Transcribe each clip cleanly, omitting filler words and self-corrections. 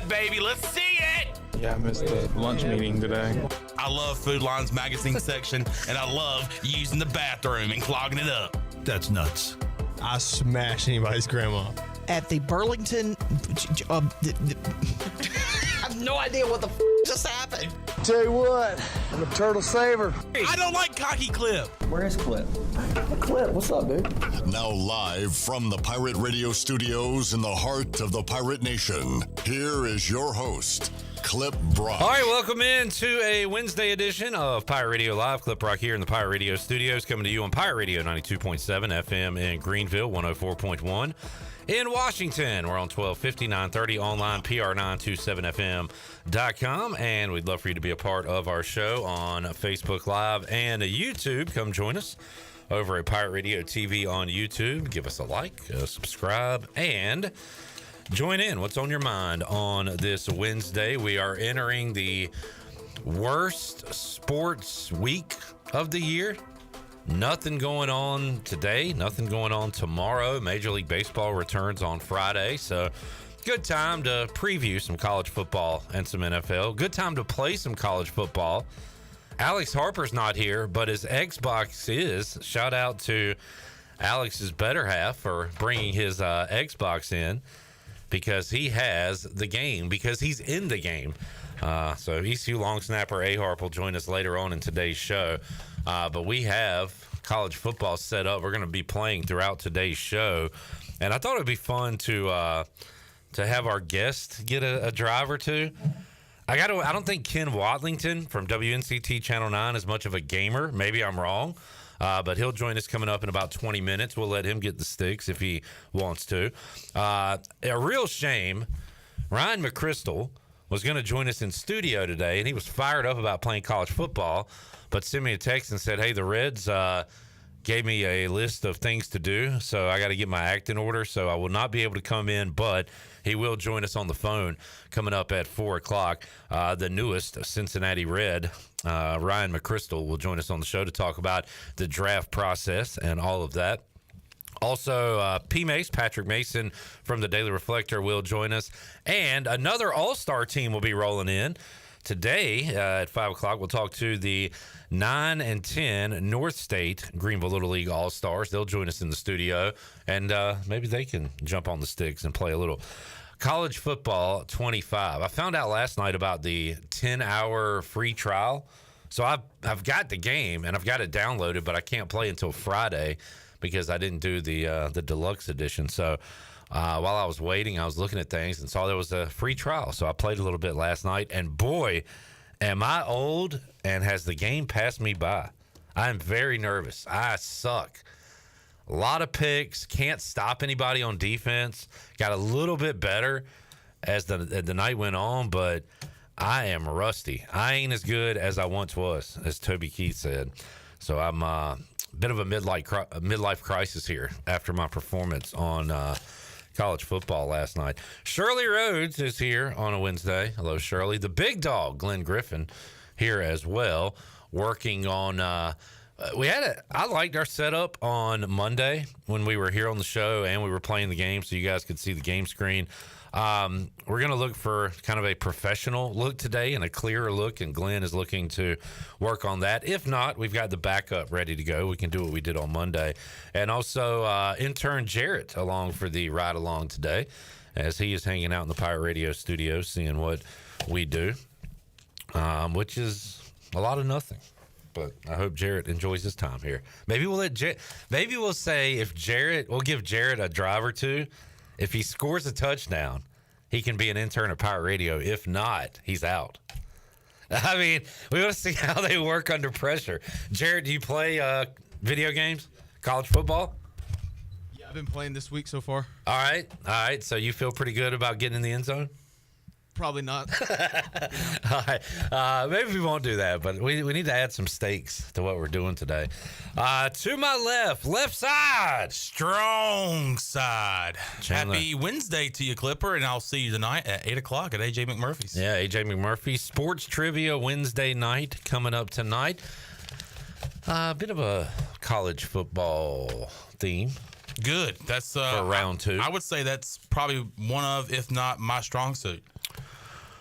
it, baby. Let's see it. Yeah, I missed the lunch meeting today. I love Food Lion's magazine section, and I love using the bathroom and clogging it up. That's nuts. I smash anybody's grandma. At the Burlington, I have no idea what the just happened. Tell you what, I'm a turtle saver. I don't like Cocky Clip. Where is Clip? Clip, what's up, dude? Now live from the Pirate Radio studios in the heart of the Pirate Nation, here is your host, Clip Brock. All right, welcome into a Wednesday edition of Pirate Radio Live. Clip Brock here in the Pirate Radio studios, coming to you on Pirate Radio 92.7 FM in Greenville, 104.1 in Washington. We're on 1250, 930, online, pr927fm.com, and we'd love for you to be a part of our show on Facebook Live and YouTube. Come join us over at Pirate Radio TV on YouTube. Give us a like, subscribe, and join in. What's on your mind on this Wednesday? We are entering the worst sports week of the year. Nothing going on today, nothing going on tomorrow. Major League Baseball returns on Friday, so good time to preview some college football and some NFL. Good time to play some college football. Alex Harper's not here, but his Xbox is. Shout out to Alex's better half for bringing his Xbox in, because he has the game, because he's in the game. So ECU long snapper A-Harp will join us later on in today's show. But we have college football set up. We're going to be playing throughout today's show. And I thought it would be fun to have our guest get a drive or two. I don't think Ken Watlington from WNCT Channel 9 is much of a gamer. Maybe I'm wrong. But he'll join us coming up in about 20 minutes. We'll let him get the sticks if he wants to. A real shame, Ryan McCristal was going to join us in studio today, and he was fired up about playing college football, but sent me a text and said, hey, the Reds gave me a list of things to do, so I got to get my act in order, so I will not be able to come in, but he will join us on the phone coming up at 4 o'clock. The newest Cincinnati Red, Ryan McCristal, will join us on the show to talk about the draft process and all of that. Also, PMase, Patrick Mason from the Daily Reflector, will join us. And another all-star team will be rolling in. Today at 5 o'clock, we'll talk to the 9 and 10 North State Greenville Little League All-Stars. They'll join us in the studio, and maybe they can jump on the sticks and play a little college football 25. I found out last night about the 10-hour free trial. So I've got the game, and I've got it downloaded, but I can't play until Friday because I didn't do the deluxe edition. So while I was waiting, I was looking at things and saw there was a free trial. So I played a little bit last night, and boy, am I old and has the game passed me by. I'm very nervous. I suck. A lot of picks, can't stop anybody on defense. Got a little bit better as the night went on, but I am rusty. I ain't as good as I once was, as Toby Keith said. So I'm a bit of a midlife crisis here after my performance on college football last night. Shirley Rhodes is here on a Wednesday. Hello, Shirley. The big dog, Glenn Griffin, here as well, working on I liked our setup on Monday when we were here on the show and we were playing the game, so you guys could see the game screen. We're going to look for kind of a professional look today and a clearer look, and Glenn is looking to work on that. If not, we've got the backup ready to go. We can do what we did on Monday. And also intern Jarrett along for the ride along today, as he is hanging out in the Pirate Radio studio seeing what we do, which is a lot of nothing. But I hope Jarrett enjoys his time here. Maybe we'll say we'll give Jarrett a drive or two. If he scores a touchdown, he can be an intern at Pirate Radio. If not, he's out. I mean, we want to see how they work under pressure. Jarrett, do you play video games? College football? Yeah, I've been playing this week so far. All right. So you feel pretty good about getting in the end zone? Probably not. All right. Maybe we won't do that, but we need to add some stakes to what we're doing today. To my left side. Strong side. Chandler. Happy Wednesday to you, Clipper, and I'll see you tonight at 8 o'clock at A.J. McMurphy's. Yeah, A.J. McMurphy. Sports Trivia Wednesday night coming up tonight. A bit of a college football theme. Good. That's for round two. I would say that's probably one of, if not my strong suit.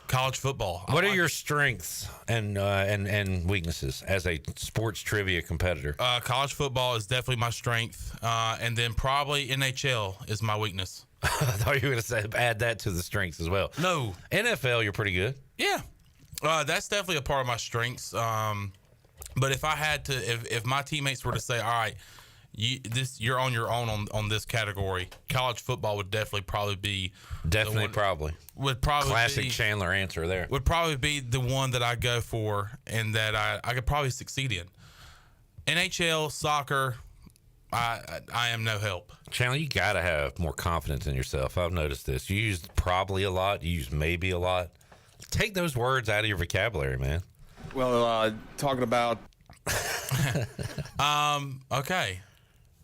College football. What are your strengths and weaknesses as a sports trivia competitor? College football is definitely my strength, and then probably NHL is my weakness. I thought you were going to say add that to the strengths as well. No. NFL, you're pretty good. Yeah. That's definitely a part of my strengths. But if I had to, if my teammates were to say, all right, you're on your own on this category, college football would probably be classic Chandler answer there. Would probably be the one that I go for and that I could probably succeed in. NHL, soccer, I am no help. Chandler, you got to have more confidence in yourself. I've noticed this. You use probably a lot. You use maybe a lot. Take those words out of your vocabulary, man. Well, talking about. Okay.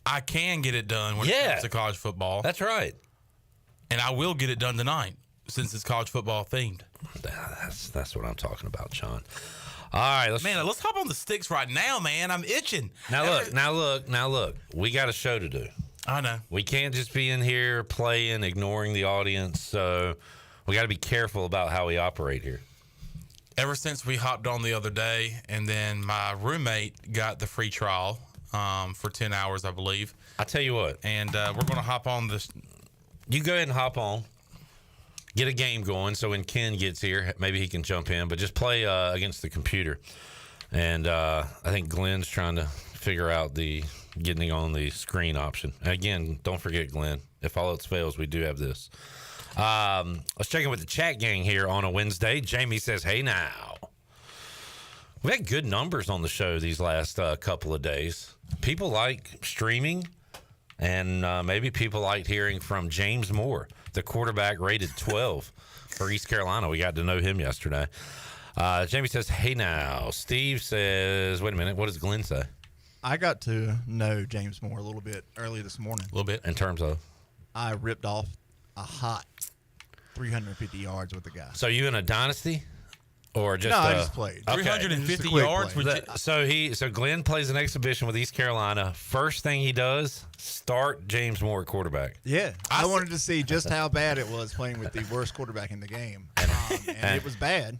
I can get it done when it comes to college football. That's right. And I will get it done tonight since it's college football themed. That's what I'm talking about, Sean. All right, let's hop on the sticks right now, man. I'm itching. Now look. We got a show to do. I know. We can't just be in here playing, ignoring the audience. So we got to be careful about how we operate here. Ever since we hopped on the other day, and then my roommate got the free trial for 10 hours, I believe. I tell you what. And we're going to hop on this. You go ahead and hop on. Get a game going so when Ken gets here, maybe he can jump in. But just play against the computer. And I think Glenn's trying to figure out the getting on the screen option. Again, don't forget, Glenn, if all else fails, we do have this. Let's check in with the chat gang here on a Wednesday. Jamie says, hey now. We've had good numbers on the show these last couple of days. People like streaming, and maybe people liked hearing from James Moore, the quarterback rated 12 for East Carolina. We got to know him yesterday. Jamie says, hey now. Steve says, wait a minute, what does Glenn say? I got to know James Moore a little bit early this morning. A little bit? In terms of? I ripped off a hot 350 yards with the guy. So you in a dynasty? Or just I just played. Okay. 350 yards. So Glenn plays an exhibition with East Carolina. First thing he does, start James Moore at quarterback. Yeah, I wanted to see just how bad it was playing with the worst quarterback in the game, and it was bad.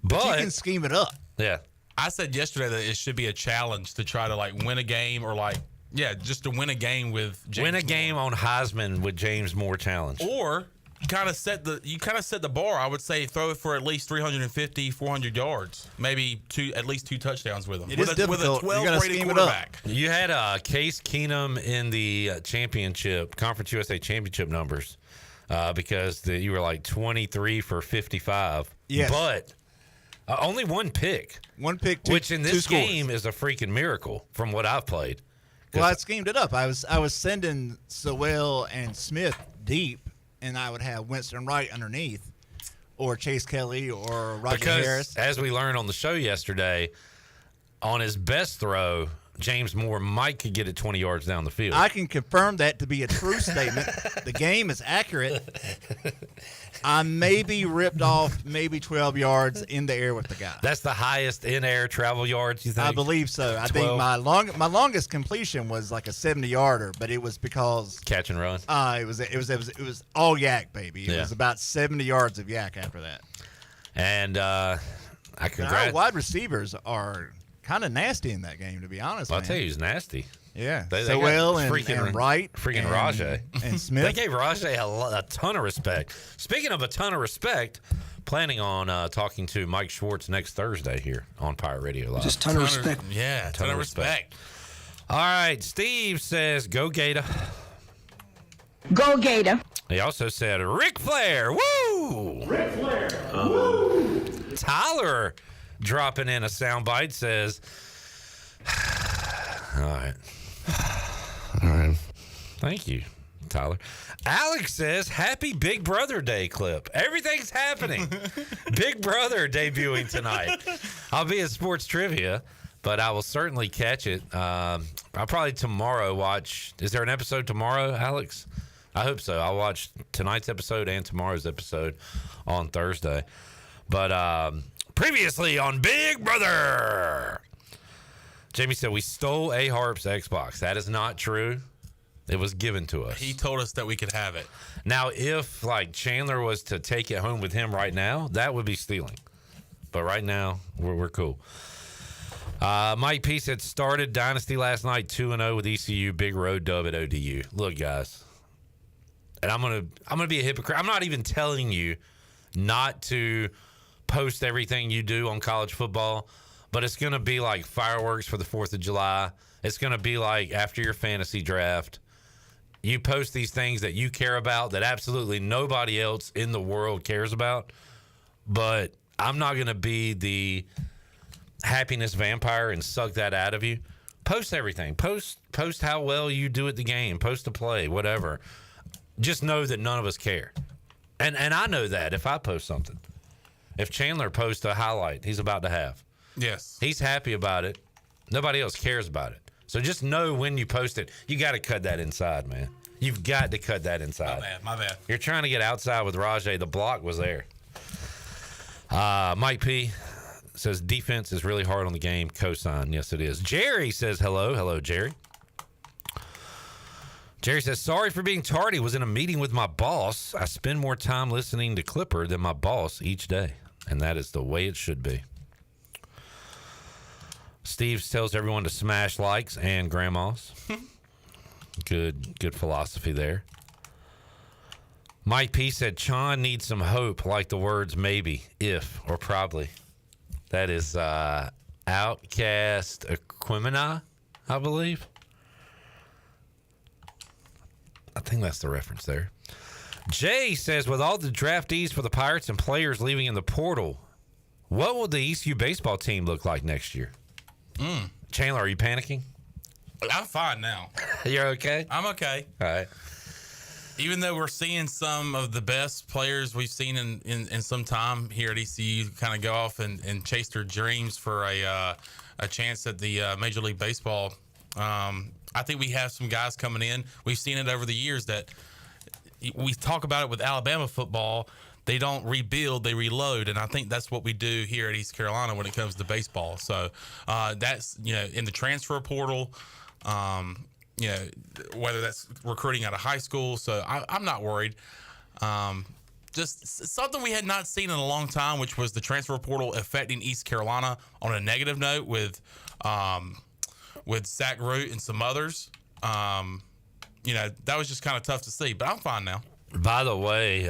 But you can scheme it up. Yeah, I said yesterday that it should be a challenge to try to win a game or just to win a game with James Moore. Game on Heisman with James Moore challenge. Or you kind of set the bar. I would say throw it for at least 350, 400 yards, maybe at least two touchdowns with him. It is difficult. With a 12-rated quarterback. You had Case Keenum in the Conference USA championship numbers because you were like 23 for 55. Yes. But only one pick. Which in this game is a freaking miracle from what I've played. Well, I schemed it up. I was sending Sewell and Smith deep, and I would have Winston Wright underneath, or Chase Kelly, or Roger Harris. As we learned on the show yesterday, on his best throw, James Moore could get it 20 yards down the field. I can confirm that to be a true statement. The game is accurate. I maybe ripped off 12 yards in the air with the guy. That's the highest in-air travel yards, you think? I believe so. I think my longest completion was like a 70-yarder, but it was because catch and run. It was all yak, baby. It was about 70 yards of yak after that. And our wide receivers are kind of nasty in that game, to be honest. I'll tell you, he's nasty. Yeah, Sewell and Wright, freaking Rajay and Smith. They gave Rajay a ton of respect. Speaking of a ton of respect, planning on talking to Mike Schwartz next Thursday here on Pirate Radio Live. Just ton of respect. Yeah, ton of respect. All right, Steve says, "Go Gator." Go Gator. He also said, "Ric Flair, woo!" Ric Flair, woo! Tyler dropping in a soundbite says, "All right." All right. Thank you, Tyler. Alex says, happy Big Brother Day clip. Everything's happening. Big Brother debuting tonight. I'll be at Sports Trivia, but I will certainly catch it. I'll probably tomorrow watch. Is there an episode tomorrow, Alex? I hope so. I'll watch tonight's episode and tomorrow's episode on Thursday. But previously on Big Brother, Jamie said we stole A-Harp's Xbox. That is not true. It was given to us. He told us that we could have it. Now, if like Chandler was to take it home with him right now, that would be stealing. But right now, we're cool. Mike P said started Dynasty last night 2-0 with ECU, big road dub at ODU. Look, guys, and I'm gonna be a hypocrite. I'm not even telling you not to post everything you do on college football, but it's gonna be like fireworks for the 4th of July. It's gonna be like after your fantasy draft. You post these things that you care about that absolutely nobody else in the world cares about. But I'm not going to be the happiness vampire and suck that out of you. Post everything. Post how well you do at the game. Post a play, whatever. Just know that none of us care. And I know that if I post something. If Chandler posts a highlight he's about to have. Yes. He's happy about it. Nobody else cares about it. So just know when you post it, you got to cut that inside, man. You've got to cut that inside. My bad. You're trying to get outside with Rajay. The block was there. Mike P says defense is really hard on the game. Cosign. Yes, it is. Jerry says hello. Hello, Jerry. Jerry says, sorry for being tardy. Was in a meeting with my boss. I spend more time listening to Clipper than my boss each day. And that is the way it should be. Steve tells everyone to smash likes and grandmas. Good philosophy there. Mike P said, Chon needs some hope, like the words maybe, if, or probably. That is Outcast Equimini, I believe. I think that's the reference there. Jay says, with all the draftees for the Pirates and players leaving in the portal, what will the ECU baseball team look like next year? Chandler, are you panicking? I'm fine now. You're okay? I'm okay. All right. Even though we're seeing some of the best players we've seen in some time here at ECU kind of go off and chase their dreams for a chance at the Major League Baseball, I think we have some guys coming in. We've seen it over the years that we talk about it with Alabama football. They don't rebuild, they reload, and I think that's what we do here at East Carolina when it comes to baseball. So that's, in the transfer portal, whether that's recruiting out of high school. So I'm not worried. Just something we had not seen in a long time, which was the transfer portal affecting East Carolina on a negative note with Zach Root and some others. That was just kind of tough to see, but I'm fine now. By the way,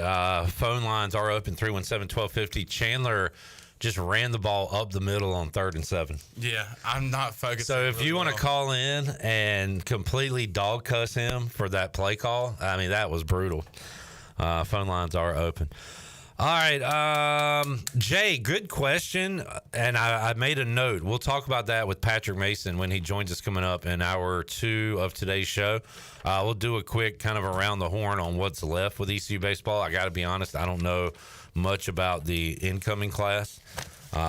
phone lines are open, 317-1250. Chandler just ran the ball up the middle on 3rd and 7. Yeah, I'm not focused. So if you want to call in and completely dog cuss him for that play call, I mean, that was brutal. Phone lines are open. All right, Jay, good question, and I made a note. We'll talk about that with Patrick Mason when he joins us coming up in hour 2 of today's show. We'll do a quick kind of around the horn on what's left with ECU baseball. I got to be honest, I don't know much about the incoming class.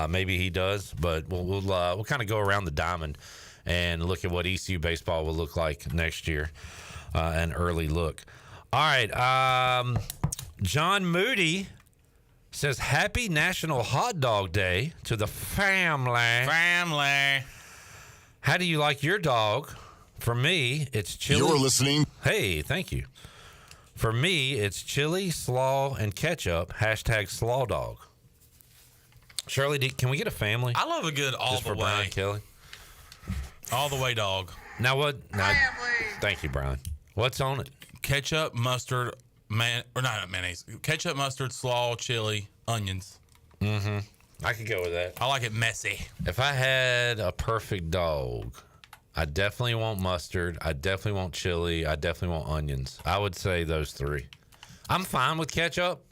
Maybe he does, but we'll kind of go around the diamond and look at what ECU baseball will look like next year, an early look. All right, John Moody says, happy National Hot Dog Day to the family. How do you like your dog? For me, it's chili. You're listening. Hey, thank you. For me, it's chili, slaw, and ketchup. # slaw dog. Shirley, can we get a family? I love a good all just the for way. Brian Kelly. All the way dog. Now what? Thank you, Brian. What's on it? Ketchup, mustard, not mayonnaise. Ketchup, mustard, slaw, chili, onions. Mm-hmm. I could go with that. I like it messy. If I had a perfect dog, I definitely want mustard. I definitely want chili. I definitely want onions. I would say those 3. I'm fine with ketchup,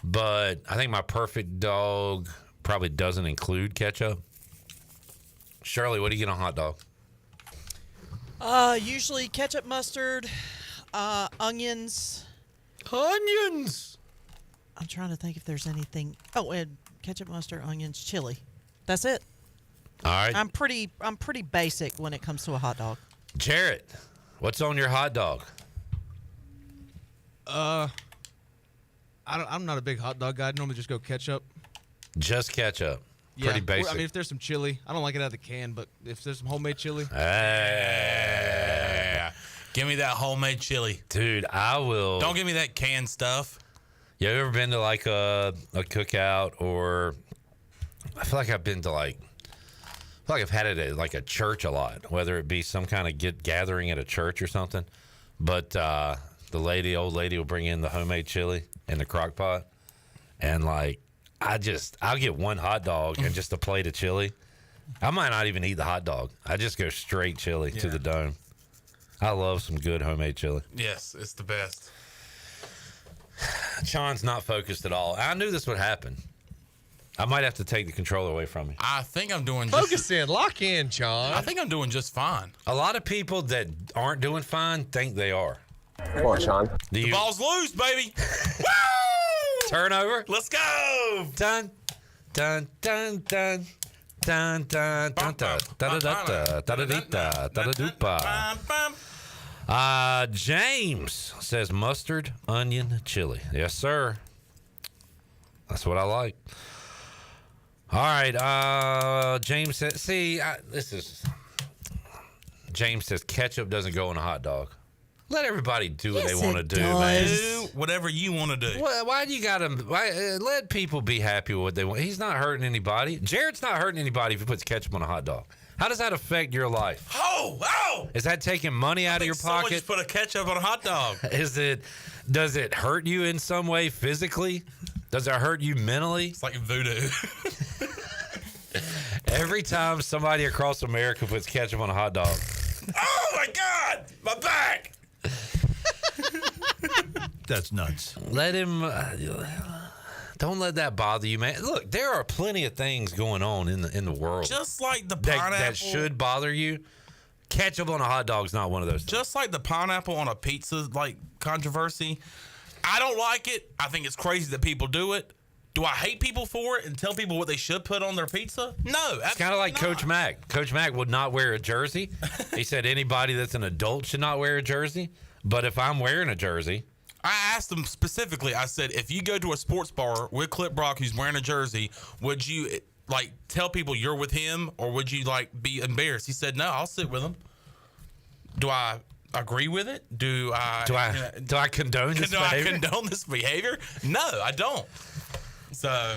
but I think my perfect dog probably doesn't include ketchup. Shirley, what do you get on hot dog? Usually ketchup, mustard, onions. Onions. I'm trying to think if there's anything. Oh, and ketchup, mustard, onions, chili. That's it. All right. I'm pretty basic when it comes to a hot dog. Jarrett, what's on your hot dog? I'm not a big hot dog guy. I normally just go ketchup. Just ketchup. Yeah, Pretty basic. I mean, if there's some chili, I don't like it out of the can, but if there's some homemade chili. Give me that homemade chili. Dude, I will. Don't give me that canned stuff. You ever been to like a cookout, or I feel like I've been to like, I feel like I've had it at like a church a lot, whether it be some kind of gathering at a church or something. But the old lady will bring in the homemade chili in the crock pot. And like, I'll get one hot dog and just a plate of chili. I might not even eat the hot dog. I just go straight chili to the dome. I love some good homemade chili. Yes, it's the best. Sean's not focused at all. I knew this would happen. I might have to take the controller away from me. I think I'm doing Focus in. Lock in, Sean. I think I'm doing just fine. A lot of people that aren't doing fine think they are. Come on, Sean. The ball's loose, baby. Woo! Turnover. Let's go. Dun, dun, dun, dun. Dun, dun, dun, dun, da, da, da, da, da, da, da, da, da. James says mustard, onion, chili. Yes, sir. That's what I like. All right. James says, James says ketchup doesn't go on a hot dog. Let everybody do what they want to do, man. Do whatever you want to do. Why do you got to let people be happy with what they want? He's not hurting anybody. Jared's not hurting anybody if he puts ketchup on a hot dog. How does that affect your life? Oh! Is that taking money out of your pocket? Just put a ketchup on a hot dog. Does it hurt you in some way physically? Does it hurt you mentally? It's like voodoo. Every time somebody across America puts ketchup on a hot dog. Oh my God! My back! That's nuts. Let him. Don't let that bother you, man. Look, there are plenty of things going on in the world. Just like the pineapple that should bother you. Ketchup on a hot dog is not one of those things. Just like the pineapple on a pizza controversy. I don't like it. I think it's crazy that people do it. Do I hate people for it and tell people what they should put on their pizza? No, it's kind of like Coach Mack. Coach Mack would not wear a jersey. He said anybody that's an adult should not wear a jersey. But if I'm wearing a jersey, I asked him specifically. I said, if you go to a sports bar with Clip Brock who's wearing a jersey, would you tell people you're with him, or would you be embarrassed? He said, no, I'll sit with him. Do I agree with it? Do I condone this behavior? I condone this behavior? No, I don't. So,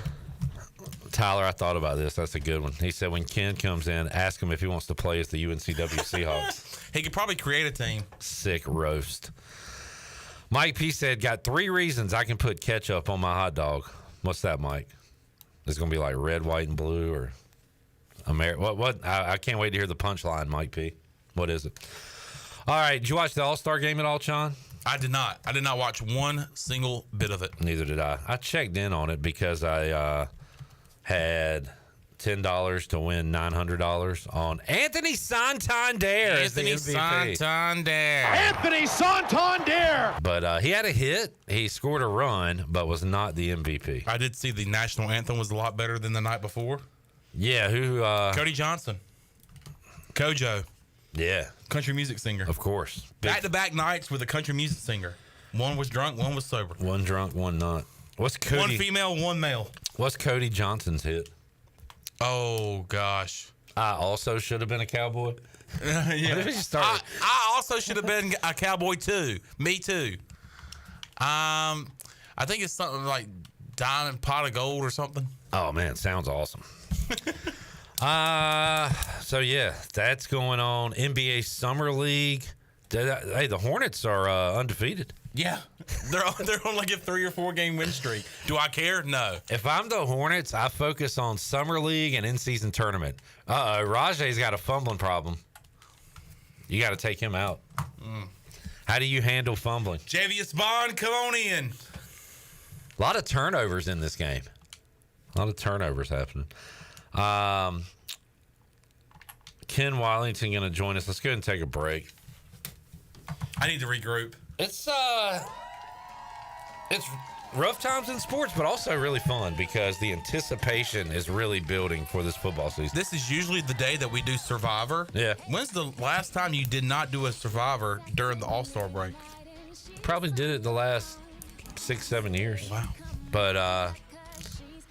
Tyler, I thought about this. That's a good one. He said when Ken comes in, ask him if he wants to play as the UNCW Seahawks. He could probably create a team. Sick roast. Mike P said, got 3 reasons I can put ketchup on my hot dog. What's that, Mike? It's going to be like red, white, and blue, or what? I can't wait to hear the punchline, Mike P. What is it? All right. Did you watch the All-Star game at all, Sean? I did not. I did not watch one single bit of it. Neither did I. I checked in on it because I had $10 to win $900 on Anthony Santander. Anthony Santander. Anthony Santander. But he had a hit. He scored a run, but was not the MVP. I did see the national anthem was a lot better than the night before. Yeah, who? Cody Johnson. Kojo. Yeah. Country music singer. Of course. Back-to-back nights with a country music singer. One was drunk, one was sober. One drunk, one not. What's Cody? One female, one male. What's Cody Johnson's hit? Oh, gosh. I also should have been a cowboy. Yeah. I also should have been a cowboy, too. Me, too. I think it's something like Diamond Pot of Gold or something. Oh, man. Sounds awesome. So yeah, that's going on. NBA Summer League. Hey, the Hornets are undefeated. Yeah, they're on like a 3 or 4 game win streak. Do I care? No. If I'm the Hornets, I focus on Summer League and in-season tournament. Rajay's got a fumbling problem. You got to take him out. How do you handle fumbling? Javius Bond, come on in. A lot of turnovers in this game. A lot of turnovers happening. Ken Watlington going to join us. Let's go ahead and take a break. I need to regroup. It's rough times in sports, but also really fun because the anticipation is really building for this football season. This is usually the day that we do Survivor. Yeah. When's the last time you did not do a Survivor during the All-Star break? Probably did it the last 6-7 years. Wow. But I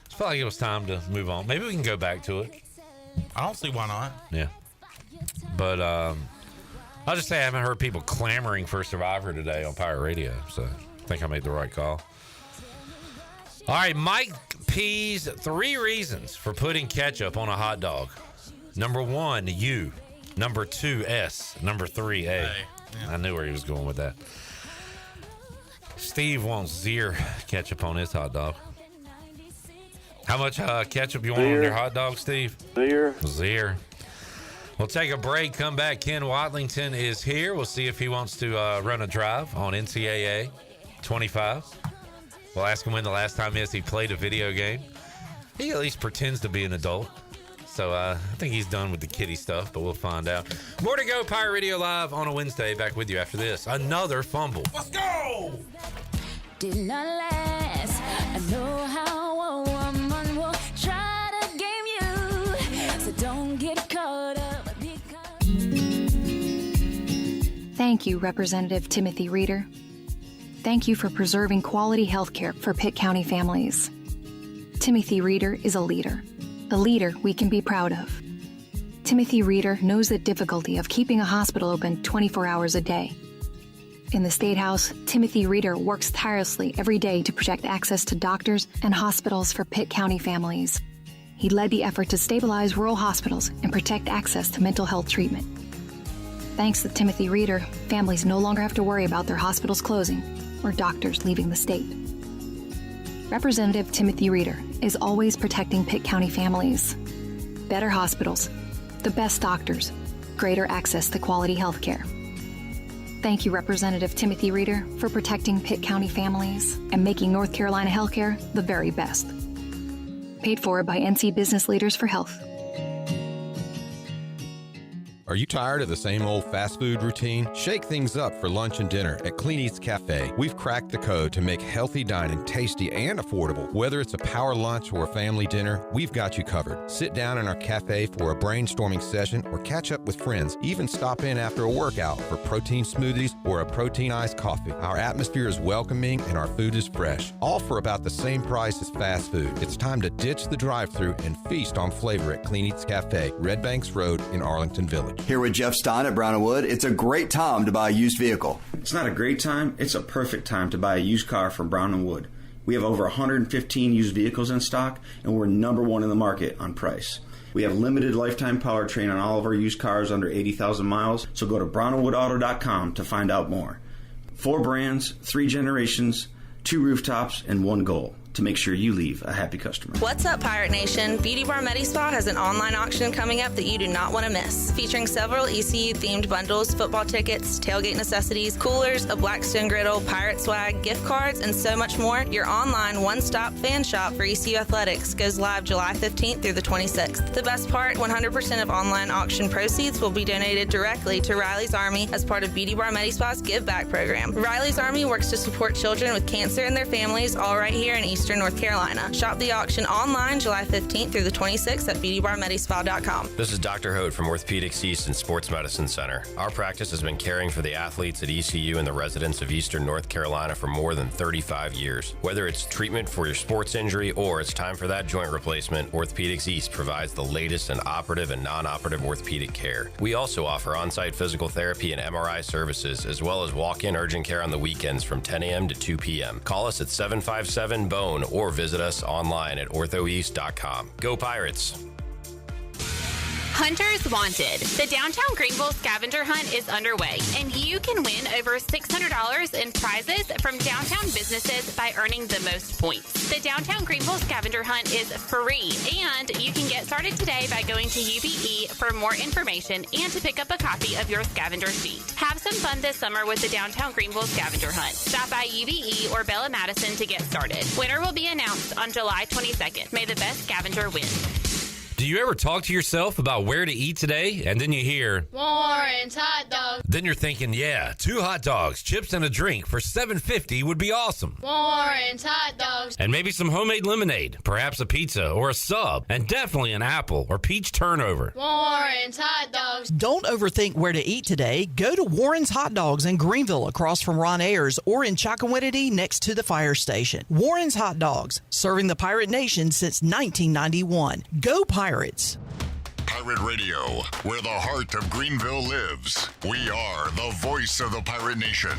felt like it was time to move on. Maybe we can go back to it. I don't see why not. Yeah. But all I'll just say I haven't heard people clamoring for Survivor today on Pirate Radio, so I think I made the right call. All right, Mike P's 3 reasons for putting ketchup on a hot dog. Number 1, U. Number 2, S. Number 3, A. Hey, yeah. I knew where he was going with that. Steve wants Zero ketchup on his hot dog. How much ketchup you want on your hot dog, Steve? Zero. We'll take a break, come back. Ken Watlington is here. We'll see if he wants to run a drive on NCAA 25. We'll ask him when the last time is he played a video game. He at least pretends to be an adult. So I think he's done with the kiddie stuff, but we'll find out. More to go. Pirate Radio Live on a Wednesday. Back with you after this. Another fumble. Let's go! Did not last. I know how a woman will try to game you. So don't get caught up. Thank you, Representative Timothy Reeder. Thank you for preserving quality health care for Pitt County families. Timothy Reeder is a leader we can be proud of. Timothy Reeder knows the difficulty of keeping a hospital open 24 hours a day. In the State House, Timothy Reeder works tirelessly every day to protect access to doctors and hospitals for Pitt County families. He led the effort to stabilize rural hospitals and protect access to mental health treatment. Thanks to Timothy Reeder, families no longer have to worry about their hospitals closing or doctors leaving the state. Representative Timothy Reeder is always protecting Pitt County families. Better hospitals, the best doctors, greater access to quality health care. Thank you, Representative Timothy Reeder, for protecting Pitt County families and making North Carolina healthcare the very best. Paid for by NC Business Leaders for Health. Are you tired of the same old fast food routine? Shake things up for lunch and dinner at Clean Eats Cafe. We've cracked the code to make healthy dining tasty and affordable. Whether it's a power lunch or a family dinner, we've got you covered. Sit down in our cafe for a brainstorming session or catch up with friends. Even stop in after a workout for protein smoothies or a protein iced coffee. Our atmosphere is welcoming and our food is fresh. All for about the same price as fast food. It's time to ditch the drive-thru and feast on flavor at Clean Eats Cafe, Red Banks Road in Arlington Village. Here with Jeff Stein at Brown & Wood. It's a great time to buy a used vehicle. It's not a great time, it's a perfect time to buy a used car from Brown & Wood. We have over 115 used vehicles in stock, and we're #1 in the market on price. We have limited lifetime powertrain on all of our used cars under 80,000 miles, so go to brownandwoodauto.com to find out more. 4 brands, 3 generations, 2 rooftops, and 1 goal: to make sure you leave a happy customer. What's up, Pirate Nation? Beauty Bar Medi-Spa has an online auction coming up that you do not want to miss, featuring several ECU-themed bundles, football tickets, tailgate necessities, coolers, a Blackstone griddle, pirate swag, gift cards, and so much more. Your online one-stop fan shop for ECU Athletics goes live July 15th through the 26th. The best part, 100% of online auction proceeds will be donated directly to Riley's Army as part of Beauty Bar Medi-Spa's Give Back program. Riley's Army works to support children with cancer and their families, all right here in Eastern North Carolina. Shop the auction online July 15th through the 26th at beautybarmedispa.com. This is Dr. Hote from Orthopedics East and Sports Medicine Center. Our practice has been caring for the athletes at ECU and the residents of Eastern North Carolina for more than 35 years. Whether it's treatment for your sports injury or it's time for that joint replacement, Orthopedics East provides the latest in operative and non-operative orthopedic care. We also offer on-site physical therapy and MRI services, as well as walk-in urgent care on the weekends from 10 a.m. to 2 p.m. Call us at 757-BONE or visit us online at orthoeast.com. Go Pirates! Hunters Wanted. The downtown Greenville scavenger hunt is underway, and you can win over $600 in prizes from downtown businesses by earning the most points. The downtown Greenville scavenger hunt is free, and you can get started today by going to UBE for more information and to pick up a copy of your scavenger sheet. Have some fun this summer with the downtown Greenville scavenger hunt. Stop by UBE or Bella Madison to get started. Winner will be announced on July 22nd. May the best scavenger win. Do you ever talk to yourself about where to eat today, and then you hear Warren's Hot Dogs? Then you're thinking, yeah, 2 hot dogs, chips, and a drink for $7.50 would be awesome. Warren's Hot Dogs. And maybe some homemade lemonade, perhaps a pizza or a sub, and definitely an apple or peach turnover. Warren's Hot Dogs. Don't overthink where to eat today. Go to Warren's Hot Dogs in Greenville across from Ron Ayers, or in Chocowinity next to the fire station. Warren's Hot Dogs, serving the Pirate Nation since 1991. Go Pirates! Pirate Radio, where the heart of Greenville lives. We are the voice of the Pirate Nation.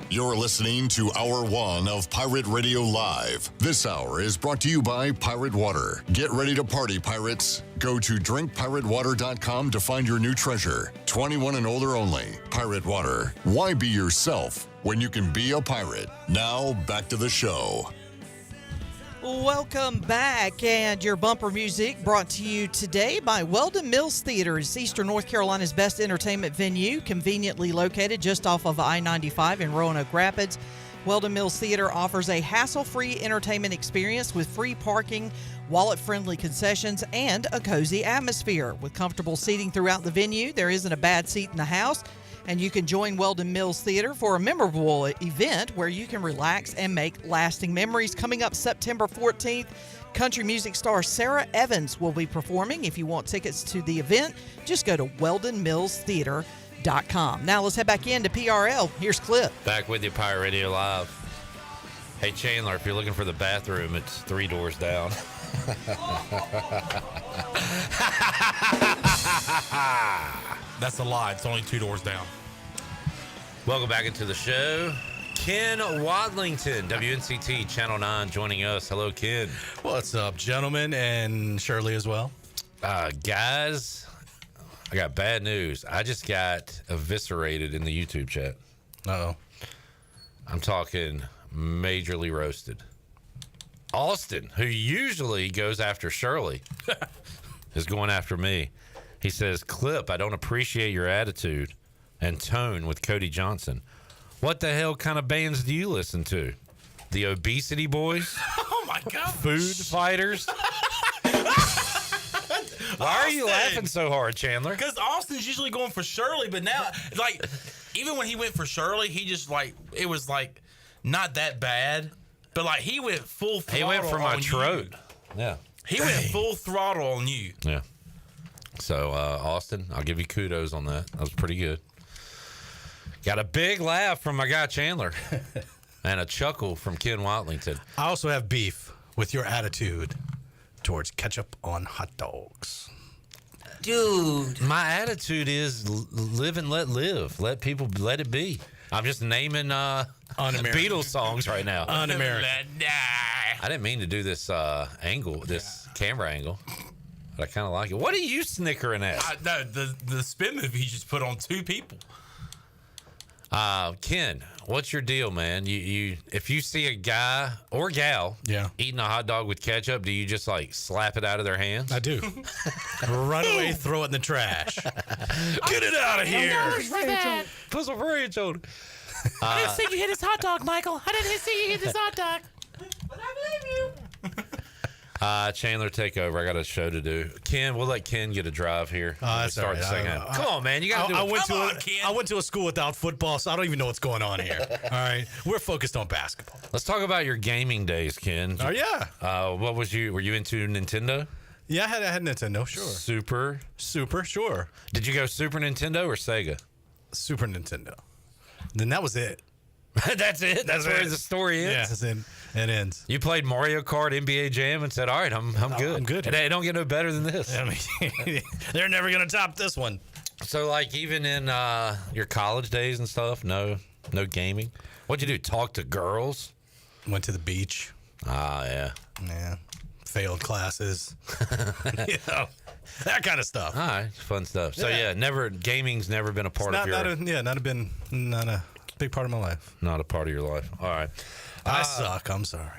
You're listening to Hour 1 of Pirate Radio Live. This hour is brought to you by Pirate Water. Get ready to party, pirates. Go to drinkpiratewater.com to find your new treasure. 21 and older only. Pirate Water. Why be yourself when you can be a pirate? Now, back to the show. Welcome back, and your bumper music brought to you today by Weldon Mills Theater. It's Eastern North Carolina's best entertainment venue, conveniently located just off of I-95 in Roanoke Rapids. Weldon Mills Theater offers a hassle-free entertainment experience with free parking, wallet-friendly concessions, and a cozy atmosphere. With comfortable seating throughout the venue, there isn't a bad seat in the house. And you can join Weldon Mills Theater for a memorable event where you can relax and make lasting memories. Coming up September 14th, country music star Sarah Evans will be performing. If you want tickets to the event, just go to weldonmillstheater.com. Now let's head back into PRL. Here's Clip. Back with you, Pirate Radio Live. Hey, Chandler, if you're looking for the bathroom, it's 3 doors down. That's a lie. It's only 2 doors down. Welcome back into the show. Ken Watlington, WNCT Channel 9, joining us. Hello, Ken. What's up, gentlemen, and Shirley as well. Guys, I got bad news. I just got eviscerated in the YouTube chat. Uh-oh. I'm talking majorly roasted. Austin, who usually goes after Shirley, is going after me. He says, Clip, I don't appreciate your attitude and tone with Cody Johnson. What the hell kind of bands do you listen to? The Obesity Boys? Oh, my God. Food Fighters? Why are you laughing so hard, Chandler? Because Austin's usually going for Shirley, but now, like, even when he went for Shirley, he just, like, it was, like, not that bad. But, like, he went full throttle. He went for my throat. You. Yeah. He went full throttle on you. Yeah. So, Austin, I'll give you kudos on that. That was pretty good. Got a big laugh from my guy Chandler and a chuckle from Ken Watlington. I also have beef with your attitude towards ketchup on hot dogs. Dude. My attitude is live and let live. Let people let it be. I'm just naming Beatles songs right now. Un-American. I didn't mean to do this this camera angle. But I kind of like it. What are you snickering at? No, the spin move he just put on 2 people. Ken, what's your deal, man? You if you see a guy or gal eating a hot dog with ketchup, do you just like slap it out of their hands? I do. Run away, throw it in the trash. Get it out of here. Put some ranch on it. I didn't see you hit his hot dog, Michael. I didn't see you hit his hot dog. But I believe you. Chandler, take over. I got a show to do. Ken, we'll let Ken get a drive here. That's start the second half. Come on, man. You got to do it. I went to a school without football, so I don't even know what's going on here. All right. We're focused on basketball. Let's talk about your gaming days, Ken. Oh, yeah. What was were you into Nintendo? Yeah, I had Nintendo, sure. Super, sure. Did you go Super Nintendo or Sega? Super Nintendo. Then that was it. That's it. That's where the story ends. Yeah, it ends. You played Mario Kart, NBA Jam, and said, "All right, I'm good. I'm good. It don't get no better than this." I mean, they're never gonna top this one. So, like, even in your college days and stuff, no gaming. What'd you do? Talk to girls? Went to the beach. Yeah. Failed classes. That kind of stuff. All right, fun stuff. So gaming's never been a part of your. Not a big part of my life. Not a part of your life. All right. I suck. I'm sorry.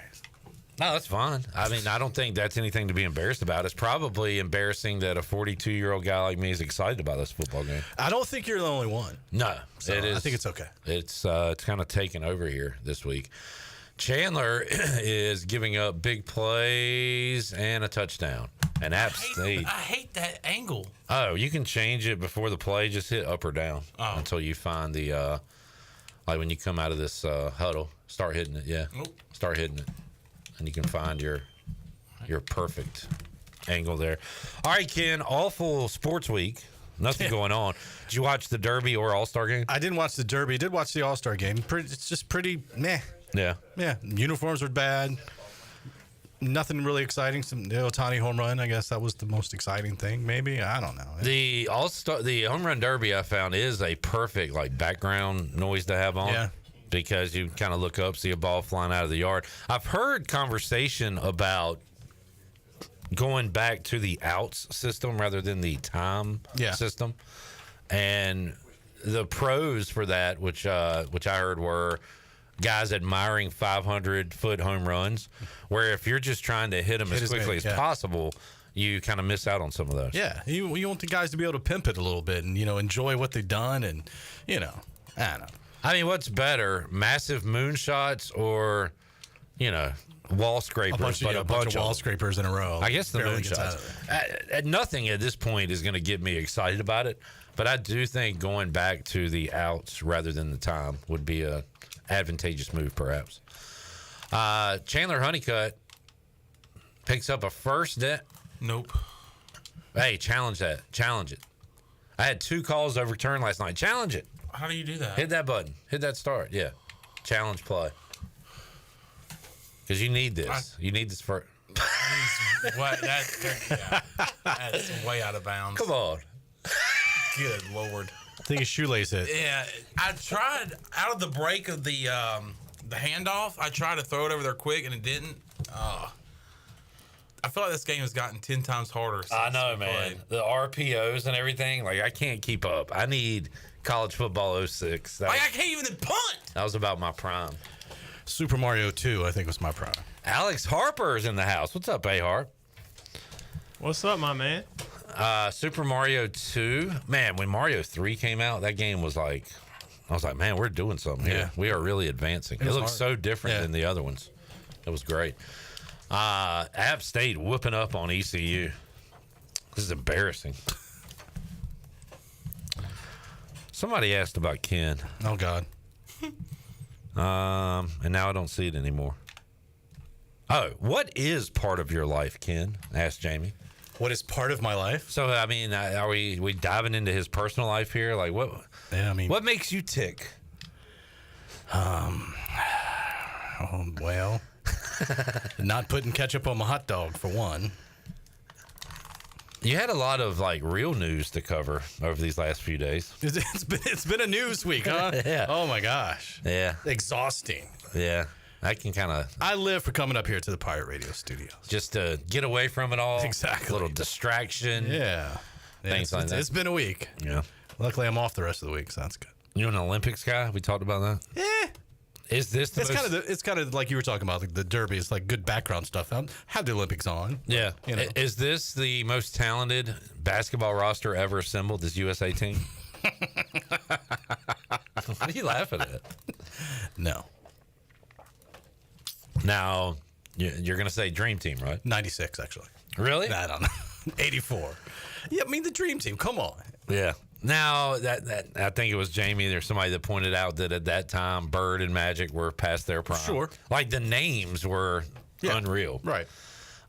No, that's fine. I mean, I don't think that's anything to be embarrassed about. It's probably embarrassing that a 42-year-old guy like me is excited about this football game. I don't think you're the only one. No, it is. I think it's okay. It's kind of taken over here this week. Chandler is giving up big plays and a touchdown. And App State. I hate that angle. Oh, you can change it before the play. Just hit up or down until you find the like when you come out of this huddle. Start hitting it. Yeah. Nope. Start hitting it. and you can find your perfect angle there. All right, Ken, awful sports week. Nothing going on. Did you watch the Derby or All-Star game? I didn't watch the Derby. Did watch the All-Star game. It's just pretty meh. Yeah. Yeah. Uniforms were bad. Nothing really exciting. The Ohtani home run, I guess that was the most exciting thing. Maybe, I don't know. The home run derby I found is a perfect like background noise to have on. Yeah. Because you kind of look up, see a ball flying out of the yard. I've heard conversation about going back to the outs system rather than the time system, and the pros for that, which I heard were guys admiring 500-foot home runs, where if you're just trying to hit them as quickly as possible, you kind of miss out on some of those. Yeah, you want the guys to be able to pimp it a little bit and, enjoy what they've done and, I don't know. I mean, what's better, massive moonshots or, wall scrapers? A bunch of wall scrapers in a row. I guess the moonshots. Nothing at this point is going to get me excited about it, but I do think going back to the outs rather than the time would be a advantageous move, perhaps. Chandler Honeycutt picks up a first. Nope. Hey, challenge that. Challenge it. I had 2 calls overturned last night. Challenge it. How do you do that? Hit that button. Hit that start. Yeah. Challenge play. Because you need this. You need this for. What? That's way out of bounds. Come on. Good Lord. I think his shoelace hit. Yeah, I tried out of the break of the handoff. I tried to throw it over there quick, and it didn't. I feel like this game has gotten 10 times harder. I know, man. The RPOs and everything, I can't keep up. I need college football 06. I can't even punt. That was about my prime. Super Mario 2, I think, was my prime. Alex Harper's in the house. What's up, A-Harp? What's up, my man? Super Mario 2. Man, when Mario 3 came out, that game was I was like, man, we're doing something here. We are really advancing. It looks so different than the other ones. It was great. App State whooping up on ECU. This is embarrassing. Somebody asked about Ken. Oh, God. And now I don't see it anymore. Oh, what is part of your life, Ken? Asked Jamie. What is part of my life? So, I mean, are we diving into his personal life here? Like, what? Yeah, I mean, what makes you tick? Well, not putting ketchup on my hot dog for one. You had a lot of real news to cover over these last few days. It's been a news week, huh? Yeah. Oh my gosh. Yeah. Exhausting. Yeah. I can kind of. I live for coming up here to the Pirate Radio studios. Just to get away from it all. Exactly. A little distraction. Yeah. Things like that. It's been a week. Yeah. Luckily, I'm off the rest of the week, so that's good. You an Olympics guy? We talked about that. Yeah. Is this it's kind of like you were talking about the Derby. It's like good background stuff. Have the Olympics on. Yeah. Is this the most talented basketball roster ever assembled? This USA team? What are you laughing at? No. Now you're gonna say Dream Team, right? 96, actually. Really? I don't know. 84. Yeah, I mean the Dream Team. Come on. Yeah. Now that I think it was Jamie. There's somebody that pointed out that at that time, Bird and Magic were past their prime. Sure. The names were unreal. Right.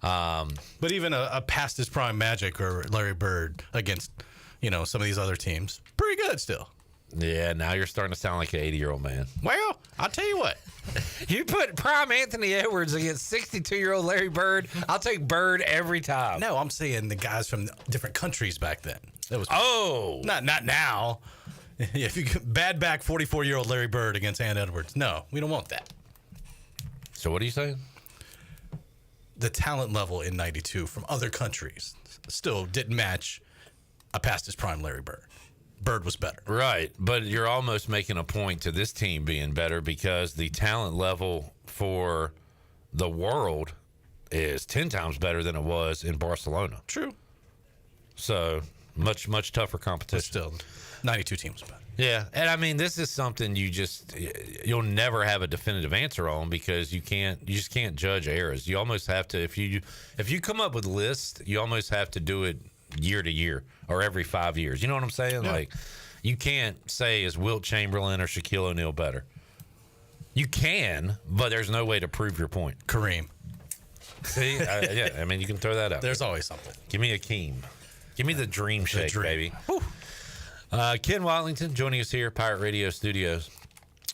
But even a past his prime Magic or Larry Bird against some of these other teams, pretty good still. Yeah. Now you're starting to sound like an 80-year-old man. Well, I'll tell you what. You put prime Anthony Edwards against 62-year-old Larry Bird. I'll take Bird every time. No, I'm saying the guys from different countries back then. That was not now. If you bad back 44-year-old Larry Bird against Ant Edwards, no, we don't want that. So what are you saying? The talent level in '92 from other countries still didn't match a past his prime Larry Bird. Bird was better. Right, but you're almost making a point to this team being better because the talent level for the world is 10 times better than it was in Barcelona. True. So much tougher competition. But still, 92 teams better. Yeah, and I mean this is something you'll never have a definitive answer on because you just can't judge eras. You almost have to if you come up with lists, you almost have to do it year to year or every 5 years. You know what I'm saying? Yeah. You can't say is Wilt Chamberlain or Shaquille O'Neal better. You can, but there's no way to prove your point. Kareem. See, yeah, I mean, you can throw that out. There's always something. Give me a Keem. Give me the dream shake, baby. Ken Watlington joining us here, Pirate Radio Studios.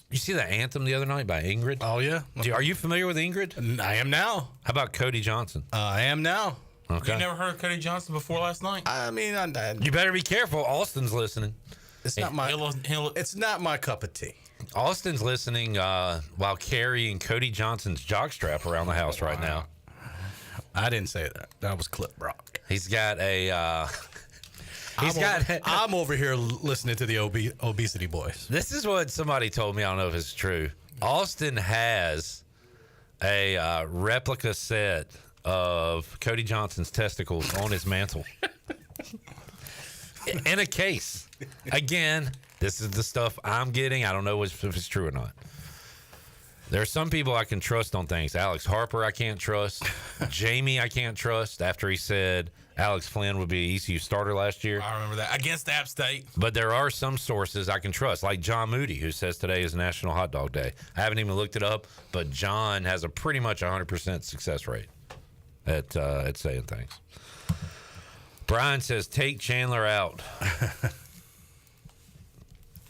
You see the anthem the other night by Ingrid? Oh, yeah. Are you familiar with Ingrid? I am now. How about Cody Johnson? I am now. Okay. You never heard of Cody Johnson before last night? I mean, you better be careful. Austin's listening. It's not my. It's not my cup of tea. Austin's listening while carrying Cody Johnson's jockstrap around the house right now. I didn't say that. That was Clip Brock. He's got a. I'm over here listening to the obesity boys. This is what somebody told me. I don't know if it's true. Austin has a replica set of Cody Johnson's testicles on his mantle in a case. Again, this is the stuff I'm getting. I don't know if it's true or not. There are some people I can trust on things. Alex Harper, I can't trust. Jamie, I can't trust after he said Alex Flynn would be an ECU starter last year. I remember that. Against App State. But there are some sources I can trust, like John Moody, who says today is National Hot Dog Day. I haven't even looked it up, but John has a pretty much 100% success rate at saying things. Brian says, take Chandler out.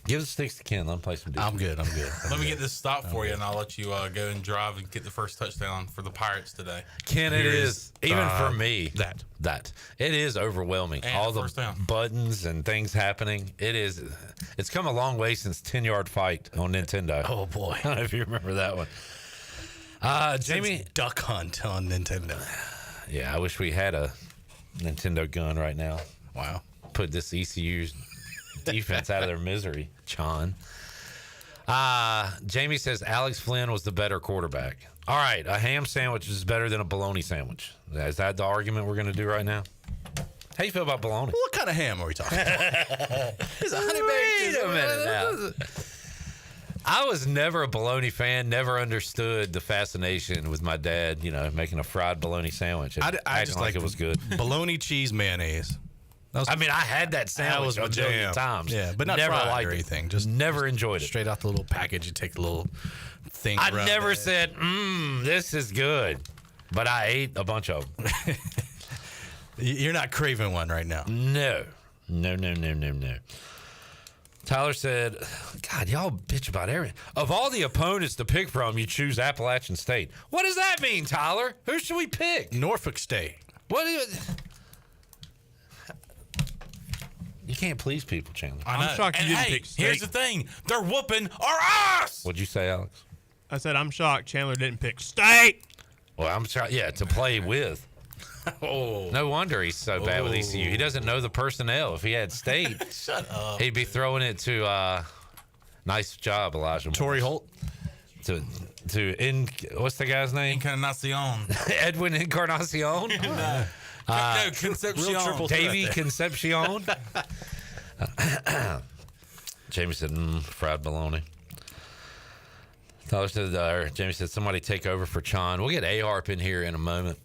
Give the sticks to Ken. Let him play some defense. I'm good. Let me get this stop for you, and I'll let you go and drive and get the first touchdown for the Pirates today. Ken, it is even for me that it is overwhelming. And all the the first down. buttons and things happening. It's come a long way since 10-Yard Fight on Nintendo. Oh boy, I don't know if you remember that one. Jamie, since Duck Hunt on Nintendo. Yeah, I wish we had a Nintendo gun right now. Wow, put this ECU's defense out of their misery, Chon. Jamie says Alex Flynn was the better quarterback. All right, a ham sandwich is better than a bologna sandwich. Is that the argument we're going to do right now? How you feel about bologna? What kind of ham are we talking about? It's a honey baked. Wait a minute now. I was never a bologna fan, never understood the fascination with my dad, making a fried bologna sandwich. I just like it was good. Bologna, cheese, mayonnaise. I had that sandwich a million times. Yeah, but not never fried liked or anything. Just never enjoyed it. Straight out the little package, you take the little thing. I never said, this is good, but I ate a bunch of them. You're not craving one right now. No. Tyler said, God, y'all bitch about everything. Of all the opponents to pick from, you choose Appalachian State. What does that mean, Tyler? Who should we pick? Norfolk State. What do you can't please people, Chandler. I'm shocked you didn't pick State. Here's the thing. They're whooping our ass. What'd you say, Alex? I said I'm shocked Chandler didn't pick State. Well, I'm shocked. Yeah, to play with. No wonder he's so bad with ECU. He doesn't know the personnel. If he had State, shut up. He'd be throwing it to nice job, Elijah. Torrey Holt. What's the guy's name? Encarnacion. Edwin Encarnacion. No, Concepcion. Davey Concepcion. Jamie said, fried bologna. Jamie said, somebody take over for Chon. We'll get A-Harp in here in a moment,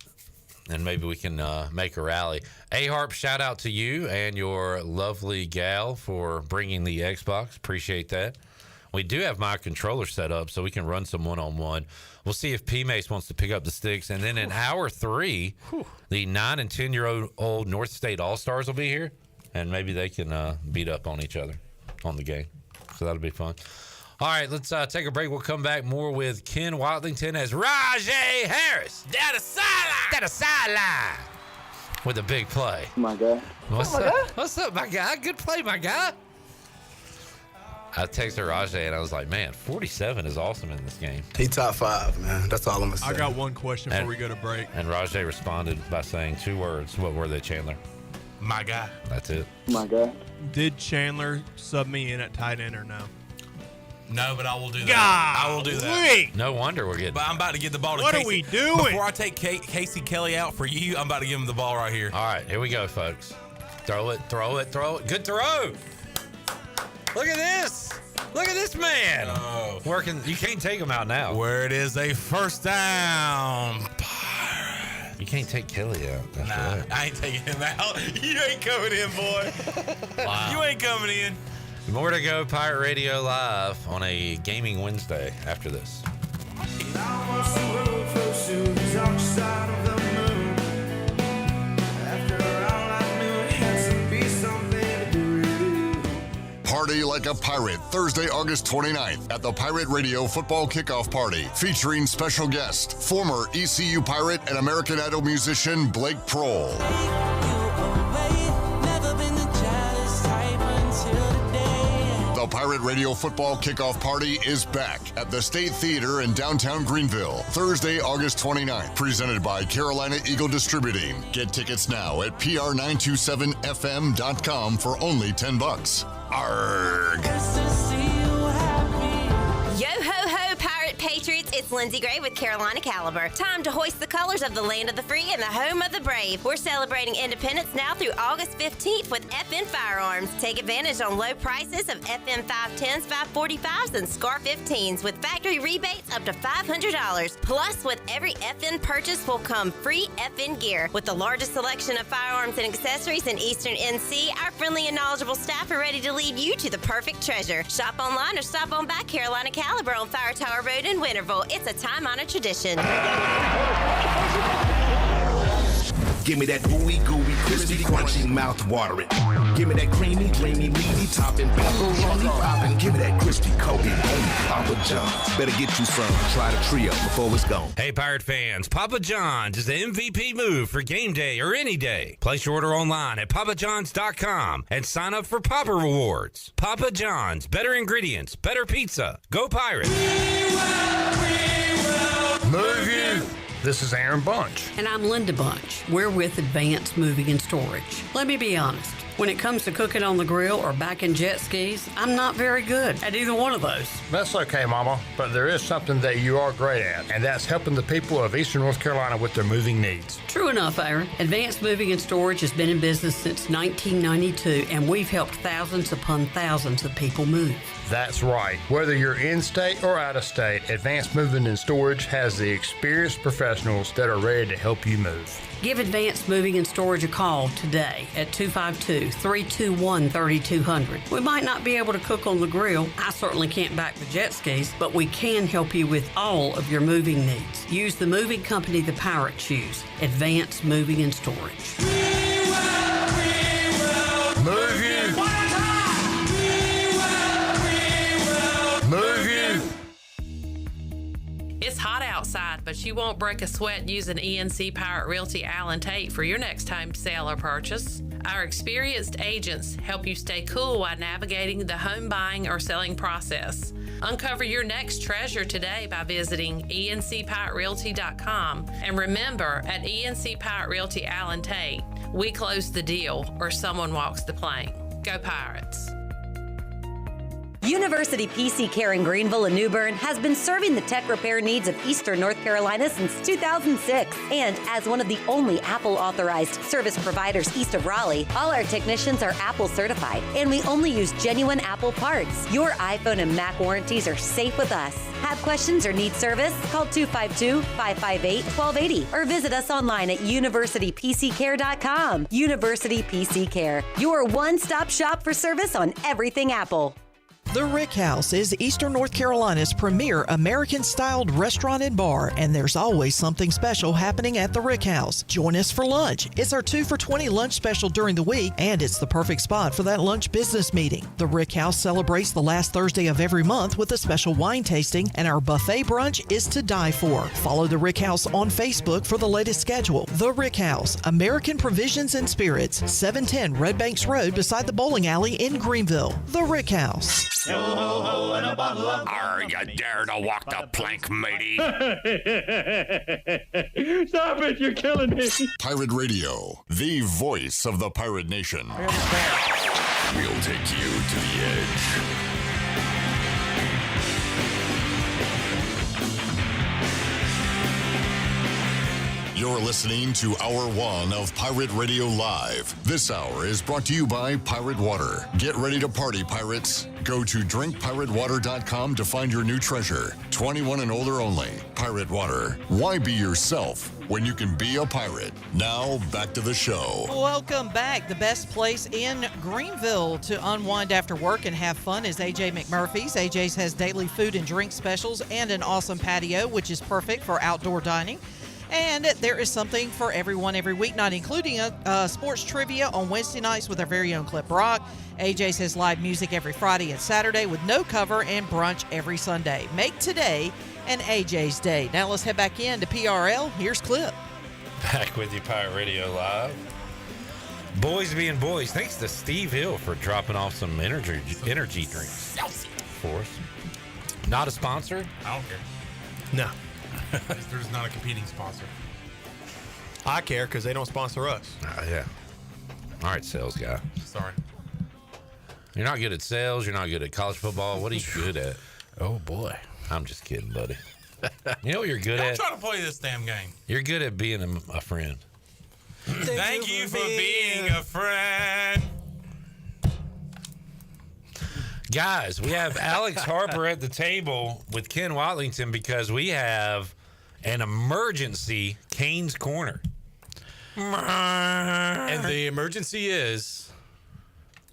and maybe we can make a rally. A-Harp, shout out to you and your lovely gal for bringing the Xbox. Appreciate that. We do have my controller set up so we can run some one-on-one. We'll see if PMase wants to pick up the sticks. And then in hour 3, the 9 and 10-year-old North State All-Stars will be here. And maybe they can beat up on each other on the game. So that'll be fun. All right, let's take a break. We'll come back more with Ken Watlington as Rajay Harris. Down the sideline. With a big play. My guy. What's my up? guy. What's up, my guy? Good play, my guy. I texted Rajay and I was like, man, 47 is awesome in this game. He top 5, man. That's all I'm going to say. I got one question before we go to break. And Rajay responded by saying 2 words. What were they, Chandler? My guy. That's it. My guy. Did Chandler sub me in at tight end or no? No, but I will do that. God, I will do that. No wonder we're getting. But I'm about to get the ball to What Casey. are we doing? Before I take Casey Kelly out for you, I'm about to give him the ball right here. All right, here we go, folks. Throw it. Good throw. Look at this. Look at this man. Oh. Working. You can't take him out now. Where it is a first down. You can't take Kelly out. Nah, I ain't taking him out. You ain't coming in, boy. Wow. You ain't coming in. More to go, Pirate Radio Live on a Gaming Wednesday after this. dark side of the moon. After all I knew, it had to be something to do with you. Party like a pirate Thursday, August 29th at the Pirate Radio Football Kickoff Party, featuring special guest, former ECU Pirate and American Idol musician Blake Prohl. The Pirate Radio Football Kickoff Party is back at the State Theater in downtown Greenville, Thursday, August 29th, presented by Carolina Eagle Distributing. Get tickets now at pr927fm.com for only $10. Arrgh! Yo ho ho, Pirate Patriots! It's Lindsay Gray with Carolina Caliber. Time to hoist the colors of the land of the free and the home of the brave. We're celebrating independence now through August 15th with FN Firearms. Take advantage on low prices of FN 510s, 545s, and SCAR 15s with factory rebates up to $500. Plus, with every FN purchase will come free FN gear. With the largest selection of firearms and accessories in Eastern NC, our friendly and knowledgeable staff are ready to lead you to the perfect treasure. Shop online or stop on by Carolina Caliber on Fire Tower Road in Winterville. It's a time-honored tradition. Give me that ooey gooey, crispy, crunchy, mouth watering. Give me that creamy, dreamy, meaty topping, pepperoni popping. Give me that crispy, Kobe, bony Papa John's. Better get you some. Try the trio before it's gone. Hey, Pirate fans, Papa John's is the MVP move for game day or any day. Place your order online at papajohns.com and sign up for Papa Rewards. Papa John's, better ingredients, better pizza. Go Pirates! Move you! This is Aaron Bunch. And I'm Linda Bunch. We're with Advanced Moving and Storage. Let me be honest. When it comes to cooking on the grill or backing jet skis, I'm not very good at either one of those. That's okay, Mama, but there is something that you are great at, and that's helping the people of Eastern North Carolina with their moving needs. True enough, Aaron. Advanced Moving and Storage has been in business since 1992, and we've helped thousands upon thousands of people move. That's right. Whether you're in-state or out-of-state, Advanced Moving and Storage has the experienced professionals that are ready to help you move. Give Advanced Moving and Storage a call today at 252-321-3200. We might not be able to cook on the grill. I certainly can't back the jet skis, but we can help you with all of your moving needs. Use the moving company the pirates use, Advanced Moving and Storage. Move you! Move you! It's hot outside, but you won't break a sweat using ENC Pirate Realty Allen Tate for your next home sale or purchase. Our experienced agents help you stay cool while navigating the home buying or selling process. Uncover your next treasure today by visiting encpiraterealty.com. And remember, at ENC Pirate Realty Allen Tate, we close the deal or someone walks the plank. Go Pirates! University PC Care in Greenville and New Bern has been serving the tech repair needs of Eastern North Carolina since 2006. And as one of the only Apple-authorized service providers east of Raleigh, all our technicians are Apple certified, and we only use genuine Apple parts. Your iPhone and Mac warranties are safe with us. Have questions or need service? Call 252-558-1280 or visit us online at universitypccare.com. University PC Care, your one-stop shop for service on everything Apple. The Rick House is Eastern North Carolina's premier American-styled restaurant and bar, and there's always something special happening at the Rick House. Join us for lunch. It's our 2 for $20 lunch special during the week, and it's the perfect spot for that lunch business meeting. The Rick House celebrates the last Thursday of every month with a special wine tasting, and our buffet brunch is to die for. Follow the Rick House on Facebook for the latest schedule. The Rick House, American Provisions and Spirits, 710 Red Banks Road beside the bowling alley in Greenville. The Rick House. Yo-ho-ho and a bottle of... Are you dare to walk the plank, matey? Stop it, you're killing me. Pirate Radio, the voice of the pirate nation. We'll take you to the edge. You're listening to Hour 1 of Pirate Radio Live. This hour is brought to you by Pirate Water. Get ready to party, pirates. Go to drinkpiratewater.com to find your new treasure. 21 and older only. Pirate Water. Why be yourself when you can be a pirate? Now, back to the show. Welcome back. The best place in Greenville to unwind after work and have fun is AJ McMurphy's. AJ's has daily food and drink specials and an awesome patio, which is perfect for outdoor dining. And there is something for everyone every weeknight, including a sports trivia on Wednesday nights with our very own Clip Rock. AJ's has live music every Friday and Saturday with no cover, and brunch every Sunday. Make today an AJ's day. Now let's head back in to PRL. Here's Clip. Back with you, Pirate Radio Live. Boys being boys. Thanks to Steve Hill for dropping off some energy drinks for us. Not a sponsor? I don't care. No. There's not a competing sponsor. I care because they don't sponsor us. Yeah. All right, sales guy. Sorry. You're not good at sales. You're not good at college football. What are you good at? Oh, boy. I'm just kidding, buddy. You know what you're good I'm at? trying to play this damn game. You're good at being a friend. Thank you for being a friend. Guys, we have Alex Harper at the table with Ken Watlington because we have an emergency Canes Corner. And the emergency is...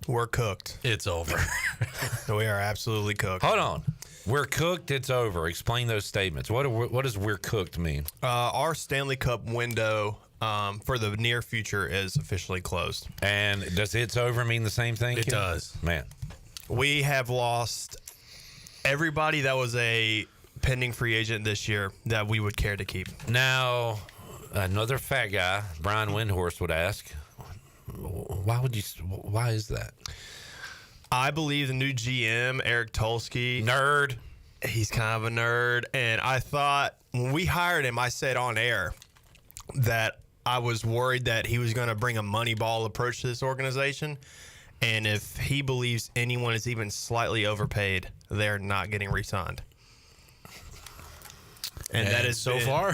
We're cooked. It's over. We are absolutely cooked. Hold on. We're cooked, it's over. Explain those statements. What does we're cooked mean? Our Stanley Cup window for the near future is officially closed. And does it's over mean the same thing? It Ken? does. Man. We have lost everybody that was a pending free agent this year that we would care to keep. Now, another fat guy, Brian Windhorst, would ask, why is that? I believe the new GM, Eric Tulsky. Nerd. He's kind of a nerd. And I thought when we hired him, I said on air that I was worried that he was going to bring a Moneyball approach to this organization. And if he believes anyone is even slightly overpaid, they're not getting re-signed. And that is so far,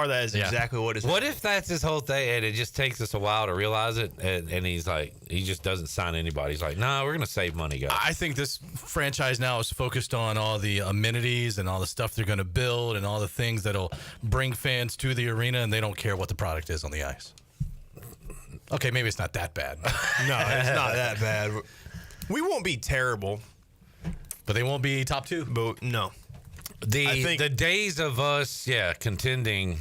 that is exactly what it's. What if that's his whole thing, and it just takes us a while to realize it, and he's like, he just doesn't sign anybody. He's like, no, we're going to save money, guys. I think this franchise now is focused on all the amenities and all the stuff they're going to build and all the things that'll bring fans to the arena, and they don't care what the product is on the ice. Okay, maybe it's not that bad. No, it's not that bad. We won't be terrible, but they won't be top two. But no. The days of us, contending,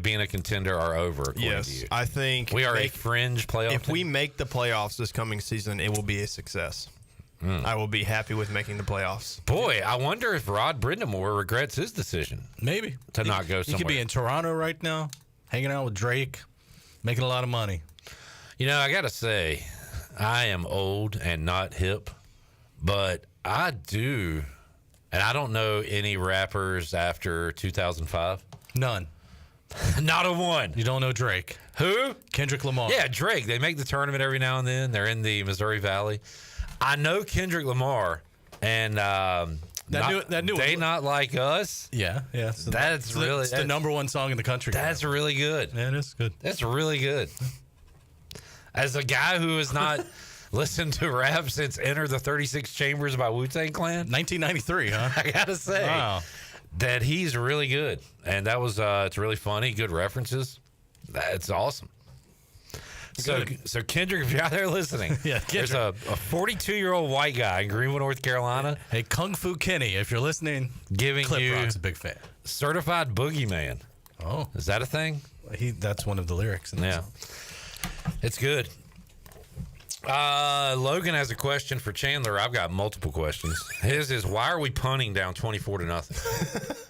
being a contender are over. According to you. I think we are a fringe playoff. If we make the playoffs this coming season, it will be a success. I will be happy with making the playoffs. Boy, I wonder if Rod Brindamore regrets his decision. Maybe to not go somewhere. He could be in Toronto right now, hanging out with Drake, making a lot of money. You know, I gotta say, I am old and not hip, but I do. And I don't know any rappers after 2005. None. Not a one. You don't know Drake. Who? Kendrick Lamar. Yeah, Drake. They make the tournament every now and then. They're in the Missouri Valley. I know Kendrick Lamar, and They Not Like Us. Yeah. That's the number one song in the country. That's really good. Yeah, it is good. That's really good. As a guy who has not listened to rap since Enter the 36 Chambers by Wu-Tang Clan. 1993, huh? I gotta say that he's really good. And that was, it's really funny. Good references. That's awesome. So Kendrick, if you're out there listening, there's a 42-year-old white guy in Greenville, North Carolina. Hey, Kung Fu Kenny, if you're listening, giving Clip you Rock's a big fan. Certified Boogeyman. Oh. Is that a thing? That's one of the lyrics. Yeah. It's good. Logan has a question for Chandler. I've got multiple questions. His is, why are we punting down 24-0?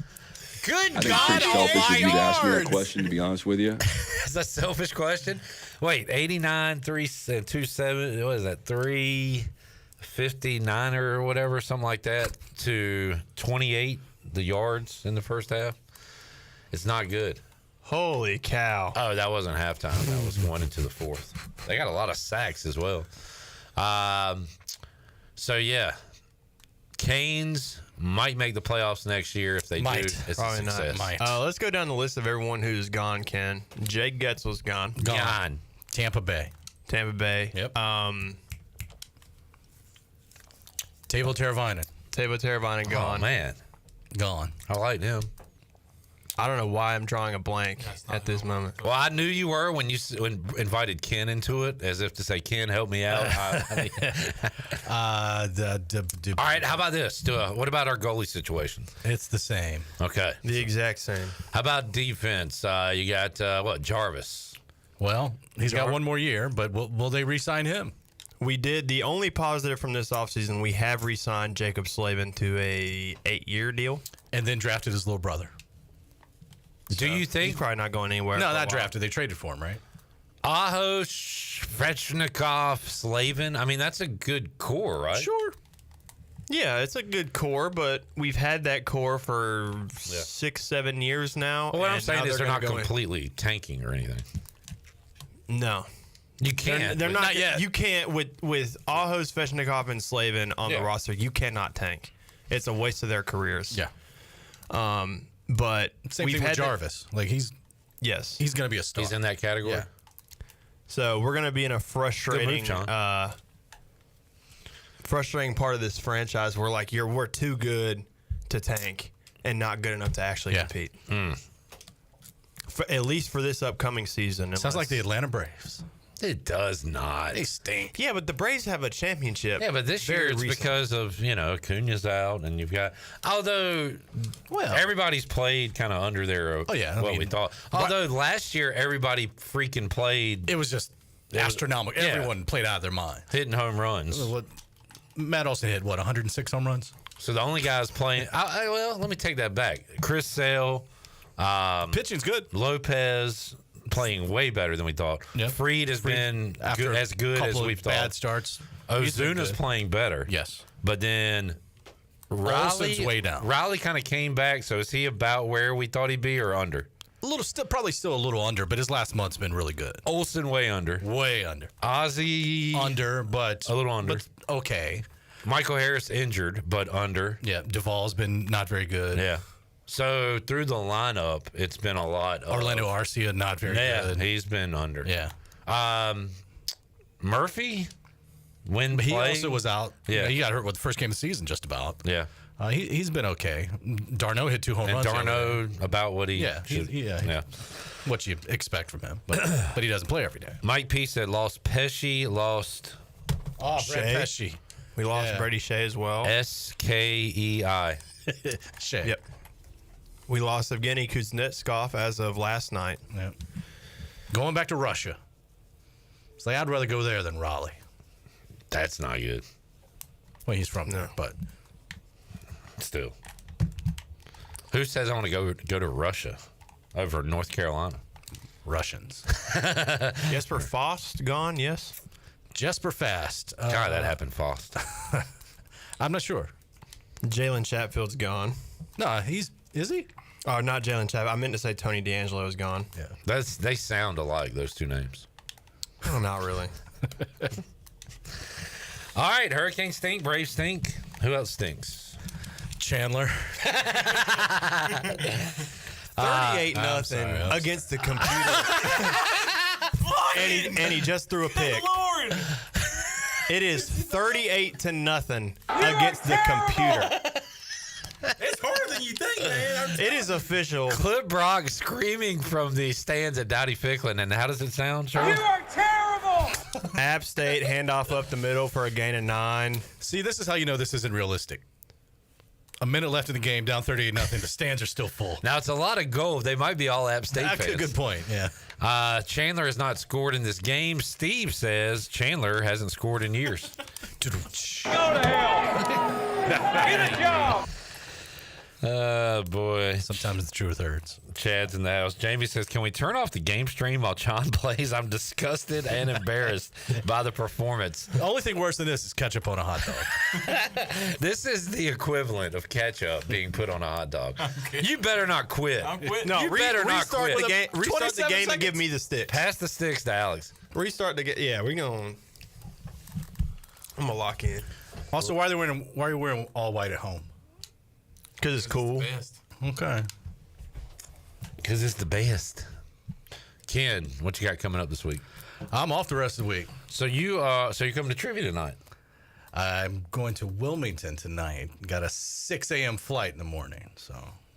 Good God! I think it's pretty selfish of you to ask me that question, to be honest with you. Is that a selfish question? Wait, 89, 327, what is that, 359 or whatever, something like that, to 28, the yards in the first half? It's not good. Holy cow. Oh, that wasn't halftime. That was going into the fourth. They got a lot of sacks as well. Canes might make the playoffs next year. If they do, it's probably a success. Not. Let's go down the list of everyone who's gone, Ken. Jake Getzel's gone. Gone. Tampa Bay. Yep. Teuvo Teravainen. Teravainen gone. Oh, man. Gone. I like him. I don't know why I'm drawing a blank at this moment. Well, I knew you were when you invited Ken into it, as if to say, "Ken, help me out." All right, how about this? What about our goalie situation? It's the same. Okay, the exact same. How about defense? You got Jarvis. Well, he's got one more year, but will they re-sign him? We did. The only positive from this offseason, we have re-signed Jacob Slavin to a 8-year deal, and then drafted his little brother. Do you think he's probably not going anywhere? No, not drafted. They traded for him, right? Aho, Svechnikov, Slavin. I mean, that's a good core, right? Sure. Yeah, it's a good core, but we've had that core for 6-7 years now. Well, what I'm saying is they're not completely tanking or anything. No. You can't. They're not yet. You can't with Aho, Svechnikov, and Slavin on the roster. You cannot tank. It's a waste of their careers. Yeah. But same thing with Jarvis. He's going to be a star. He's in that category. Yeah. So we're going to be in a frustrating part of this franchise where we're too good to tank and not good enough to actually compete. At least for this upcoming season. Sounds like the Atlanta Braves. It does not. They stink. Yeah, but the Braves have a championship. Yeah, but this year it's because of, Acuna's out, and you've got, everybody's played kind of under their, we thought. Although last year everybody freaking played. It was just astronomical. Everyone played out of their mind. Hitting home runs. Matt Olson hit, 106 home runs? So the only guys playing, let me take that back. Chris Sale. Pitching's good. Lopez. Playing way better than we thought. Yep. Freed has been as good as we've thought. Bad starts. Ozuna's playing better. Yes. But then Olsen's way down. Riley kind of came back. So is he about where we thought he'd be or under? Probably still a little under, but his last month's been really good. Olsen way under. Way under. Ozzy under, but a little under. But okay. Michael Harris injured, but under. Yeah. Duvall's been not very good. Yeah. So through the lineup, it's been a lot of Orlando Arcia, not very good. He's been under. Yeah. Murphy, when he also was out. Yeah, he got hurt with the first game of the season, just about. Yeah. He's been okay. Darno hit 2 home runs. Darno about what he what you expect from him, but he doesn't play every day. Mike P said lost Pesci, lost Brad Pesci. We lost Brady Shea as well. Skei. Shea. Yep. We lost Evgeny Kuznetsov as of last night. Yep. Going back to Russia. It's I'd rather go there than Raleigh. That's not good. Well, he's from there, but still. Who says I want to go to Russia over North Carolina? Russians. Jesper Fast gone, yes? Jesper Fast. God, that happened fast. I'm not sure. Jalen Chatfield's gone. No, is he? Oh, not Jalen Chatfield. I meant to say Tony D'Angelo is gone. Yeah. They sound alike, those two names. Oh, not really. All right, Hurricanes stink, Braves stink. Who else stinks? Chandler. 38-0 against the computer. and he just threw a pick. Lord. It is 38-0 against the computer. It's harder than you think, man. It is official. Clip Brock screaming from the stands at Dowdy Ficklin. And how does it sound, Charlie? You are terrible. App State handoff up the middle for a gain of 9. See, this is how you know this isn't realistic. A minute left in the game, down 38-0. The stands are still full. Now, it's a lot of goals. They might be all App State That's fans. a good point, yeah. Chandler has not scored in this game. Steve says Chandler hasn't scored in years. Go to hell. Get a job. Oh, boy. Sometimes the truth hurts. Chad's in the house. Jamie says, can we turn off the game stream while John plays? I'm disgusted and embarrassed by the performance. The only thing worse than this is ketchup on a hot dog. This is the equivalent of ketchup being put on a hot dog. You better not quit. I'm quitting. No, you better not quit. Restart the game and give me the sticks. Pass the sticks to Alex. Restart the game. Yeah, we're going. I'm going to lock in. Also, why are you wearing all white at home? Because it's cool. Okay. Because it's the best. Ken, what you got coming up this week? I'm off the rest of the week. So you're coming to trivia tonight? I'm going to Wilmington tonight. Got a 6 a.m. flight in the morning. So,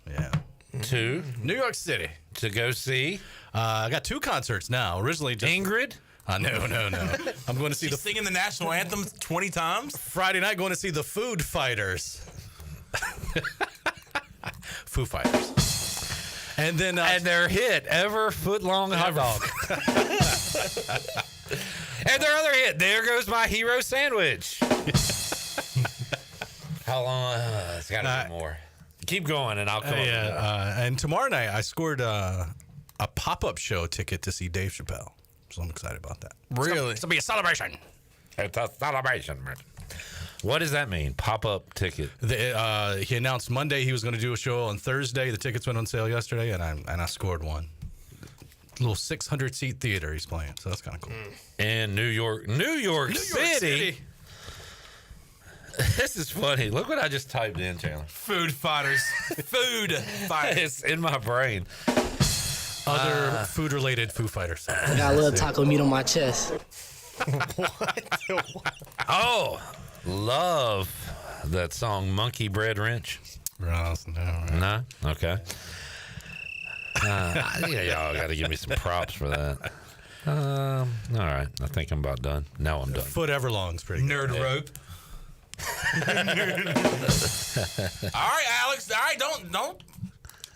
yeah. to New York City to go see. I got 2 concerts now. Originally, just Ingrid. No. I'm going to see She's singing the national anthem 20 times. Friday night. Going to see the Food Fighters. Foo Fighters. And then and their hit, Ever Footlong Hot Dog. And their other hit, There Goes My Hero Sandwich. How long? It's got to be more. Keep going, and I'll come up with it. And tomorrow night, I scored a pop-up show ticket to see Dave Chappelle. So I'm excited about that. Really? It's going to be a celebration. It's a celebration, man. What does that mean? Pop-up ticket. He announced Monday he was going to do a show on Thursday. The tickets went on sale yesterday, and I scored one. Little 600-seat theater he's playing, so that's kind of cool. In New York City. This is funny. Look what I just typed in, Chandler. Food Fighters. Food Fighters. It's in my brain. Other food-related Foo Fighters. I got a little taco meat on my chest. Oh, love that song, Monkey Bread Wrench. No? Okay. I think y'all got to give me some props for that. All right. I think I'm about done. Now I'm done. Foot Everlong's pretty good. Nerd rope. All right, Alex. All right, don't.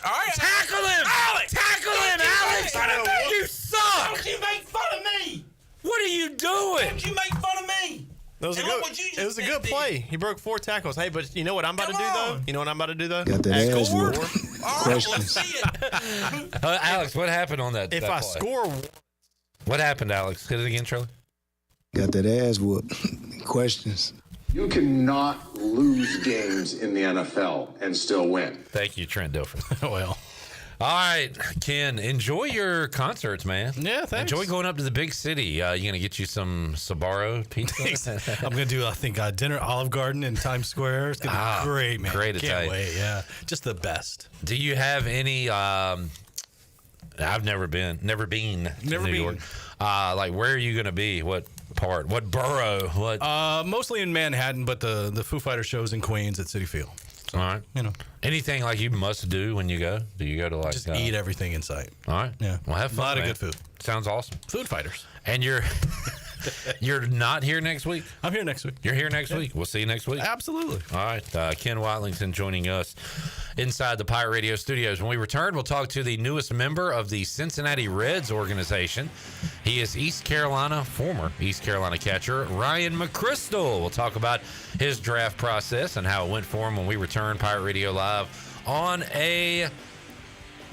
All right, tackle him, Alex. Tackle him, Alex. You suck. Don't you make fun of me? What are you doing? Don't you make fun of me? That was it was a good play. He broke 4 tackles. Hey, but you know what I'm about to do, though? You know what I'm about to do, though? Got that ass whooped. Questions. Alex, what happened on that? If that I play? score... What happened, Alex? Hit it again, Charlie. Got that ass whooped. Questions. You cannot lose games in the NFL and still win. Thank you, Trent Dilfer. Well. All right, Ken, enjoy your concerts, man. Yeah, thanks. Enjoy going up to the big city. You going to get you some Sbarro pizza? I'm going to do, I think, dinner Olive Garden in Times Square. It's going to be great, man. Great. Can't wait, yeah. Just the best. Do you have any, I've never been to New York. Like, where are you going to be? What part? What borough? What? Mostly in Manhattan, but the Foo Fighter shows in Queens at Citi Field. All right. Anything like you must do when you go? Do you go to like... Just eat everything in sight. All right. Yeah. Well, have fun, A lot man. of good food. Sounds awesome. Food Fighters. And you're not here next week? I'm here next week. You're here next week? We'll see you next week. Absolutely. All right. Ken Watlington joining us inside the Pirate Radio studios. When we return, we'll talk to the newest member of the Cincinnati Reds organization. He is former East Carolina catcher, Ryan McCristal. We'll talk about his draft process and how it went for him when we return. Pirate Radio Live on a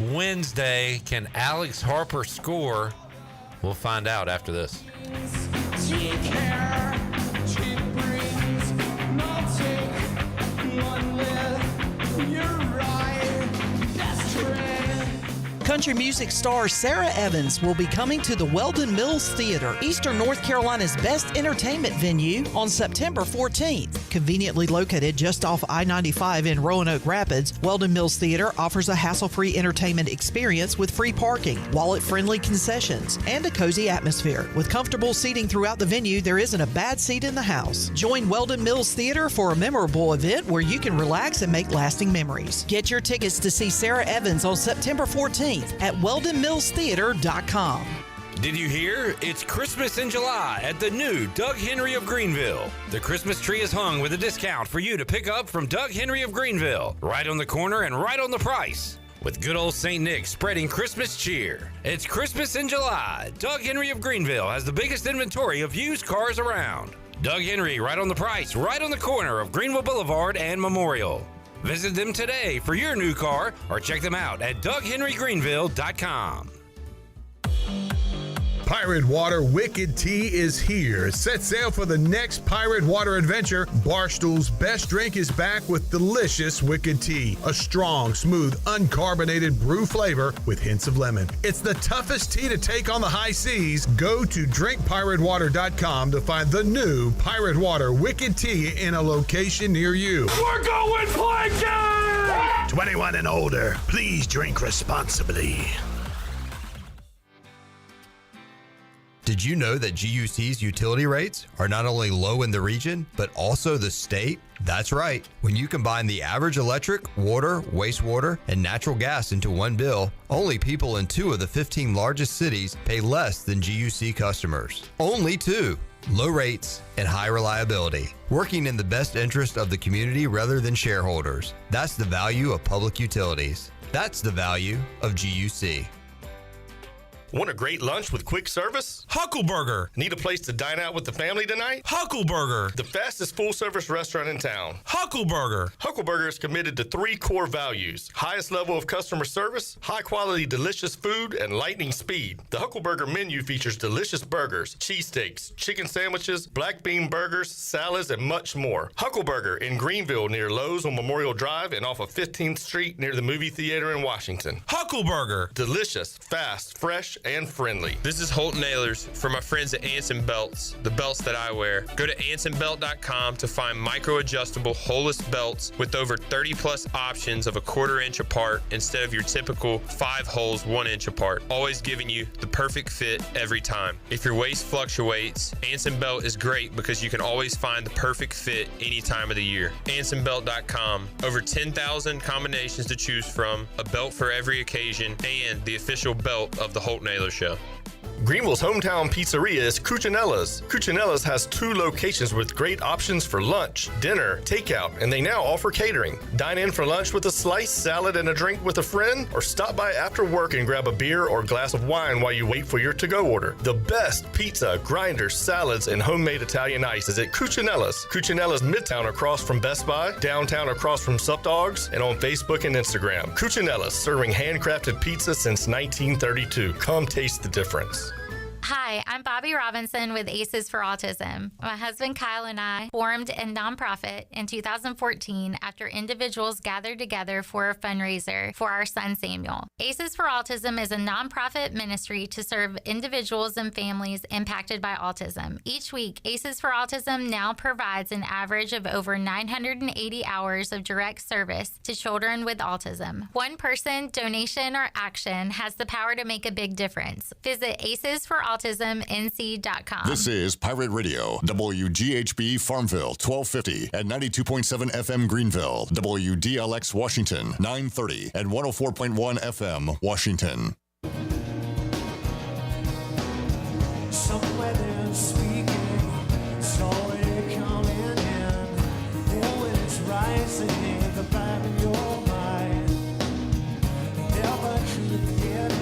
Wednesday. Can Alex Harper score? We'll find out after this. Country music star Sarah Evans will be coming to the Weldon Mills Theater, Eastern North Carolina's best entertainment venue, on September 14th. Conveniently located just off I-95 in Roanoke Rapids, Weldon Mills Theater offers a hassle-free entertainment experience with free parking, wallet-friendly concessions, and a cozy atmosphere. With comfortable seating throughout the venue, there isn't a bad seat in the house. Join Weldon Mills Theater for a memorable event where you can relax and make lasting memories. Get your tickets to see Sarah Evans on September 14th at WeldonMillsTheater.com. Did you hear? It's Christmas in July at the new Doug Henry of Greenville. The Christmas tree is hung with a discount for you to pick up from Doug Henry of Greenville. Right on the corner and right on the price. With good old St. Nick spreading Christmas cheer. It's Christmas in July. Doug Henry of Greenville has the biggest inventory of used cars around. Doug Henry, right on the price, right on the corner of Greenville Boulevard and Memorial. Visit them today for your new car or check them out at DougHenryGreenville.com. Pirate Water Wicked Tea is here. Set sail for the next Pirate Water adventure. Barstool's best drink is back with delicious Wicked Tea. A strong, smooth, uncarbonated brew flavor with hints of lemon. It's the toughest tea to take on the high seas. Go to drinkpiratewater.com to find the new Pirate Water Wicked Tea in a location near you. We're going plankton! 21 and older. Please drink responsibly. Did you know that GUC's utility rates are not only low in the region, but also the state? That's right. When you combine the average electric, water, wastewater, and natural gas into one bill, only people in 2 of the 15 largest cities pay less than GUC customers. Only 2. Low rates and high reliability. Working in the best interest of the community rather than shareholders. That's the value of public utilities. That's the value of GUC. Want a great lunch with quick service? Huckleburger. Need a place to dine out with the family tonight? Huckleburger. The fastest full-service restaurant in town. Huckleburger. Huckleburger is committed to 3 core values: highest level of customer service, high-quality, delicious food, and lightning speed. The Huckleburger menu features delicious burgers, cheesesteaks, chicken sandwiches, black bean burgers, salads, and much more. Huckleburger in Greenville near Lowe's on Memorial Drive and off of 15th Street near the movie theater in Washington. Huckleburger. Delicious, fast, fresh, and friendly. This is Holt Nailers for my friends at Anson Belts, the belts that I wear. Go to ansonbelt.com to find micro-adjustable holeless belts with over 30 plus options of a 1/4 inch apart instead of your typical 5 holes 1 inch apart, always giving you the perfect fit every time. If your waist fluctuates, Anson Belt is great because you can always find the perfect fit any time of the year. ansonbelt.com, over 10,000 combinations to choose from, a belt for every occasion, and the official belt of the Holt Nailers Show. Greenville's hometown pizzeria is Cucinella's. Cucinella's has 2 locations with great options for lunch, dinner, takeout, and they now offer catering. Dine in for lunch with a slice, salad, and a drink with a friend, or stop by after work and grab a beer or glass of wine while you wait for your to-go order. The best pizza, grinders, salads, and homemade Italian ice is at Cucinella's. Cucinella's Midtown across from Best Buy, downtown across from Sup Dogs, and on Facebook and Instagram. Cucinella's, serving handcrafted pizza since 1932. Come taste the difference. Hi, I'm Bobby Robinson with Aces for Autism. My husband Kyle and I formed a nonprofit in 2014 after individuals gathered together for a fundraiser for our son Samuel. Aces for Autism is a nonprofit ministry to serve individuals and families impacted by autism. Each week, Aces for Autism now provides an average of over 980 hours of direct service to children with autism. One person, donation, or action has the power to make a big difference. Visit acesforautismnc.com. This is Pirate Radio, WGHB Farmville, 1250 at 92.7 FM Greenville, WDLX Washington, 930 and 104.1 FM Washington. Some weather speaking, slowly coming in. And when it's rising, the vibe in your mind never could get it.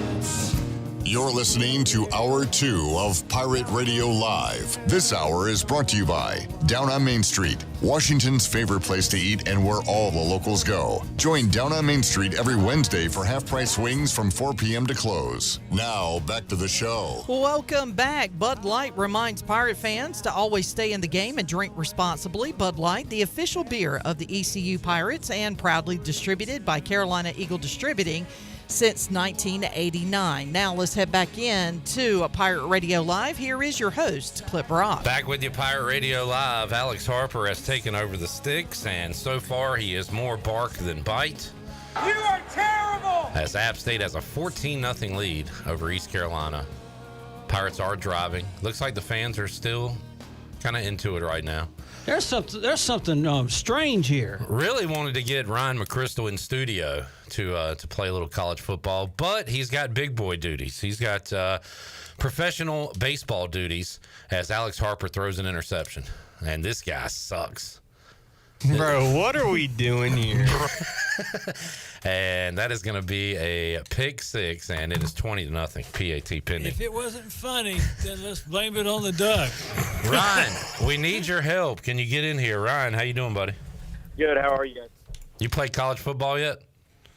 You're listening to Hour 2 of Pirate Radio Live. This hour is brought to you by Down on Main Street, Washington's favorite place to eat and where all the locals go. Join Down on Main Street every Wednesday for half-price wings from 4 p.m. to close. Now, back to the show. Welcome back. Bud Light reminds Pirate fans to always stay in the game and drink responsibly. Bud Light, the official beer of the ECU Pirates and proudly distributed by Carolina Eagle Distributing since 1989. Now let's head back in to a Pirate Radio Live. Here is your host, Clip Rock. Back with you, Pirate Radio Live. Alex Harper has taken over the sticks, and so far he is more bark than bite. You are terrible! As App State has a 14-0 lead over East Carolina. Pirates are driving. Looks like the fans are still kind of into it right now. There's something strange here. Really wanted to get Ryan McCristal in studio to play a little college football, but he's got big boy duties. He's got professional baseball duties as Alex Harper throws an interception, and this guy sucks. Bro, what are we doing here? And that is going to be a pick six, and it is 20-0. PAT pending. If it wasn't funny, then let's blame it on the duck. Ryan, we need your help. Can you get in here? Ryan, how you doing, buddy? Good. How are you guys? You played college football yet?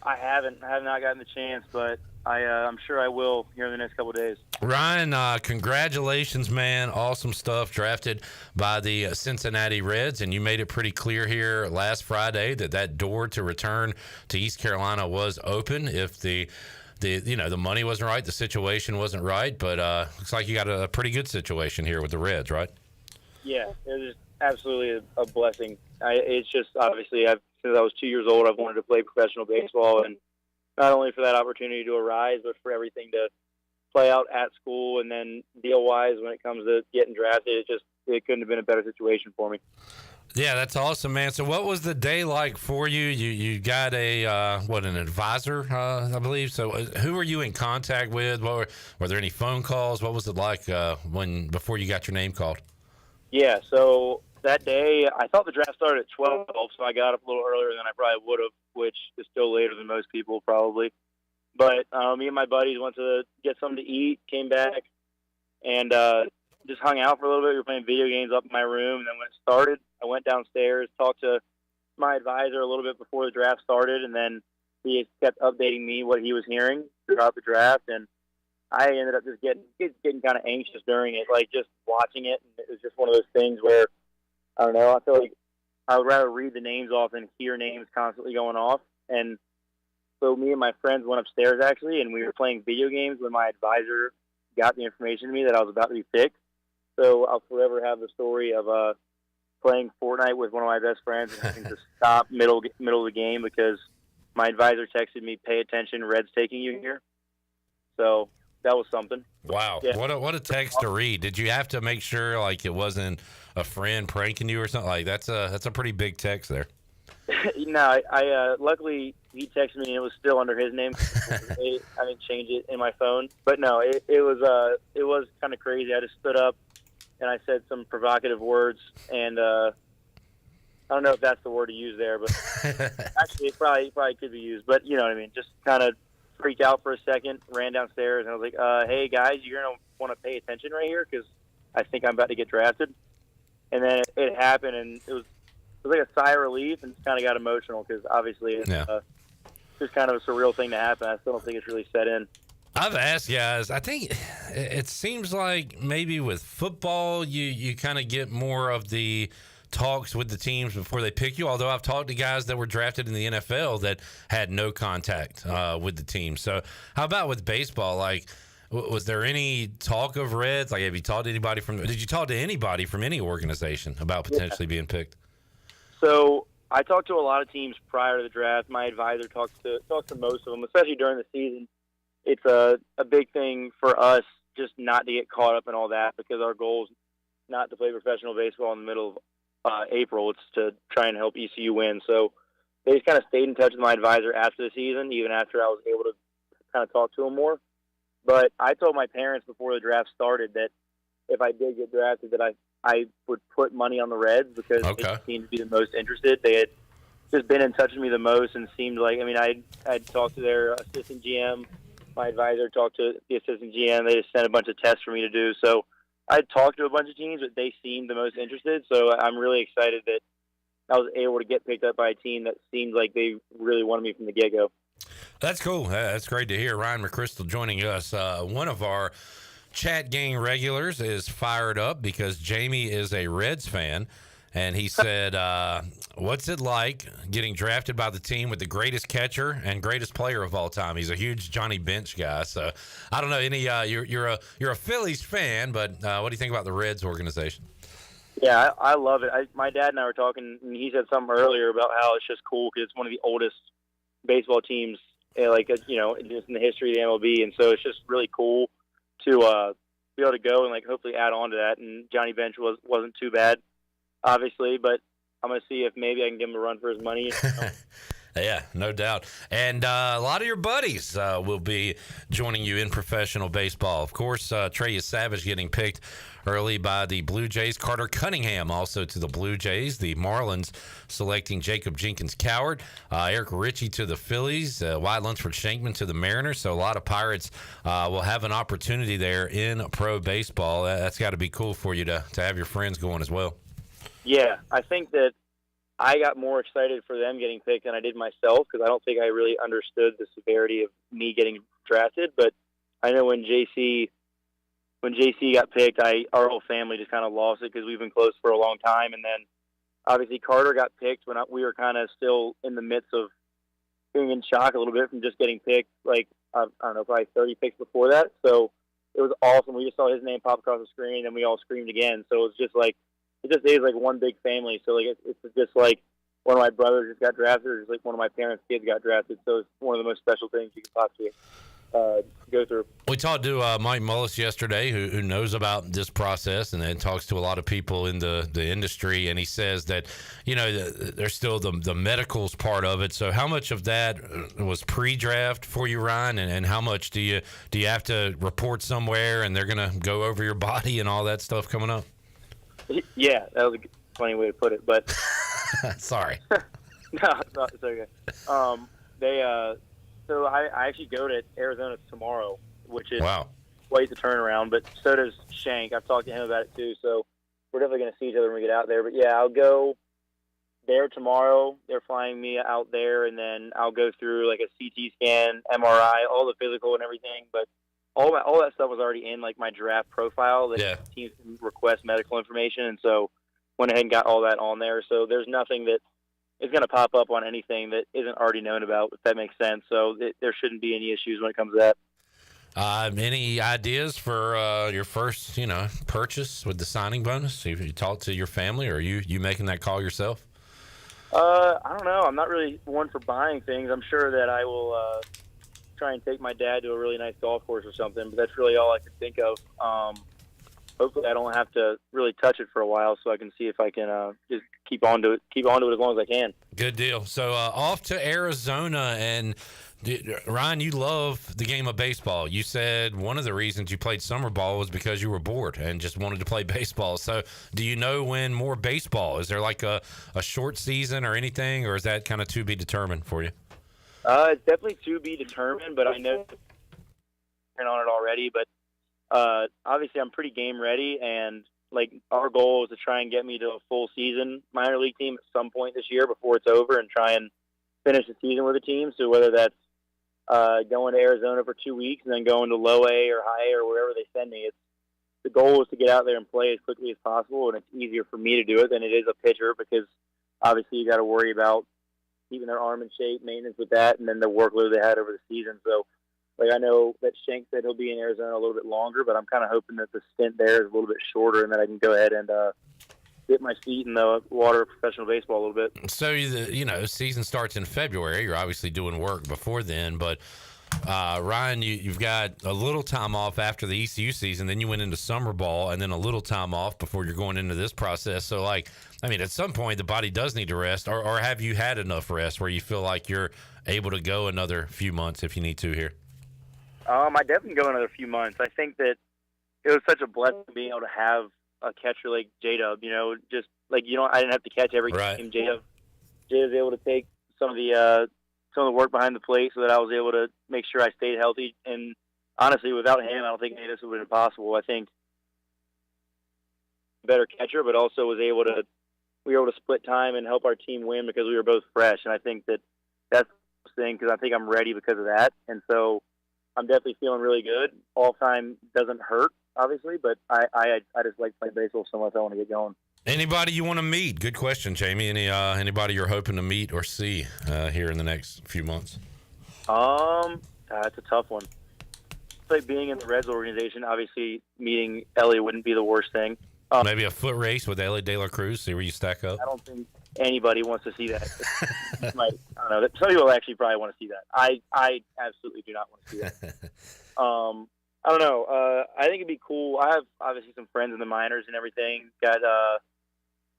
I haven't. I have not gotten the chance, but I'm sure I will here in the next couple of days. Ryan, congratulations, man. Awesome stuff. Drafted by the Cincinnati Reds, and you made it pretty clear here last Friday that door to return to East Carolina was open if the money wasn't right, the situation wasn't right, but looks like you got a pretty good situation here with the Reds, right? Yeah, it was absolutely a blessing. It's just obviously since I was 2 years old, I've wanted to play professional baseball, and not only for that opportunity to arise, but for everything to play out at school, and then deal-wise, when it comes to getting drafted, it couldn't have been a better situation for me. Yeah, that's awesome, man. So what was the day like for you? You got an advisor, I believe. So who were you in contact with? Were there any phone calls? What was it like before you got your name called? Yeah, so that day, I thought the draft started at 12, so I got up a little earlier than I probably would have, which is still later than most people probably. But me and my buddies went to get something to eat, came back, and just hung out for a little bit. We were playing video games up in my room, and then when it started, I went downstairs, talked to my advisor a little bit before the draft started, and then he kept updating me what he was hearing throughout the draft, and I ended up just getting kind of anxious during it, like just watching it, and it was just one of those things where, I don't know, I feel like I would rather read the names off than hear names constantly going off, and so me and my friends went upstairs, actually, and we were playing video games when my advisor got the information to me that I was about to be picked. So I'll forever have the story of playing Fortnite with one of my best friends and having to stop middle of the game because my advisor texted me, "Pay attention, Red's taking you here." So that was something. Wow, yeah. What a text to read. Did you have to make sure like it wasn't a friend pranking you or something? Like that's a pretty big text there. No, I luckily he texted me and it was still under his name. I didn't change it in my phone, but no, it was kind of crazy. I just stood up and I said some provocative words, and I don't know if that's the word to use there, but actually it probably could be used. But you know what I mean. Just kind of freaked out for a second, ran downstairs, and I was like, "Hey guys, you're gonna want to pay attention right here because I think I'm about to get drafted." And then it happened, and it was like a sigh of relief, and just kind of got emotional because obviously it's just kind of a surreal thing to happen. I still don't think it's really set in. I've asked guys, I think it seems like maybe with football, you kind of get more of the talks with the teams before they pick you, although I've talked to guys that were drafted in the NFL that had no contact with the team. So how about with baseball? Like, was there any talk of Reds? Like, have you talked to anybody did you talk to anybody from any organization about potentially being picked? So I talked to a lot of teams prior to the draft. My advisor talked to most of them, especially during the season. It's a big thing for us just not to get caught up in all that because our goal is not to play professional baseball in the middle of April. It's to try and help ECU win. So they just kind of stayed in touch with my advisor after the season, even after I was able to kind of talk to him more. But I told my parents before the draft started that if I did get drafted that I would put money on the Reds because they seemed to be the most interested. They had just been in touch with me the most and seemed like, I mean, I'd talked to their assistant GM. My advisor talked to the assistant GM. They just sent a bunch of tests for me to do. So I talked to a bunch of teams, but they seemed the most interested. So I'm really excited that I was able to get picked up by a team that seemed like they really wanted me from the get-go. That's cool. That's great to hear. Ryan McCristal joining us. One of our chat gang regulars is fired up because Jamie is a Reds fan. And he said, what's it like getting drafted by the team with the greatest catcher and greatest player of all time? He's a huge Johnny Bench guy. So I don't know any. You're a Phillies fan, but what do you think about the Reds organization? Yeah, I love it. My dad and I were talking, and he said something earlier about how it's just cool because it's one of the oldest baseball teams, just in the history of the MLB, and so it's just really cool to be able to go and like hopefully add on to that. And Johnny Bench wasn't too bad, obviously, but I'm going to see if maybe I can give him a run for his money. Yeah, no doubt. And a lot of your buddies will be joining you in professional baseball. Of course, Trey Savage getting picked early by the Blue Jays. Carter Cunningham also to the Blue Jays. The Marlins selecting Jacob Jenkins-Cowart. Eric Ritchie to the Phillies. Wyatt Lunsford-Shankman to the Mariners. So a lot of Pirates will have an opportunity there in pro baseball. That's got to be cool for you to have your friends going as well. Yeah, I think that I got more excited for them getting picked than I did myself because I don't think I really understood the severity of me getting drafted. But I know when JC got picked, our whole family just kind of lost it because we've been close for a long time. And then obviously Carter got picked when we were kind of still in the midst of being in shock a little bit from just getting picked, like, I don't know, probably 30 picks before that. So it was awesome. We just saw his name pop across the screen and we all screamed again. So it was just like, it just is like one big family. So like it's just like one of my brothers just got drafted, or just like one of my parents' kids got drafted. So it's one of the most special things you can possibly. go through. We talked to Mike Mullis yesterday, who knows about this process and talks to a lot of people in the industry, and he says that, there's still the medicals part of it. So how much of that was pre-draft for you, Ryan, and how much do you have to report somewhere and they're going to go over your body and all that stuff coming up? Yeah, that was a funny way to put it, but sorry. No, it's okay. So I actually go to Arizona tomorrow, which is quite the turnaround, but so does Shank. I've talked to him about it too, so we're definitely going to see each other when we get out there. But yeah, I'll go there tomorrow. They're flying me out there, and then I'll go through like a CT scan, MRI, all the physical and everything. But all that stuff was already in like my draft profile that teams can request medical information, and so went ahead and got all that on there. So there's nothing that is going to pop up on anything that isn't already known about, if that makes sense. So there shouldn't be any issues when it comes to that. Any ideas for your first, purchase with the signing bonus? Have you talked to your family, or are you making that call yourself? I don't know. I'm not really one for buying things. I'm sure that I will try and take my dad to a really nice golf course or something, but that's really all I can think of. Hopefully I don't have to really touch it for a while, so I can see if I can just keep on to it as long as I can. Good deal. So off to Arizona, and Ryan, you love the game of baseball. You said one of the reasons you played summer ball was because you were bored and just wanted to play baseball. So do you know when more baseball? Is there like a short season or anything, or is that kind of to be determined for you? It's definitely to be determined, but I know on it already. But obviously I'm pretty game ready, and like our goal is to try and get me to a full season minor league team at some point this year before it's over, and try and finish the season with a team. So whether that's going to Arizona for 2 weeks and then going to low A or high A or wherever they send me, the goal is to get out there and play as quickly as possible, and it's easier for me to do it than it is a pitcher, because obviously you got to worry about keeping their arm in shape, maintenance with that, and then the workload they had over the season. So like I know that Shank said he'll be in Arizona a little bit longer, but I'm kind of hoping that the stint there is a little bit shorter and that I can go ahead and get my feet in the water of professional baseball a little bit. So, season starts in February. You're obviously doing work before then, but Ryan, you've got a little time off after the ECU season, then you went into summer ball, and then a little time off before you're going into this process. So, at some point, the body does need to rest, or have you had enough rest where you feel like you're able to go another few months if you need to here? I definitely go another few months. I think that it was such a blessing being able to have a catcher like J-Dub, just like, I didn't have to catch every game. J-Dub was able to take some of the work behind the plate so that I was able to make sure I stayed healthy. And honestly, without him, I don't think any of this would have been possible. I think better catcher, but also we were able to split time and help our team win because we were both fresh. And I think that's the thing, because I think I'm ready because of that. And so I'm definitely feeling really good. All time doesn't hurt, obviously, but I just like playing baseball so much I want to get going. Anybody you want to meet? Good question, Jamie. Anybody you're hoping to meet or see here in the next few months? That's a tough one. It's like being in the Reds organization. Obviously, meeting Ellie wouldn't be the worst thing. Maybe a foot race with Ellie De La Cruz, see where you stack up? I don't think anybody wants to see that. I don't know. Some people actually probably want to see that. I absolutely do not want to see that. I don't know. I think it'd be cool. I have obviously some friends in the minors and everything. Got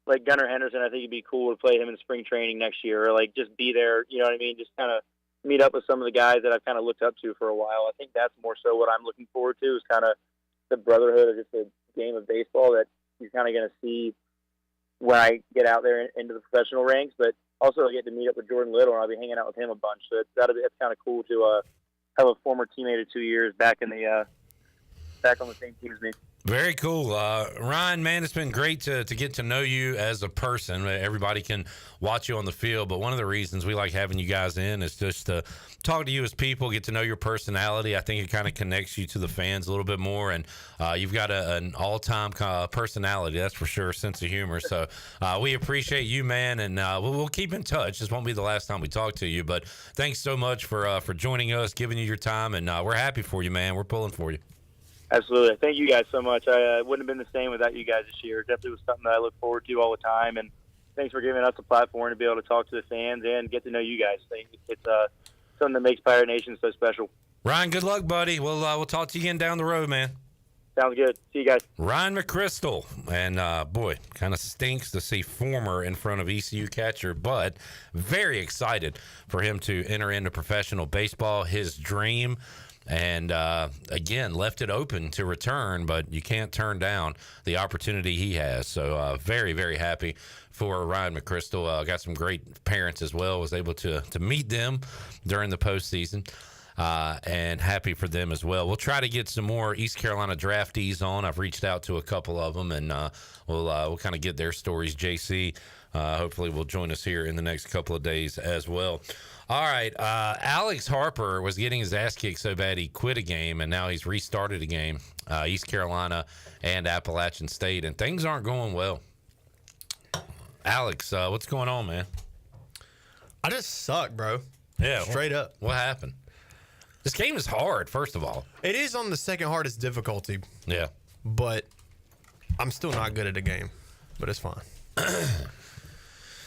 like Gunnar Henderson. I think it'd be cool to play him in spring training next year, or like just be there. You know what I mean? Just kind of meet up with some of the guys that I've kind of looked up to for a while. I think that's more so what I'm looking forward to, is kind of the brotherhood of just a game of baseball that he's kind of going to see when I get out there into the professional ranks. But also I get to meet up with Jordan Little, and I'll be hanging out with him a bunch. So that's kind of cool to have a former teammate of 2 years back on the same team as me. Very cool. Ryan, man, it's been great to get to know you as a person. Everybody can watch you on the field, but one of the reasons we like having you guys in is just to talk to you as people, get to know your personality. I think it kind of connects you to the fans a little bit more, and you've got an all-time personality, that's for sure, sense of humor. So we appreciate you, man, and we'll keep in touch. This won't be the last time we talk to you, but thanks so much for joining us, giving you your time, and we're happy for you, man. We're pulling for you. Absolutely. Thank you guys so much. I wouldn't have been the same without you guys this year. It definitely was something that I look forward to all the time. And thanks for giving us a platform to be able to talk to the fans and get to know you guys. It's something that makes Pirate Nation so special. Ryan, good luck, buddy. We'll talk to you again down the road, man. Sounds good. See you guys. Ryan McCristal. And, boy, kind of stinks to see former in front of ECU catcher, but very excited for him to enter into professional baseball, his dream. And, again, left it open to return, but you can't turn down the opportunity he has. So, very, very happy for Ryan McCristal. Got some great parents as well. Was able to meet them during the postseason. And happy for them as well. We'll try to get some more East Carolina draftees on. I've reached out to a couple of them, and we'll kind of get their stories. JC hopefully will join us here in the next couple of days as well. All right, Alex Harper was getting his ass kicked so bad he quit a game, and now he's restarted a game, East Carolina and Appalachian State, and things aren't going well. Alex, what's going on, man? I just suck, bro. Yeah, straight up. What happened? This game is hard, first of all. It is on the second hardest difficulty. Yeah. But I'm still not good at the game. But it's fine.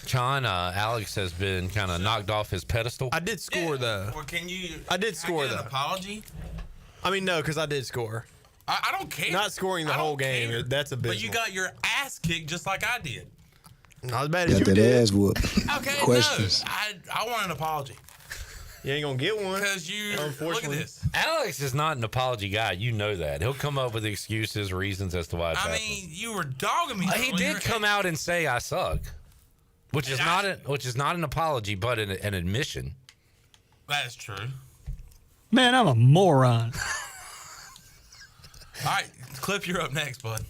John, Alex has been kind of knocked off his pedestal. I did score, though. Well, can you? I did score, get an though. apology? I mean, no, because I did score. I don't care. Not scoring the whole game. care. That's abysmal. But you got your ass kicked just like I did. Not as bad as Got you that did. ass whooped. Okay, Questions. no. I want an apology. You ain't going to get one. Because look at this. Alex is not an apology guy. You know that. He'll come up with excuses, reasons as to why it's happening. I mean, you were dogging me. He did come out and say I suck, which is not an apology, but an admission. That's true. Man, I'm a moron. All right, Clip, you're up next, bud.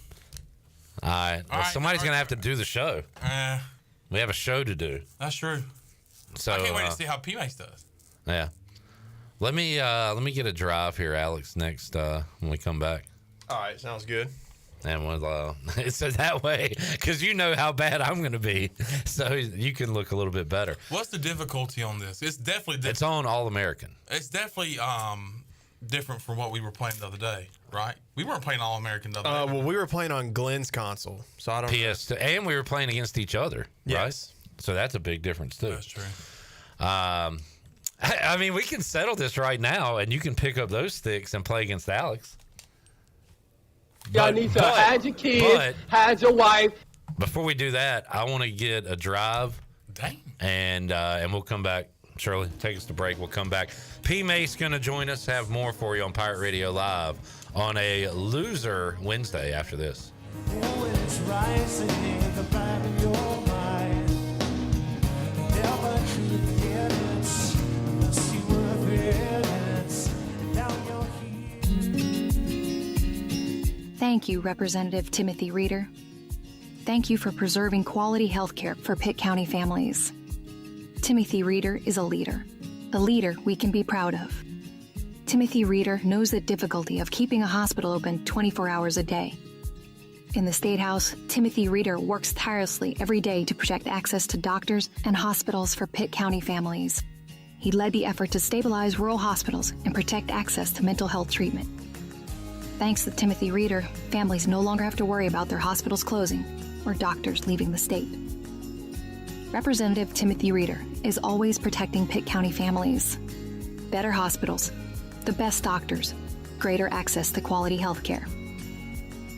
All right. Well, somebody's going to have to do the show. We have a show to do. That's true. So I can't wait to see how PMase does. Yeah. Let me get a drive here, Alex, next when we come back. All right, sounds good. And we'll, it's that way because you know how bad I'm going to be, so you can look a little bit better. What's the difficulty on this? It's definitely It's on All-American. It's definitely different from what we were playing the other day, right? We weren't playing All-American the other day. Well, we were playing on Glenn's console, so I don't know. PS2, and we were playing against each other, Yes. right? So that's a big difference too. That's true. I mean, we can settle this right now, and you can pick up those sticks and play against Alex. Y'all need to hide your kids, hide your wife. Before we do that, I want to get a drive. Dang. And we'll come back. Shirley, take us to break. We'll come back. PMase going to join us. Have more for you on Pirate Radio Live on a Loser Wednesday after this. Thank you, Representative Timothy Reeder. Thank you for preserving quality health care for Pitt County families. Timothy Reeder is a leader we can be proud of. Timothy Reeder knows the difficulty of keeping a hospital open 24 hours a day. In the State House, Timothy Reeder works tirelessly every day to protect access to doctors and hospitals for Pitt County families. He led the effort to stabilize rural hospitals and protect access to mental health treatment. Thanks to Timothy Reeder, families no longer have to worry about their hospitals closing or doctors leaving the state. Representative Timothy Reeder is always protecting Pitt County families. Better hospitals, the best doctors, greater access to quality health care.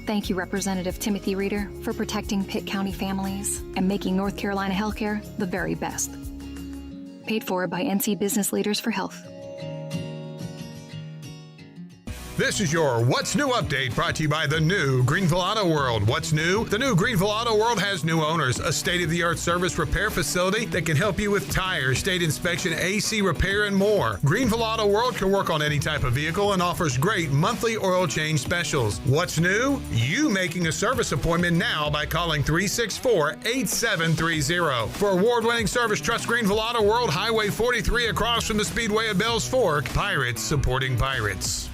Thank you, Representative Timothy Reeder, for protecting Pitt County families and making North Carolina healthcare the very best. Paid for by NC Business Leaders for Health. This is your What's New update brought to you by the new Greenville Auto World. What's new? The new Greenville Auto World has new owners, a state-of-the-art service repair facility that can help you with tires, state inspection, AC repair, and more. Greenville Auto World can work on any type of vehicle and offers great monthly oil change specials. What's new? You making a service appointment now by calling 364-8730. For award-winning service, trust Greenville Auto World, Highway 43 across from the Speedway of Bells Fork. Pirates supporting pirates.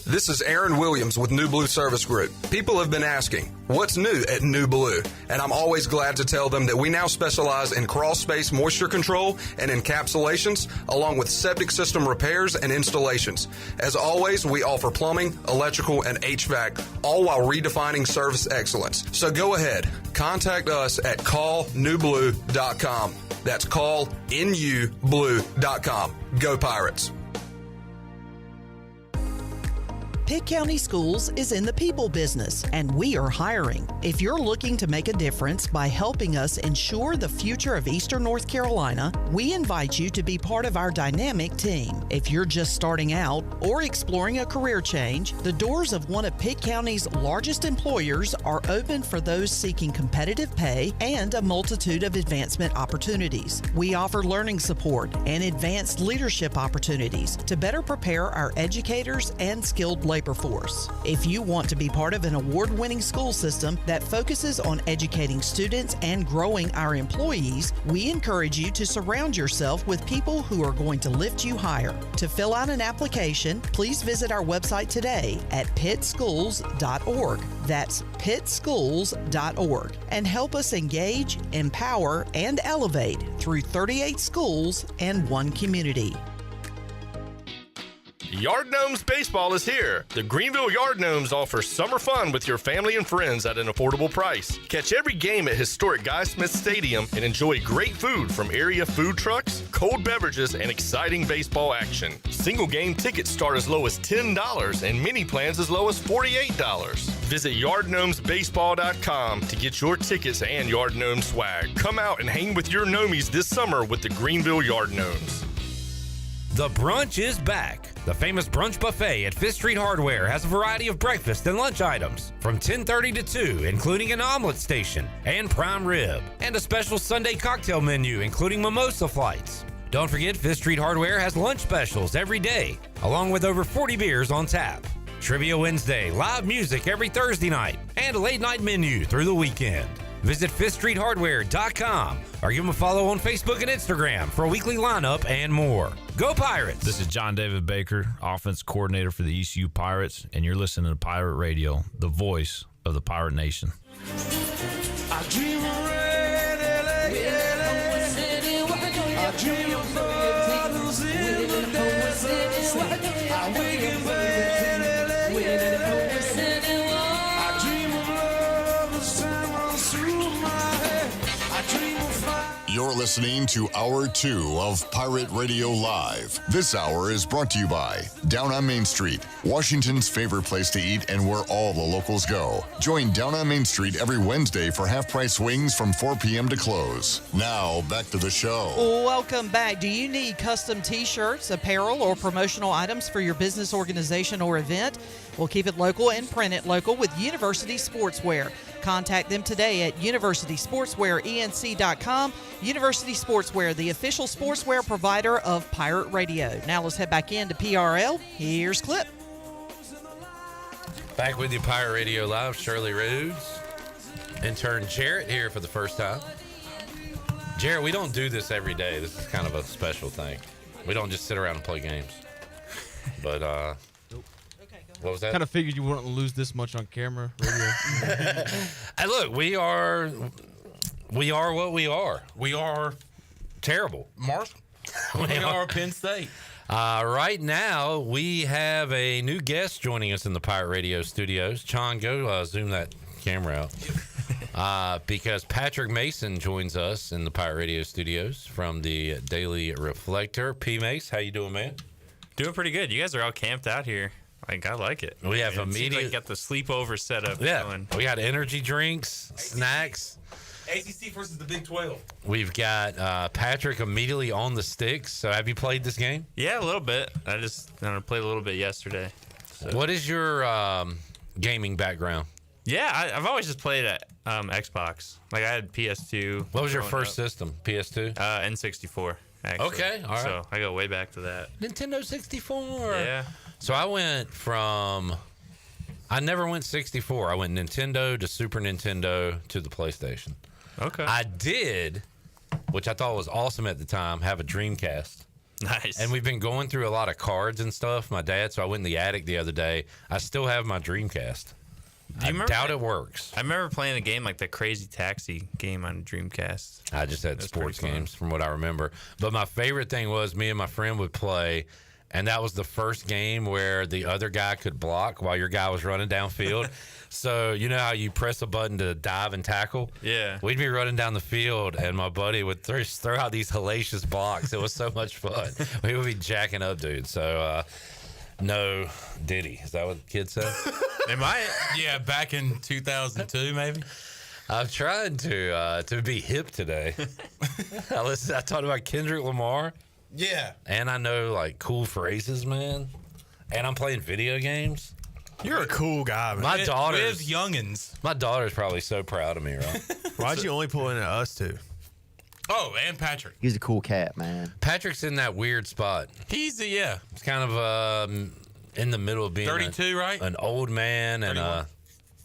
This is Aaron Williams with New Blue Service Group. People have been asking, what's new at New Blue? And I'm always glad to tell them that we now specialize in crawl space moisture control and encapsulations, along with septic system repairs and installations. As always, we offer plumbing, electrical, and HVAC, all while redefining service excellence. So go ahead, contact us at callnewblue.com. That's callnublue.com. Go Pirates. Pitt County Schools is in the people business, and we are hiring. If you're looking to make a difference by helping us ensure the future of Eastern North Carolina, we invite you to be part of our dynamic team. If you're just starting out or exploring a career change, the doors of one of Pitt County's largest employers are open for those seeking competitive pay and a multitude of advancement opportunities. We offer learning support and advanced leadership opportunities to better prepare our educators and skilled labor force. If you want to be part of an award-winning school system that focuses on educating students and growing our employees, we encourage you to surround yourself with people who are going to lift you higher. To fill out an application, please visit our website today at pittschools.org. That's pittschools.org. And help us engage, empower, and elevate through 38 schools and 1 community. Yard Gnomes Baseball is here. The Greenville Yard Gnomes offer summer fun with your family and friends at an affordable price. Catch every game at historic Guy Smith Stadium and enjoy great food from area food trucks, cold beverages, and exciting baseball action. Single game tickets start as low as $10 and mini plans as low as $48. Visit yardgnomesbaseball.com to get your tickets and Yard Gnome swag. Come out and hang with your Gnomies this summer with the Greenville Yard Gnomes. The brunch is back. The famous brunch buffet at Fifth Street Hardware has a variety of breakfast and lunch items from 10:30 to 2, including an omelet station and prime rib, and a special Sunday cocktail menu, including mimosa flights. Don't forget, Fifth Street Hardware has lunch specials every day, along with over 40 beers on tap. Trivia Wednesday, live music every Thursday night, and a late night menu through the weekend. Visit FifthStreetHardware.com or give them a follow on Facebook and Instagram for a weekly lineup and more. Go Pirates! This is John David Baker, offense coordinator for the ECU Pirates, and you're listening to Pirate Radio, the voice of the Pirate Nation. I dream of red LA. I dream of bottles in the desert. I wake in red LA. I dream of love as time runs through my head. I dream of fire. You're listening to Hour 2 of Pirate Radio Live. This hour is brought to you by Down on Main Street, Washington's favorite place to eat and where all the locals go. Join Down on Main Street every Wednesday for half-price wings from 4 p.m. to close. Now, back to the show. Welcome back. Do you need custom t-shirts, apparel, or promotional items for your business, organization, or event? We'll keep it local and print it local with University Sportswear. Contact them today at universitysportswearenc.com. University Sportswear, the official sportswear provider of Pirate Radio. Now let's head back into PRL. Here's Clip. Back with you, Pirate Radio Live. Shirley Rhodes. Intern Jarrett here for the first time. Jarrett, we don't do this every day. This is kind of a special thing. We don't just sit around and play games. But, what was that? Kind of figured you wouldn't lose this much on camera. Radio. Hey, look, we are what we are. We are terrible. Mars. We are Penn State. Right now, we have a new guest joining us in the Pirate Radio studios. Chon, go zoom that camera out. Because Patrick Mason joins us in the Pirate Radio studios from the Daily Reflector. PMase, how you doing, man? Doing pretty good. You guys are all camped out here. Like, I like it. We have immediate. Like got the sleepover setup going. We got energy drinks, snacks. ACC versus the Big 12. We've got Patrick immediately on the sticks. So, have you played this game? Yeah, a little bit. I played a little bit yesterday. So. What is your gaming background? Yeah, I've always just played at Xbox. Like, I had PS2. What was your first system? PS2? N64. Actually. Okay, all right. So I go way back to that. Nintendo 64. Yeah. So I never went 64. I went Nintendo to Super Nintendo to the PlayStation. Okay. I did, which I thought was awesome at the time, have a Dreamcast. Nice. And we've been going through a lot of cards and stuff, my dad, so I went in the attic the other day. I still have my Dreamcast. I doubt it works. I remember playing a game like the Crazy Taxi game on Dreamcast. I just had sports games from what I remember. But my favorite thing was me and my friend would play, and that was the first game where the other guy could block while your guy was running downfield. So you know how you press a button to dive and tackle? Yeah. We'd be running down the field, and my buddy would throw out these hellacious blocks. It was so much fun. We would be jacking up, dude. So No, Diddy. Is that what kids say? They might. Yeah, back in 2002, maybe. I'm trying to be hip today. I talked about Kendrick Lamar. Yeah. And I know like cool phrases, man. And I'm playing video games. You're a cool guy, man. My daughter's with youngins. My daughter's probably so proud of me, right? Why'd you only pull in at us two? Oh, and Patrick. He's a cool cat, man. Patrick's in that weird spot. He's It's kind of in the middle of being 32, right? An old man and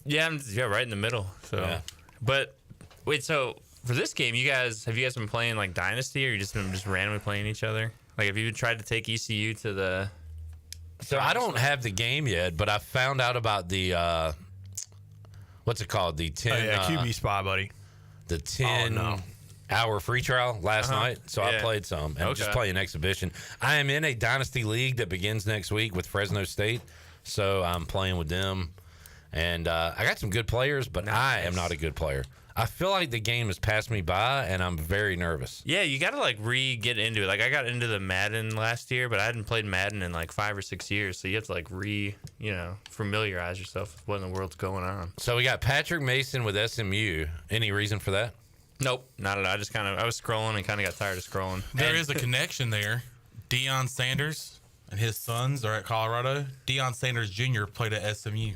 yeah, right in the middle. So, Yeah. But wait, so for this game, have you guys been playing like Dynasty, or you just been randomly playing each other? Like, have you tried to take ECU to the? So I don't have the game yet, but I found out about the what's it called? The 10 QB spot, buddy. The 10-hour free trial last night. So I played some and just playing exhibition. I am in a dynasty league that begins next week with Fresno State, so I'm playing with them. And I got some good players, but I am not a good player. I feel like the game has passed me by, and I'm very nervous. Yeah, you got to like get into it. Like I got into the Madden last year, but I hadn't played Madden in like 5 or 6 years. So you have to like familiarize yourself with what in the world's going on. So we got Patrick Mason with SMU. Any reason for that? Nope, not at all. I was scrolling and kind of got tired of scrolling. There is a connection there. Deion Sanders and his sons are at Colorado. Deion Sanders Jr. played at SMU.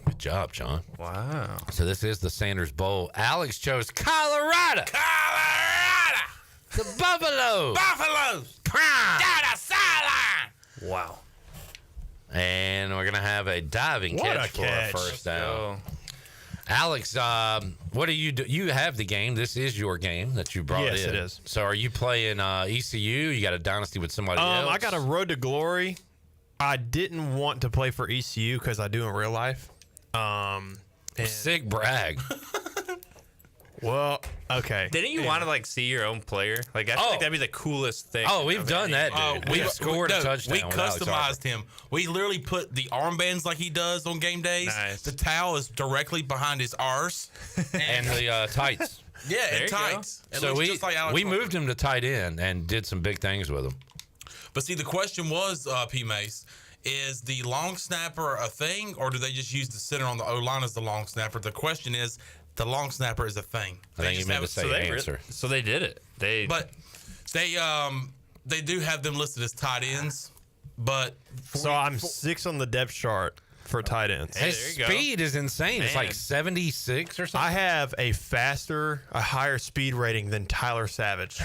Good job, John. Wow. So this is the Sanders Bowl. Alex chose Colorado. Colorado. The Buffaloes. Buffaloes. Down the sideline. Wow. And we're going to have a diving What catch a for catch. our first down. Alex, what do you do? You have the game. This is your game that you brought in. Yes, it is. So are you playing ECU? You got a dynasty with somebody else? I got a Road to Glory. I didn't want to play for ECU because I do in real life. Sick brag. Well, okay. Didn't you want to like see your own player? Like I feel like that'd be the coolest thing. Oh, we've done that, dude. We've scored a touchdown. We with Alex customized him. We literally put the armbands like he does on game days. Nice. The towel is directly behind his arse. And the tights. Yeah, There and you go. tights. It So looks we just like Alex Walker. moved him to tight end and did some big things with him. But see, the question was, PMase, is the long snapper a thing, or do they just use the center on the O-line as the long snapper? The question is, the long snapper is a thing. I think you meant to say answer. So they did it. But they do have them listed as tight ends. But So I'm 6 on the depth chart for tight ends. His speed is insane. It's like 76 or something. I have a higher speed rating than Tyler Savage.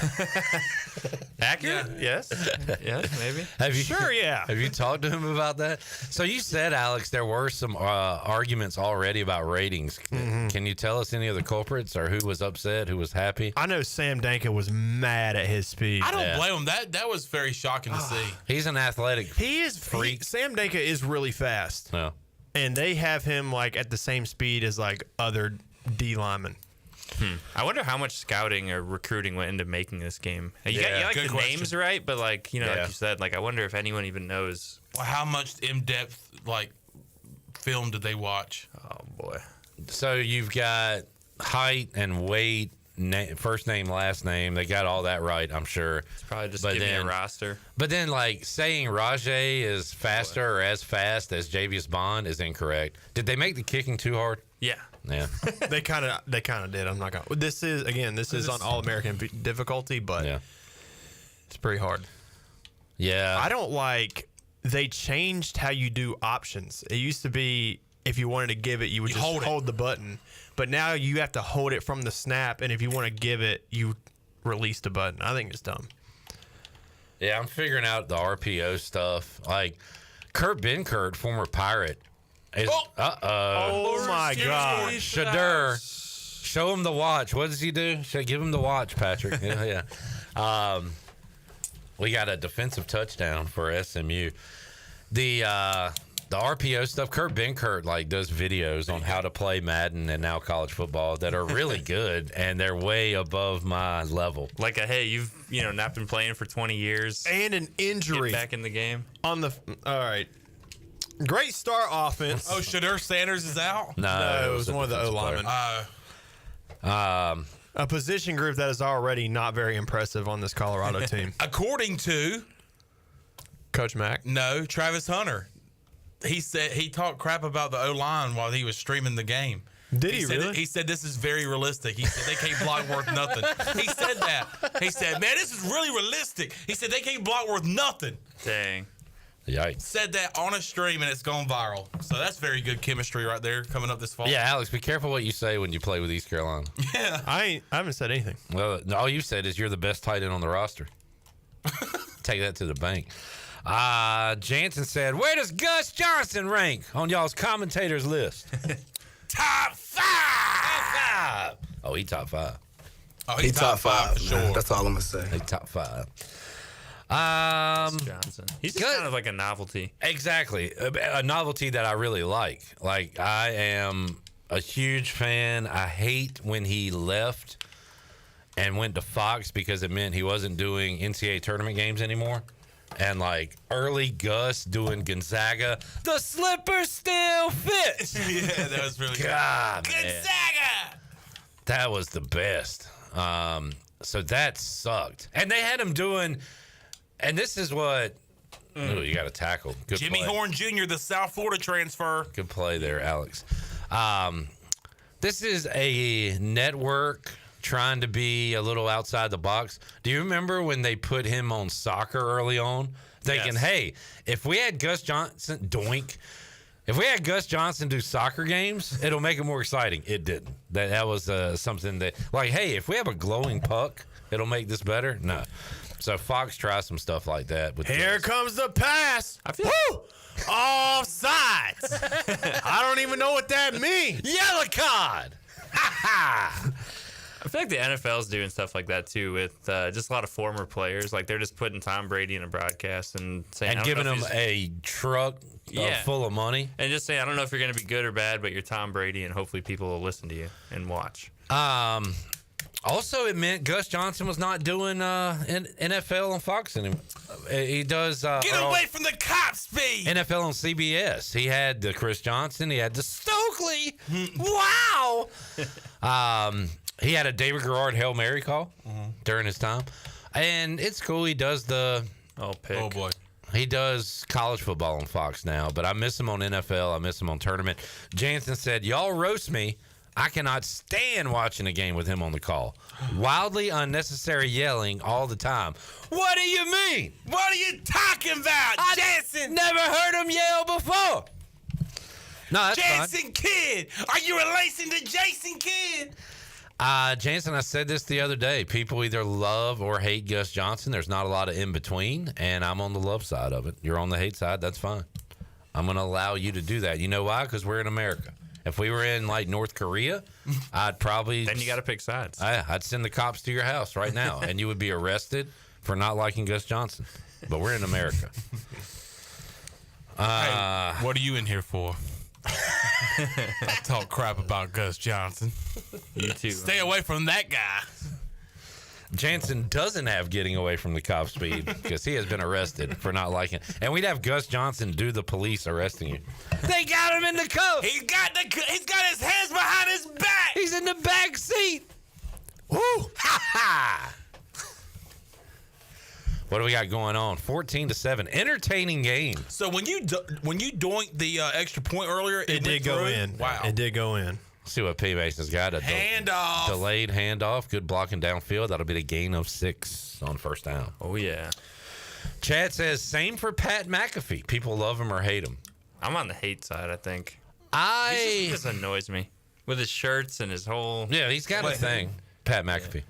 Accurate? Yes. Yes, maybe. Sure, yeah. Have you talked to him about that? So you said, Alex, there were some arguments already about ratings. Can you tell us any of the culprits or who was upset, who was happy? I know Sam Danka was mad at his speed. I don't blame him. That was very shocking to see. He's an athletic freak. Sam Danka is really fast. No. And they have him like at the same speed as like other D linemen. I wonder how much scouting or recruiting went into making this game. You got the names right, but like like you said, like I wonder if anyone even knows. Well, how much in-depth film did they watch? Oh boy. So you've got height and weight, first name, last name. They got all that right, I'm sure. It's probably just giving you a roster. But then, saying Rajay is faster or as fast as Javius Bond is incorrect. Did they make the kicking too hard? Yeah. Yeah. they kind of did. I'm not gonna. This is on All American difficulty, but it's pretty hard. Yeah. I don't like. They changed how you do options. It used to be if you wanted to give it, you would just hold the button. But now you have to hold it from the snap, and if you want to give it, you release the button. I think it's dumb. Yeah, I'm figuring out the RPO stuff. Like Kurt Benkert, former Pirate. Oh my God. Shadur. Show him the watch. What does he do? Should I give him the watch, Patrick? Yeah. We got a defensive touchdown for SMU. The RPO stuff, Kurt Benkert does videos on how to play Madden and now college football that are really good, and they're way above my level. Like hey, you've not been playing for 20 years and an injury. Get back in the game. All right. Great start offense. Oh, Shadur Sanders is out? No, it was one of the O-linemen. A position group that is already not very impressive on this Colorado team. According to Coach Mack? No, Travis Hunter. He said he talked crap about the O-line while he was streaming the game. Did he said, really? He said this is very realistic. He said they can't block worth nothing. He said that. He said, man, this is really realistic. He said they can't block worth nothing. Dang. Yikes. Said that on a stream and it's gone viral. So that's very good chemistry right there coming up this fall. Yeah, Alex, be careful what you say when you play with East Carolina. Yeah. I haven't said anything. Well, all you said is you're the best tight end on the roster. Take that to the bank. Jansen said, where does Gus Johnson rank on y'all's commentators list? Top 5! Oh, he top 5. Oh, He top five, for man. That's all I'm gonna say. He top 5. Johnson. He's just kind of like a novelty. Exactly. A novelty that I really like. Like, I am a huge fan. I hate when he left and went to Fox because it meant he wasn't doing NCAA tournament games anymore. And like early Gus doing Gonzaga, the slipper still fits. Yeah, that was really God, good. man. Gonzaga! That was the best. So that sucked. And they had him doing, and this is what, ooh, you got to tackle. Good Jimmy play. Horn Jr., the South Florida transfer. Good play there, Alex. This is a network trying to be a little outside the box. Do you remember when they put him on soccer early on? Thinking, hey, if we had Gus Johnson, if we had Gus Johnson do soccer games, it'll make it more exciting. It didn't. That was something that, like, hey, if we have a glowing puck, it'll make this better. No. So Fox tries some stuff like that. With Here comes the pass. I feel Woo! Offsides. I don't even know what that means. Yellow card. I feel like the NFL's doing stuff like that too with just a lot of former players. Like they're just putting Tom Brady in a broadcast and saying, And giving him a truck full of money. And just saying, I don't know if you're going to be good or bad, but you're Tom Brady, and hopefully people will listen to you and watch. Also, it meant Gus Johnson was not doing NFL on Fox anymore. He does. Get away from the cop speed! NFL on CBS. He had the Chris Johnson. He had the Stokely. Wow. He had a David Garrard Hail Mary call during his time. And it's cool. He does the. Pick. Oh, boy. He does college football on Fox now, but I miss him on NFL. I miss him on tournament. Jansen said, y'all roast me. I cannot stand watching a game with him on the call. Wildly unnecessary yelling all the time. What do you mean? What are you talking about, Jansen? Never heard him yell before. No, that's Jansen fine. Kidd. Are you relation to Jason Kidd? Jansen, I said this the other day. People either love or hate Gus Johnson. There's not a lot of in between, and I'm on the love side of it. You're on the hate side. That's fine. I'm going to allow you to do that. You know why? Because we're in America. If we were in like North Korea, I'd probably Then you got to pick sides. I'd send the cops to your house right now, and you would be arrested for not liking Gus Johnson. But we're in America. Hey, what are you in here for? I talk crap about Gus Johnson. You too. Stay away from that guy. Jansen doesn't have getting away from the cop speed because he has been arrested for not liking it. And we'd have Gus Johnson do the police arresting you. They got him in the coat. He's got his hands behind his back. He's in the back seat. Woo! Ha ha! What do we got going on? 14-7, entertaining game. So when you doinked the extra point earlier, It did go in. Wow. It did go in. See what PMase has got. Handoff. Delayed handoff. Good blocking downfield. That'll be the gain of 6 on first down. Oh, yeah. Chad says, same for Pat McAfee. People love him or hate him. I'm on the hate side, I think. He just annoys me with his shirts and his whole. Yeah, he's got a thing. Pat McAfee.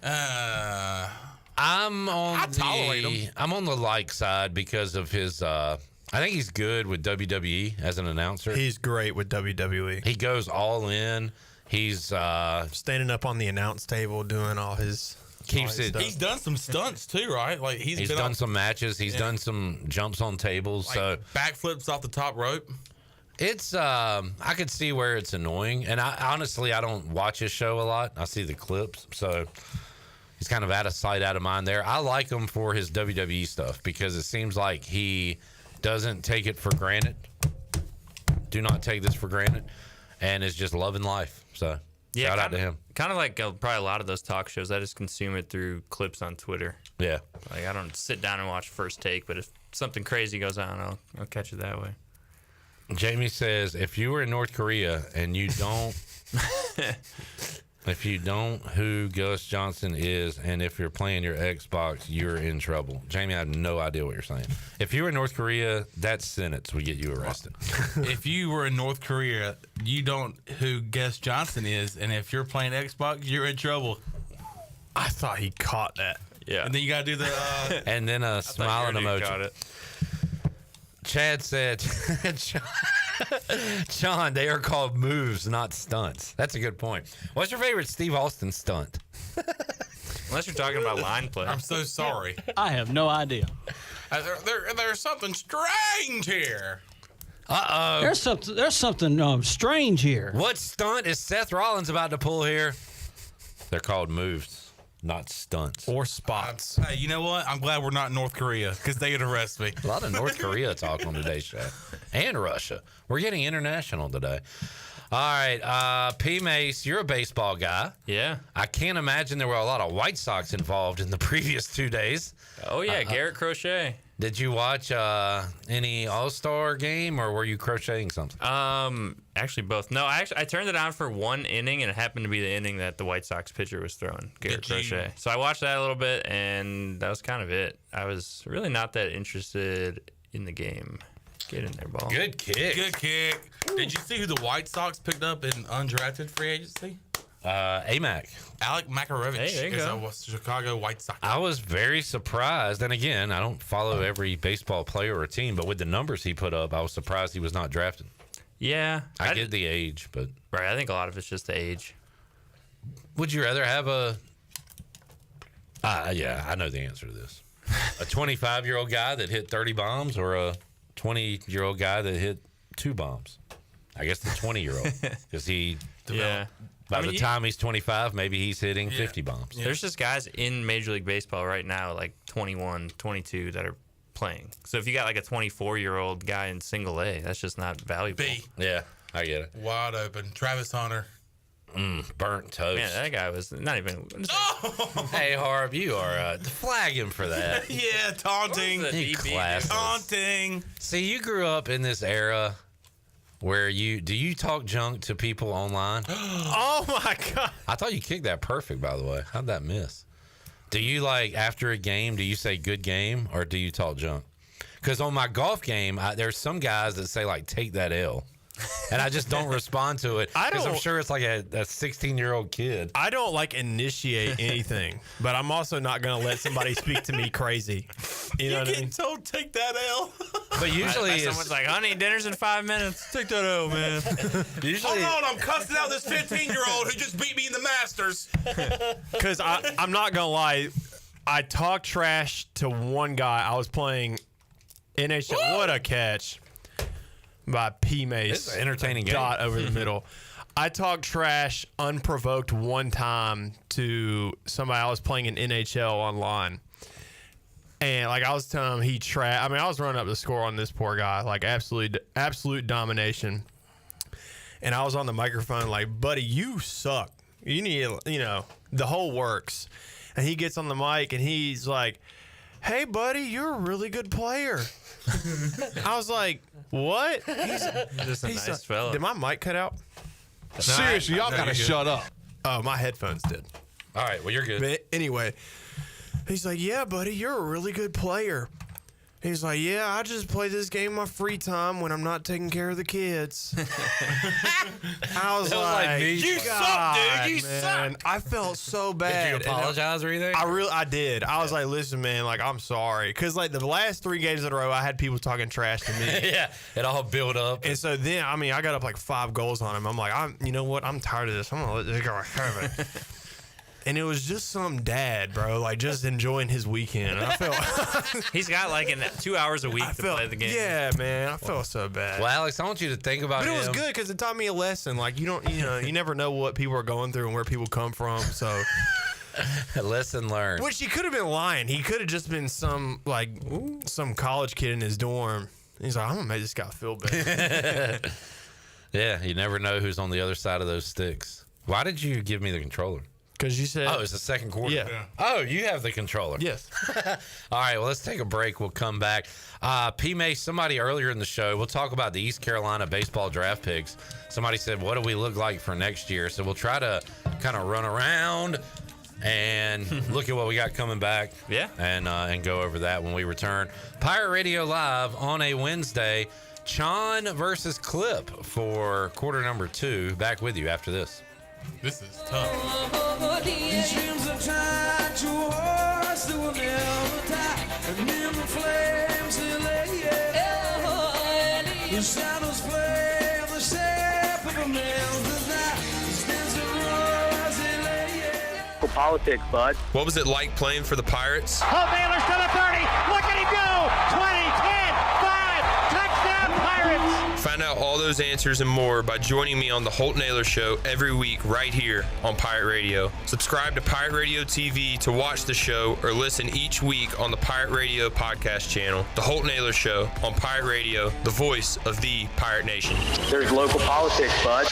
I'm on the like side because of his. I think he's good with WWE as an announcer. He's great with WWE. He goes all in. He's standing up on the announce table doing all his. Keeps it. He's done some stunts too, right? Like he's been done some matches. He's done some jumps on tables. Like so backflips off the top rope. It's I could see where it's annoying, and I honestly don't watch his show a lot. I see the clips, so he's kind of out of sight, out of mind there. I like him for his WWE stuff because it seems like he doesn't take it for granted. Do not take this for granted, and is just loving life. So Yeah, Shout out to him. Kind of like probably a lot of those talk shows. I just consume it through clips on Twitter. Yeah. Like I don't sit down and watch First Take, but if something crazy goes on, I'll catch it that way. Jamie says, if you were in North Korea and you don't, if you don't who Gus Johnson is, and if you're playing your Xbox, you're in trouble. Jamie, I have no idea what you're saying. If you were in North Korea, that sentence would get you arrested. If you were in North Korea, you don't who Gus Johnson is, and if you're playing Xbox, you're in trouble. I thought he caught that. Yeah. And then you got to do the... and then a smiling emoji. Got it. Chad said, John, they are called moves, not stunts. That's a good point. What's your favorite Steve Austin stunt? Unless you're talking about line play. I'm so sorry. I have no idea. There's something strange here. Uh-oh. There's something strange here. What stunt is Seth Rollins about to pull here? They're called moves, not stunts. Or spots. Hey, you know what? I'm glad we're not in North Korea because they could arrest me. A lot of North Korea talk on today's show. And Russia. We're getting international today. All right, PMase, you're a baseball guy. Yeah. I can't imagine there were a lot of White Sox involved in the previous 2 days. Oh, yeah, Garrett Crochet. Did you watch any All-Star game, or were you crocheting something? Actually, both. No, I turned it on for one inning, and it happened to be the inning that the White Sox pitcher was throwing, Garrett Crochet. So I watched that a little bit, and that was kind of it. I was really not that interested in the game. Get in there, ball. Good kick. Good kick. Did you see who the White Sox picked up in undrafted free agency? AMAC. Alec Makarovich Hey, there you is go. a Chicago White Sox. I was very surprised. And again, I don't follow every baseball player or team, but with the numbers he put up, I was surprised he was not drafted. Yeah. I get the age, but... Right, I think a lot of it's just the age. Would you rather have a... yeah, I know the answer to this. A 25-year-old guy that hit 30 bombs or a 20-year-old guy that hit 2 bombs? I guess the 20-year-old. Because he... Yeah. By the time he's 25, maybe he's hitting 50 bombs. There's just guys in Major League Baseball right now, like 21, 22, that are playing. So if you got like a 24-year-old guy in single A, that's just not valuable. Yeah, I get it. Wide open. Travis Hunter. Burnt toast. Man, that guy was not even... Hey, Harv, you are flag him for that. Yeah, taunting. You classless. Taunting. See, you grew up in this era where do you talk junk to people online? Oh my God. I thought you kicked that perfect, by the way. How'd that miss? Do you, like, after a game, do you say good game or do you talk junk? Because on my golf game, there's some guys that say, like, take that L. And I just don't respond to it because I'm sure it's like a 16-year-old kid. I don't like initiate anything, but I'm also not going to let somebody speak to me crazy. You know what I mean? Told take that L. But usually someone's like, honey, dinner's in 5 minutes. Take that L, man. Usually, hold on, I'm cussing out this 15-year-old who just beat me in the Masters. Because I'm not going to lie, I talked trash to one guy. I was playing NHL. Whoa! What a catch by PMase. It's an entertaining game. Dot over the middle. I talked trash unprovoked one time to somebody I was playing in NHL online. And like I was telling him I was running up the score on this poor guy, like absolute domination. And I was on the microphone like, buddy, you suck. You need, the whole works. And he gets on the mic and he's like, hey, buddy, you're a really good player. I was like, what? Just a nice fella. Did my mic cut out? Seriously, y'all gotta shut up. Oh, my headphones did. All right, well, you're good. But anyway, he's like, yeah, buddy, you're a really good player. He's like, yeah, I just play this game in my free time when I'm not taking care of the kids. I was like, you suck, dude. You man. suck. I felt so bad. Did you apologize or anything? I did. I was like, listen, man, like, I'm sorry. Because, like, the last 3 games in a row, I had people talking trash to me. Yeah, it all built up. And so then, I got up like 5 goals on him. I'm like, you know what? I'm tired of this. I'm going to let this go. And it was just some dad, bro, like just enjoying his weekend. And I felt he's got like 2 hours a week to play the game. Yeah, man, I felt so bad. Well, Alex, I want you to think about it. But it was good because it taught me a lesson. Like you never know what people are going through and where people come from. So lesson learned. Which he could have been lying. He could have just been some college kid in his dorm. He's like, I'm gonna make this guy feel bad. Yeah, you never know who's on the other side of those sticks. Why did you give me the controller? Because you said... Oh, it's the second quarter. Yeah. Oh, you have the controller. Yes. All right, well, let's take a break. We'll come back. PMase, somebody earlier in the show, we'll talk about the East Carolina baseball draft picks. Somebody said, what do we look like for next year? So we'll try to kind of run around and look at what we got coming back. Yeah. And go over that when we return. Pirate Radio Live on a Wednesday. Chon versus Clip for quarter number 2. Back with you after this. This is tough. These dreams are tied to a horse that will never die. And in the flames they lay. The shadows play the shape of a man's desire. Stands a rose they lay. Politics, bud. What was it like playing for the Pirates? Holt Naylor's to the 30. Look at him go. 20, 10, 5. Touchdown, Pirates. Find out all those answers and more by joining me on the Holt Naylor Show every week right here on Pirate Radio. Subscribe to Pirate Radio TV to watch the show or listen each week on the Pirate Radio podcast channel. The Holt Naylor Show on Pirate Radio, the voice of the Pirate Nation. There's local politics, bud.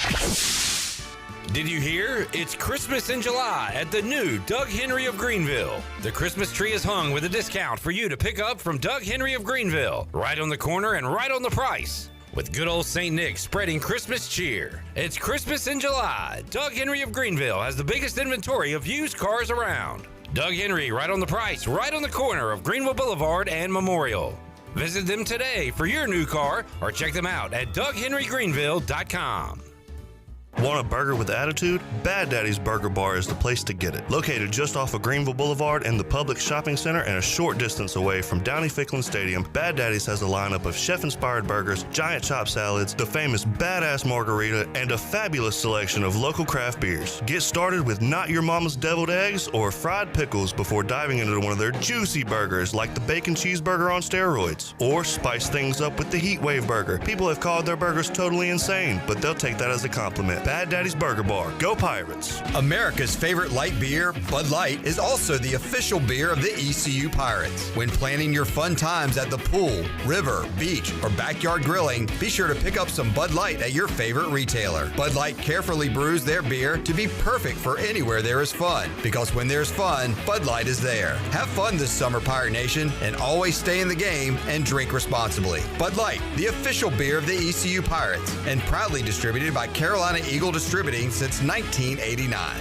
Did you hear? It's Christmas in July at the new Doug Henry of Greenville. The Christmas tree is hung with a discount for you to pick up from Doug Henry of Greenville. Right on the corner and right on the price. With good old St. Nick spreading Christmas cheer. It's Christmas in July. Doug Henry of Greenville has the biggest inventory of used cars around. Doug Henry, right on the price, right on the corner of Greenville Boulevard and Memorial. Visit them today for your new car or check them out at DougHenryGreenville.com. Want a burger with attitude? Bad Daddy's Burger Bar is the place to get it. Located just off of Greenville Boulevard and the Public Shopping Center and a short distance away from Downey Ficklin Stadium, Bad Daddy's has a lineup of chef-inspired burgers, giant chop salads, the famous Badass Margarita, and a fabulous selection of local craft beers. Get started with Not Your Mama's Deviled Eggs or fried pickles before diving into one of their juicy burgers like the Bacon Cheeseburger on steroids. Or spice things up with the Heat Wave Burger. People have called their burgers totally insane, but they'll take that as a compliment. Bad Daddy's Burger Bar. Go Pirates! America's favorite light beer, Bud Light, is also the official beer of the ECU Pirates. When planning your fun times at the pool, river, beach, or backyard grilling, be sure to pick up some Bud Light at your favorite retailer. Bud Light carefully brews their beer to be perfect for anywhere there is fun. Because when there's fun, Bud Light is there. Have fun this summer, Pirate Nation, and always stay in the game and drink responsibly. Bud Light, the official beer of the ECU Pirates, and proudly distributed by Carolina Eagle Distributing since 1989.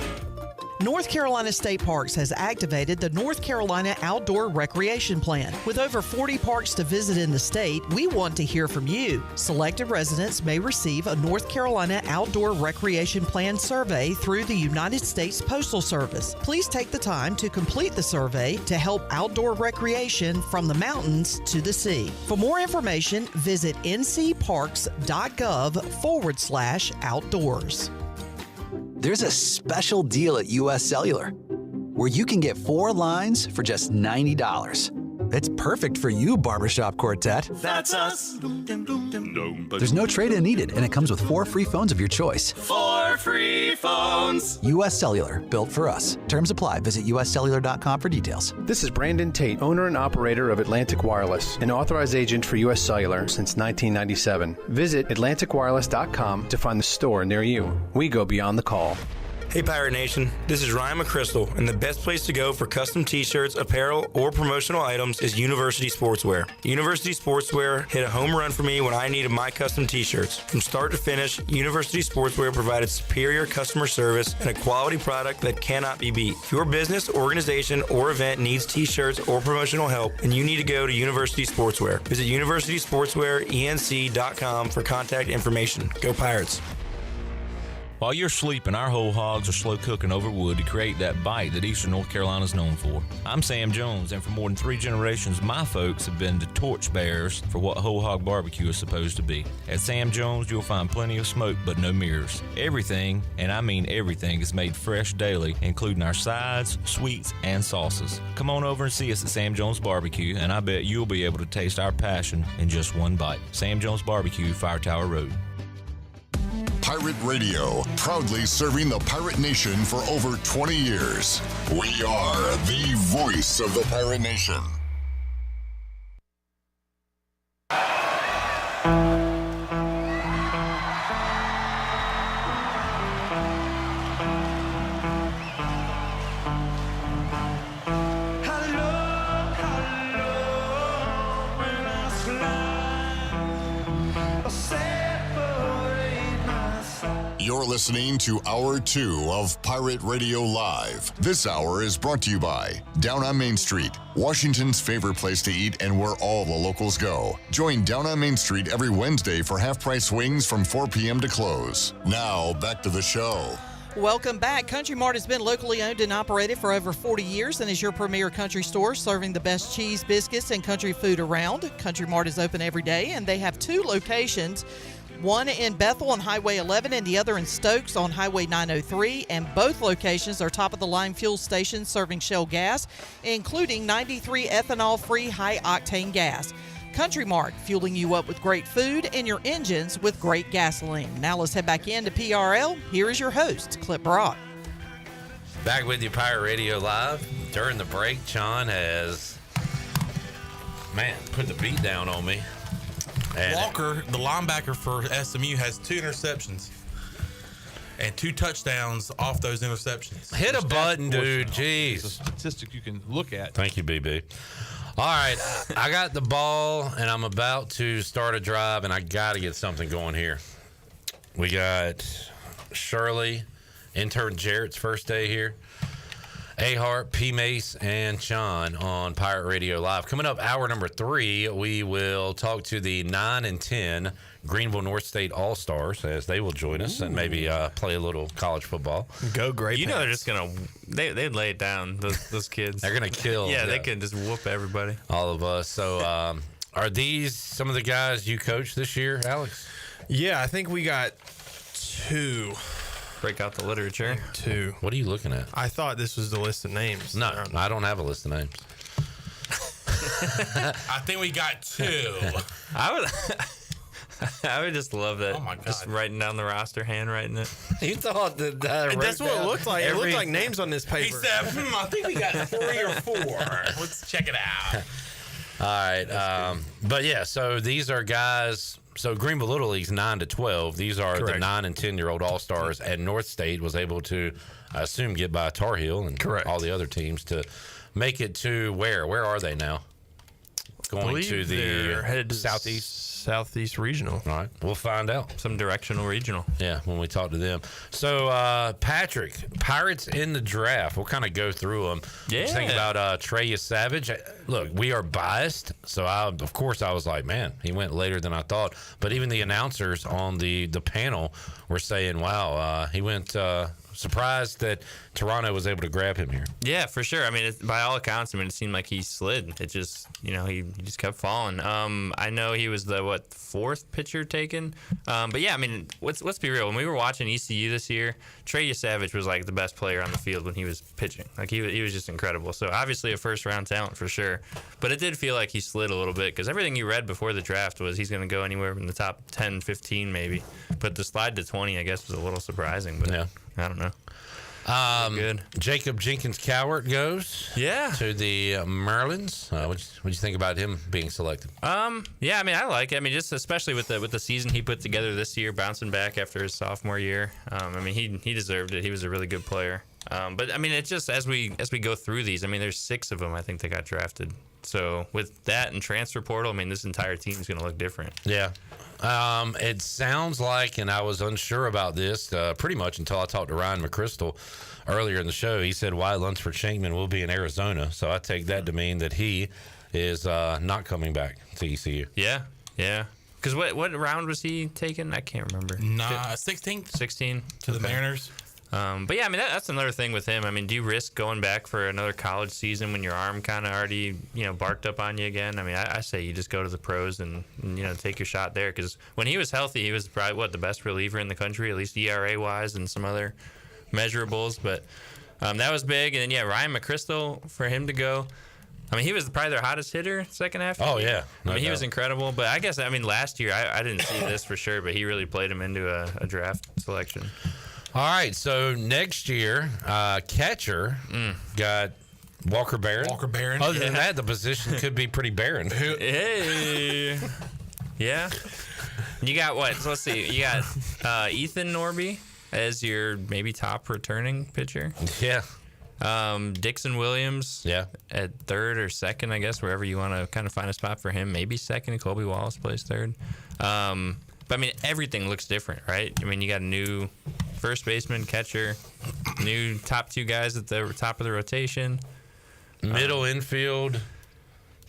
North Carolina State Parks has activated the North Carolina Outdoor Recreation Plan. With over 40 parks to visit in the state, we want to hear from you. Selected residents may receive a North Carolina Outdoor Recreation Plan survey through the United States Postal Service. Please take the time to complete the survey to help outdoor recreation from the mountains to the sea. For more information, visit ncparks.gov/outdoors. There's a special deal at US Cellular where you can get 4 lines for just $90. It's perfect for you, Barbershop Quartet. That's us. There's no trade-in needed, and it comes with 4 free phones of your choice. 4 free phones. US Cellular, built for us. Terms apply. Visit uscellular.com for details. This is Brandon Tate, owner and operator of Atlantic Wireless, an authorized agent for US Cellular since 1997. Visit atlanticwireless.com to find the store near you. We go beyond the call. Hey Pirate Nation, this is Ryan McCristal, and the best place to go for custom t-shirts, apparel, or promotional items is University Sportswear. University Sportswear hit a home run for me when I needed my custom t-shirts. From start to finish, University Sportswear provided superior customer service and a quality product that cannot be beat. If your business, organization, or event needs t-shirts or promotional help, then you need to go to University Sportswear. Visit universitysportswearenc.com for contact information. Go Pirates! While you're sleeping, our whole hogs are slow cooking over wood to create that bite that Eastern North Carolina is known for. I'm Sam Jones, and for more than 3 generations, my folks have been the torchbearers for what whole hog barbecue is supposed to be. At Sam Jones, you'll find plenty of smoke, but no mirrors. Everything, and I mean everything, is made fresh daily, including our sides, sweets, and sauces. Come on over and see us at Sam Jones Barbecue, and I bet you'll be able to taste our passion in just one bite. Sam Jones Barbecue, Fire Tower Road. Pirate Radio, proudly serving the Pirate Nation for over 20 years. We are the voice of the Pirate Nation. You're listening to Hour 2 of Pirate Radio Live. This hour is brought to you by Down on Main Street, Washington's favorite place to eat and where all the locals go. Join Down on Main Street every Wednesday for half-price wings from 4 p.m. to close. Now, back to the show. Welcome back. Country Mart has been locally owned and operated for over 40 years and is your premier country store serving the best cheese, biscuits, and country food around. Country Mart is open every day, and they have 2 locations, one in Bethel on Highway 11 and the other in Stokes on Highway 903, and both locations are top-of-the-line fuel stations serving Shell gas, including 93 ethanol-free high-octane gas. Country Mart, fueling you up with great food and your engines with great gasoline. Now let's head back into PRL. Here is your host, Clip Brock. Back with you, Pirate Radio Live. During the break, John has, put the beat down on me. And Walker, the linebacker for SMU, has 2 interceptions and 2 touchdowns off those interceptions. Hit a button, dude. Jeez. It's a statistic you can look at. Thank you, BB. All right, I got the ball, and I'm about to start a drive, and I got to get something going here. We got Shirley, intern Jarrett's first day here, A-Hart, PMase, and Sean on Pirate Radio Live. Coming up, hour number 3, we will talk to the 9 and 10 Greenville North State All-Stars as they will join us and maybe play a little college football. Go great. You know they're just going to they lay it down, those kids. They're going to kill. Yeah, they can just whoop everybody. All of us. So are these some of the guys you coached this year, Alex? Yeah, I think we got 2. Break out the literature. 2. What are you looking at? I thought this was the list of names. No, I don't have a list of names. I think we got 2. I would just love that. Oh my God. Just writing down the roster, handwriting it. You thought that that's what it looked like. It looked like names on this paper. He said, I think we got 3 or 4. Let's check it out. All right. But yeah, so these are guys. So Greenville Little League's 9 to 12. These are the 9 and 10-year-old All-Stars, and North State was able to, I assume, get by Tar Heel and all the other teams to make it to where? Where are they now? Going to the headed to Southeast Regional. All right, we'll find out. Some directional regional. Yeah, when we talk to them. So, Patrick, Pirates in the draft. We'll kind of go through them. Yeah. Just think about Trey Savage. Look, we are biased, so of course I was like, man, he went later than I thought. But even the announcers on the panel were saying, wow, he went surprised that Toronto was able to grab him here. Yeah, for sure. I mean, by all accounts, it seemed like he slid. It just, he just kept falling. I know he was the 4th pitcher taken. But yeah, let's be real. When we were watching ECU this year, Trey Savage was like the best player on the field when he was pitching. Like he was just incredible. So obviously a first-round talent for sure. But it did feel like he slid a little bit because everything you read before the draft was he's going to go anywhere from the top 10, 15 maybe. But the slide to 20, I guess, was a little surprising. But yeah. I don't know. Good. Jacob Jenkins Cowart goes to the Marlins. What you think about him being selected? Yeah, I like it. Just especially with the season he put together this year, bouncing back after his sophomore year. He deserved it. He was a really good player. But it's just as we go through these, there's 6 of them I think that got drafted. So with that and transfer portal, this entire team is going to look different. Yeah. It sounds like, and I was unsure about this pretty much until I talked to Ryan McCristal earlier in the show. He said Wyatt Lunsford Shankman will be in Arizona, so I take that to mean that he is not coming back to ECU. Yeah. Because what round was he taken? I can't remember. 16th. 16 to the Mariners. But yeah, that's another thing with him. Do you risk going back for another college season when your arm kind of already, barked up on you again? I say you just go to the pros and take your shot there. Because when he was healthy, he was probably, the best reliever in the country, at least ERA-wise and some other measurables. But that was big. And then, yeah, Ryan McCristal, for him to go. He was probably their hottest hitter second half. Oh, yeah. He was incredible. But I guess, last year, I didn't see this for sure, but he really played him into a draft selection. All right, so next year, catcher got Walker Barron. Other than that, the position could be pretty barren. Hey. Yeah. You got what? So let's see. You got Ethan Norby as your maybe top returning pitcher. Yeah. Dixon Williams. Yeah. At 3rd or 2nd, I guess, wherever you want to kind of find a spot for him. Maybe 2nd. Colby Wallace plays 3rd. But I mean, everything looks different, right? I mean, you got a new first baseman, catcher, new top 2 guys at the top of the rotation, middle infield.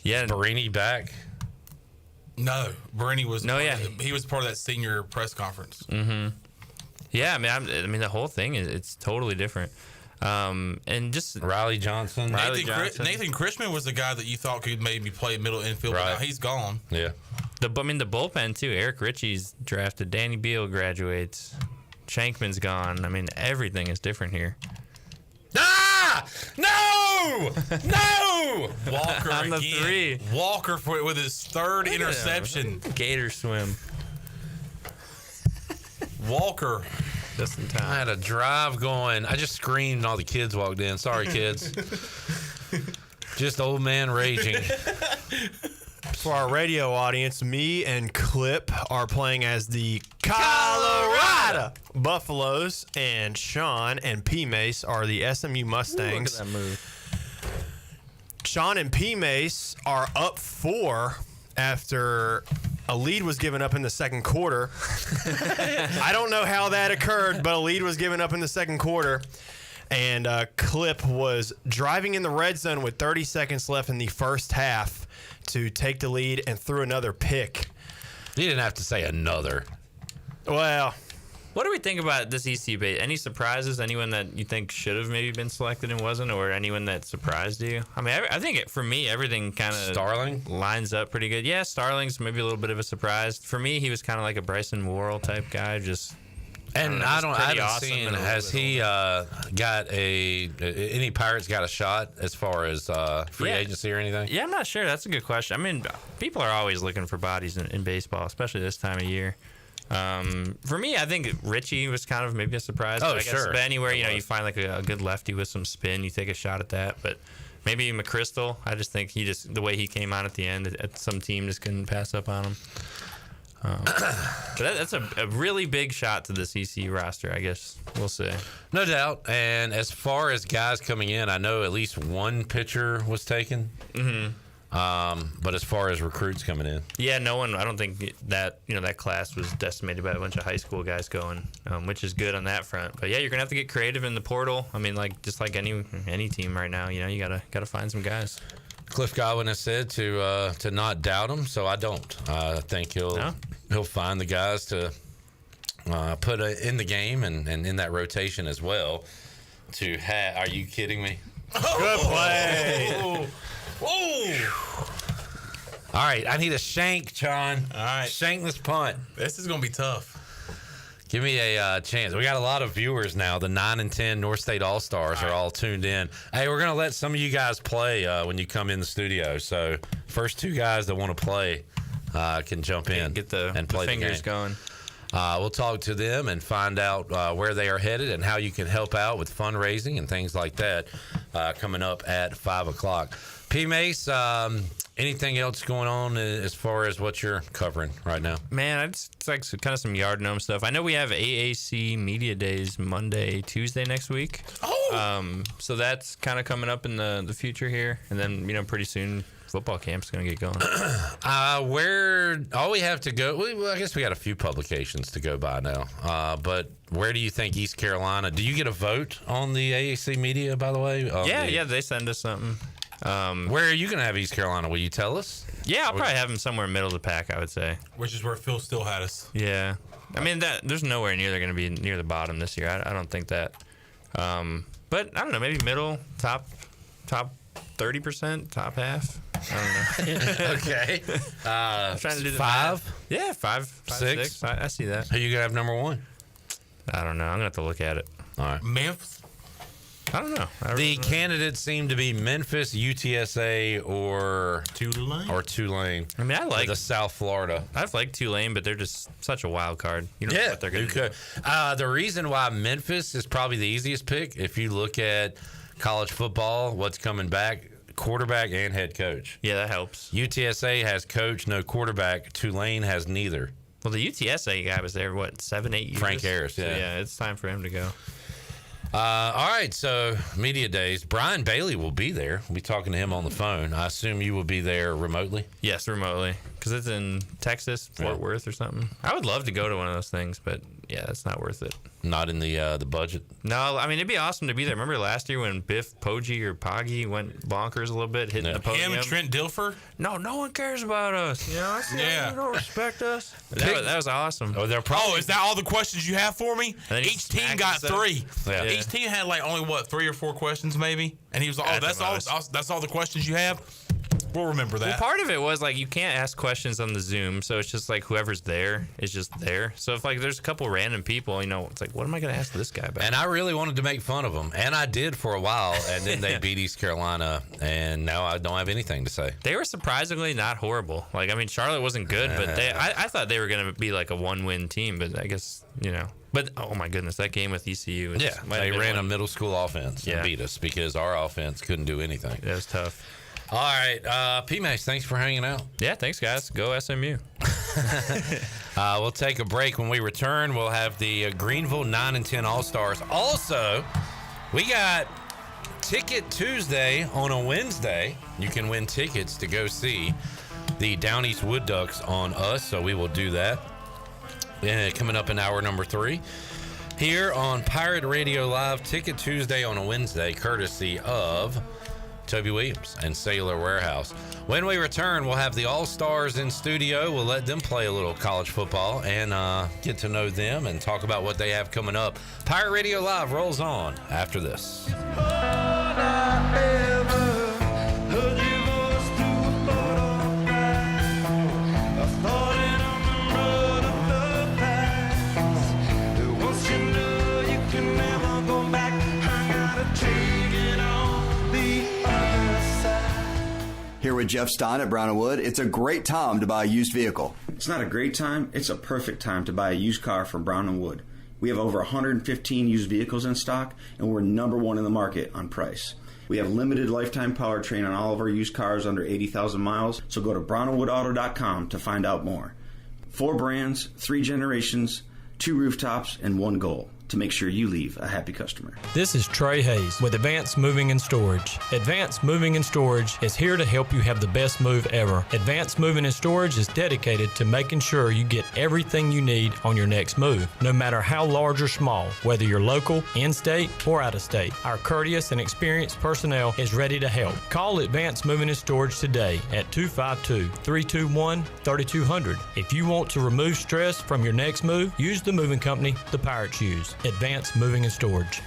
Yeah, Barini back. No, Barini was. No, yeah, he was part of that senior press conference. Mm-hmm. Yeah, I mean, the whole thing it's totally different. And just Riley Johnson. Nathan Chrisman was the guy that you thought could maybe play middle infield. Right. But now he's gone. Yeah. The bullpen too. Eric Ritchie's drafted. Danny Beal graduates. Shankman's gone. I mean, everything is different here. Ah! No! No! Walker on the again. 3. Walker with his 3rd interception. Gator swim. Walker. Just in time. I had a drive going. I just screamed and all the kids walked in. Sorry, kids. Just old man raging. For our radio audience, me and Clip are playing as the Colorado Buffaloes, and Sean and PMase are the SMU Mustangs. Look at that move. Sean and PMase are up 4 after a lead was given up in the second quarter. I don't know how that occurred, but a lead was given up in the second quarter. And Clip was driving in the red zone with 30 seconds left in the first half to take the lead and threw another pick. You didn't have to say another. Well, what do we think about this ECU base? Any surprises? Anyone that you think should have maybe been selected and wasn't, or anyone that surprised you? I mean, I think for me, everything kind of Starling lines up pretty good. Yeah, Starling's maybe a little bit of a surprise. For me, he was kind of like a Bryson Worrell type guy, just. And I haven't seen. Has he got any Pirates got a shot as far as free agency or anything? Yeah, I'm not sure. That's a good question. I mean, people are always looking for bodies in baseball, especially this time of year. For me, I think Richie was kind of maybe a surprise. Oh, but I guess, sure. But anywhere, you find like a good lefty with some spin, you take a shot at that. But maybe McCrystal, I just think the way he came on at the end, some team just couldn't pass up on him. But that's a really big shot to this ECU roster, I guess. We'll see. No doubt. And as far as guys coming in, I know at least one pitcher was taken. Mm-hmm. But as far as recruits coming in, yeah, no one. I don't think that that class was decimated by a bunch of high school guys going, which is good on that front. But yeah, you're gonna have to get creative in the portal. I mean, just like any team right now, you gotta find some guys. Cliff Godwin has said to not doubt him, so I don't. I think he'll find the guys to put in the game and in that rotation as well. Are you kidding me? Good play. Whoa. All right, I need a shank, John. All right. Shank this punt. This is going to be tough. Give me a chance. We got a lot of viewers now. The 9 and 10 North State All-Stars are all tuned in. Hey, we're going to let some of you guys play when you come in the studio. So first 2 guys that want to play can jump in and play the fingers game. going. We'll talk to them and find out where they are headed and how you can help out with fundraising and things like that coming up at 5 o'clock. PMase, anything else going on as far as what you're covering right now? Man, it's like kind of some yard gnome stuff. I know we have AAC Media Days Monday, Tuesday next week. Oh! So that's kind of coming up in the future here. And then, pretty soon football camp's going to get going. All we have to go, well, I guess we got a few publications to go by now. But where do you think East Carolina, do you get a vote on the AAC Media, by the way? Yeah, they send us something. Where are you going to have East Carolina? Will you tell us? Yeah, I'll probably have them somewhere middle of the pack, I would say. Which is where Phil still had us. Yeah. I mean, there's nowhere near they're going to be near the bottom this year. I don't think that. But I don't know, maybe middle, top 30%, top half. I don't know. Okay. I'm trying to do the 5? math. Yeah, 5, 6. I see that. Who you going to have number 1? I don't know. I'm going to have to look at it. All right. Memphis? I don't know. The candidates seem to be Memphis, UTSA, or Tulane. I mean, I like the South Florida. I've liked Tulane, but they're just such a wild card. You don't know what they're going to do. The reason why Memphis is probably the easiest pick, if you look at college football, what's coming back, quarterback and head coach. Yeah, that helps. UTSA has coach, no quarterback. Tulane has neither. Well, the UTSA guy was there, 7, 8 years? Frank Harris, yeah. So, yeah, it's time for him to go. All right, so media days. Brian Bailey will be there. We'll be talking to him on the phone. I assume you will be there remotely? Yes, remotely. Because it's in Texas, Fort Worth or something. I would love to go to one of those things, but yeah, it's not worth it. Not in the budget. No, I mean, it'd be awesome to be there. Remember last year when Biff Poggi or Poggy went bonkers a little bit, hitting the podium? Him, Trent Dilfer? No one cares about us. You know, you don't respect us. That was awesome. Oh, is that all the questions you have for me? Each team got 3. Yeah. Each team had like only 3 or 4 questions maybe, and he was like, that's all the questions you have. We'll remember that. Well, part of it was like you can't ask questions on the Zoom, so it's just like whoever's there is just there. So if like there's a couple random people, it's like, what am I going to ask this guy about? And I really wanted to make fun of them, and I did for a while, and then they beat East Carolina, and now I don't have anything to say. They were surprisingly not horrible. Like, I mean, Charlotte wasn't good, but I thought they were going to be like a 1-win team, but I guess, But, oh my goodness, that game with ECU. They ran a middle school offense and beat us because our offense couldn't do anything. That was tough. All right, PMase, thanks for hanging out. Yeah, thanks, guys. Go SMU. We'll take a break. When we return, we'll have the Greenville 9 and 10 All-Stars. Also, we got Ticket Tuesday on a Wednesday. You can win tickets to go see the Down East Wood Ducks on us, so we will do that. Coming up in hour number 3. Here on Pirate Radio Live, Ticket Tuesday on a Wednesday, courtesy of Toby Williams and Sailor Warehouse. When we return, we'll have the All-Stars in studio. We'll let them play a little college football and get to know them and talk about what they have coming up. Pirate Radio Live rolls on after this. Here with Jeff Stein at Brown & Wood, it's a great time to buy a used vehicle. It's not a great time, it's a perfect time to buy a used car from Brown & Wood. We have over 115 used vehicles in stock, and we're #1 in the market on price. We have limited lifetime powertrain on all of our used cars under 80,000 miles, so go to brownandwoodauto.com to find out more. 4 brands, 3 generations, 2 rooftops, and 1 goal: to make sure you leave a happy customer. This is Trey Hayes with Advanced Moving and Storage. Advanced Moving and Storage is here to help you have the best move ever. Advanced Moving and Storage is dedicated to making sure you get everything you need on your next move, no matter how large or small, whether you're local, in-state, or out-of-state. Our courteous and experienced personnel is ready to help. Call Advanced Moving and Storage today at 252-321-3200. If you want to remove stress from your next move, use the moving company the Pirates use. Advanced Moving and Storage.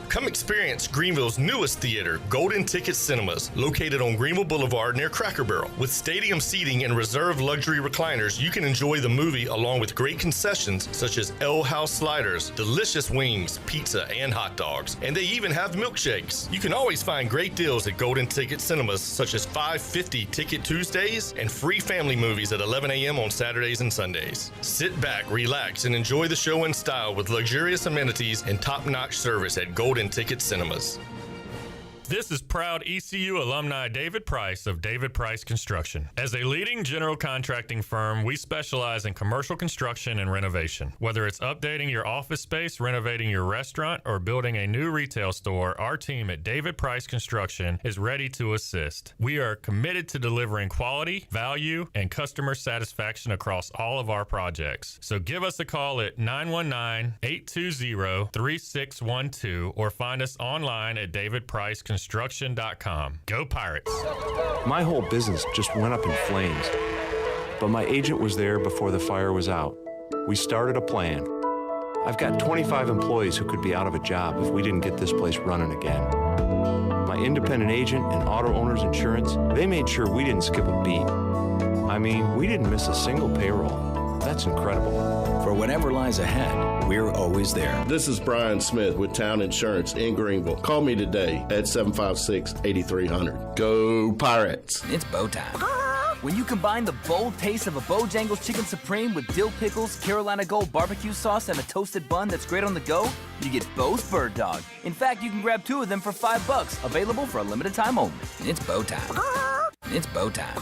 Come experience Greenville's newest theater, Golden Ticket Cinemas, located on Greenville Boulevard near Cracker Barrel. With stadium seating and reserved luxury recliners, you can enjoy the movie along with great concessions such as L House sliders, delicious wings, pizza, and hot dogs. And they even have milkshakes. You can always find great deals at Golden Ticket Cinemas, such as $5.50 Ticket Tuesdays and free family movies at 11 a.m. on Saturdays and Sundays. Sit back, relax, and enjoy the show in style with luxurious amenities and top-notch service at Golden Ticket Cinemas. This is proud ECU alumni David Price of David Price Construction. As a leading general contracting firm, we specialize in commercial construction and renovation. Whether it's updating your office space, renovating your restaurant, or building a new retail store, our team at David Price Construction is ready to assist. We are committed to delivering quality, value, and customer satisfaction across all of our projects. So give us a call at 919-820-3612 or find us online at davidpriceconstruction.com. Go Pirates. My whole business just went up in flames, but my agent was there before the fire was out. We started a plan. I've got 25 employees who could be out of a job if we didn't get this place running again. My independent agent and auto owner's insurance, they made sure we didn't skip a beat. I mean, we didn't miss a single payroll. That's incredible. For whatever lies ahead, we're always there. This is Brian Smith with Town Insurance in Greenville. Call me today at 756-8300. Go Pirates. It's bow time. When you combine the bold taste of a Bojangles Chicken Supreme with dill pickles, Carolina Gold barbecue sauce, and a toasted bun that's great on the go, you get both Bird Dog. In fact, you can grab 2 of them for $5, available for a limited time only. It's bow time. It's bow time.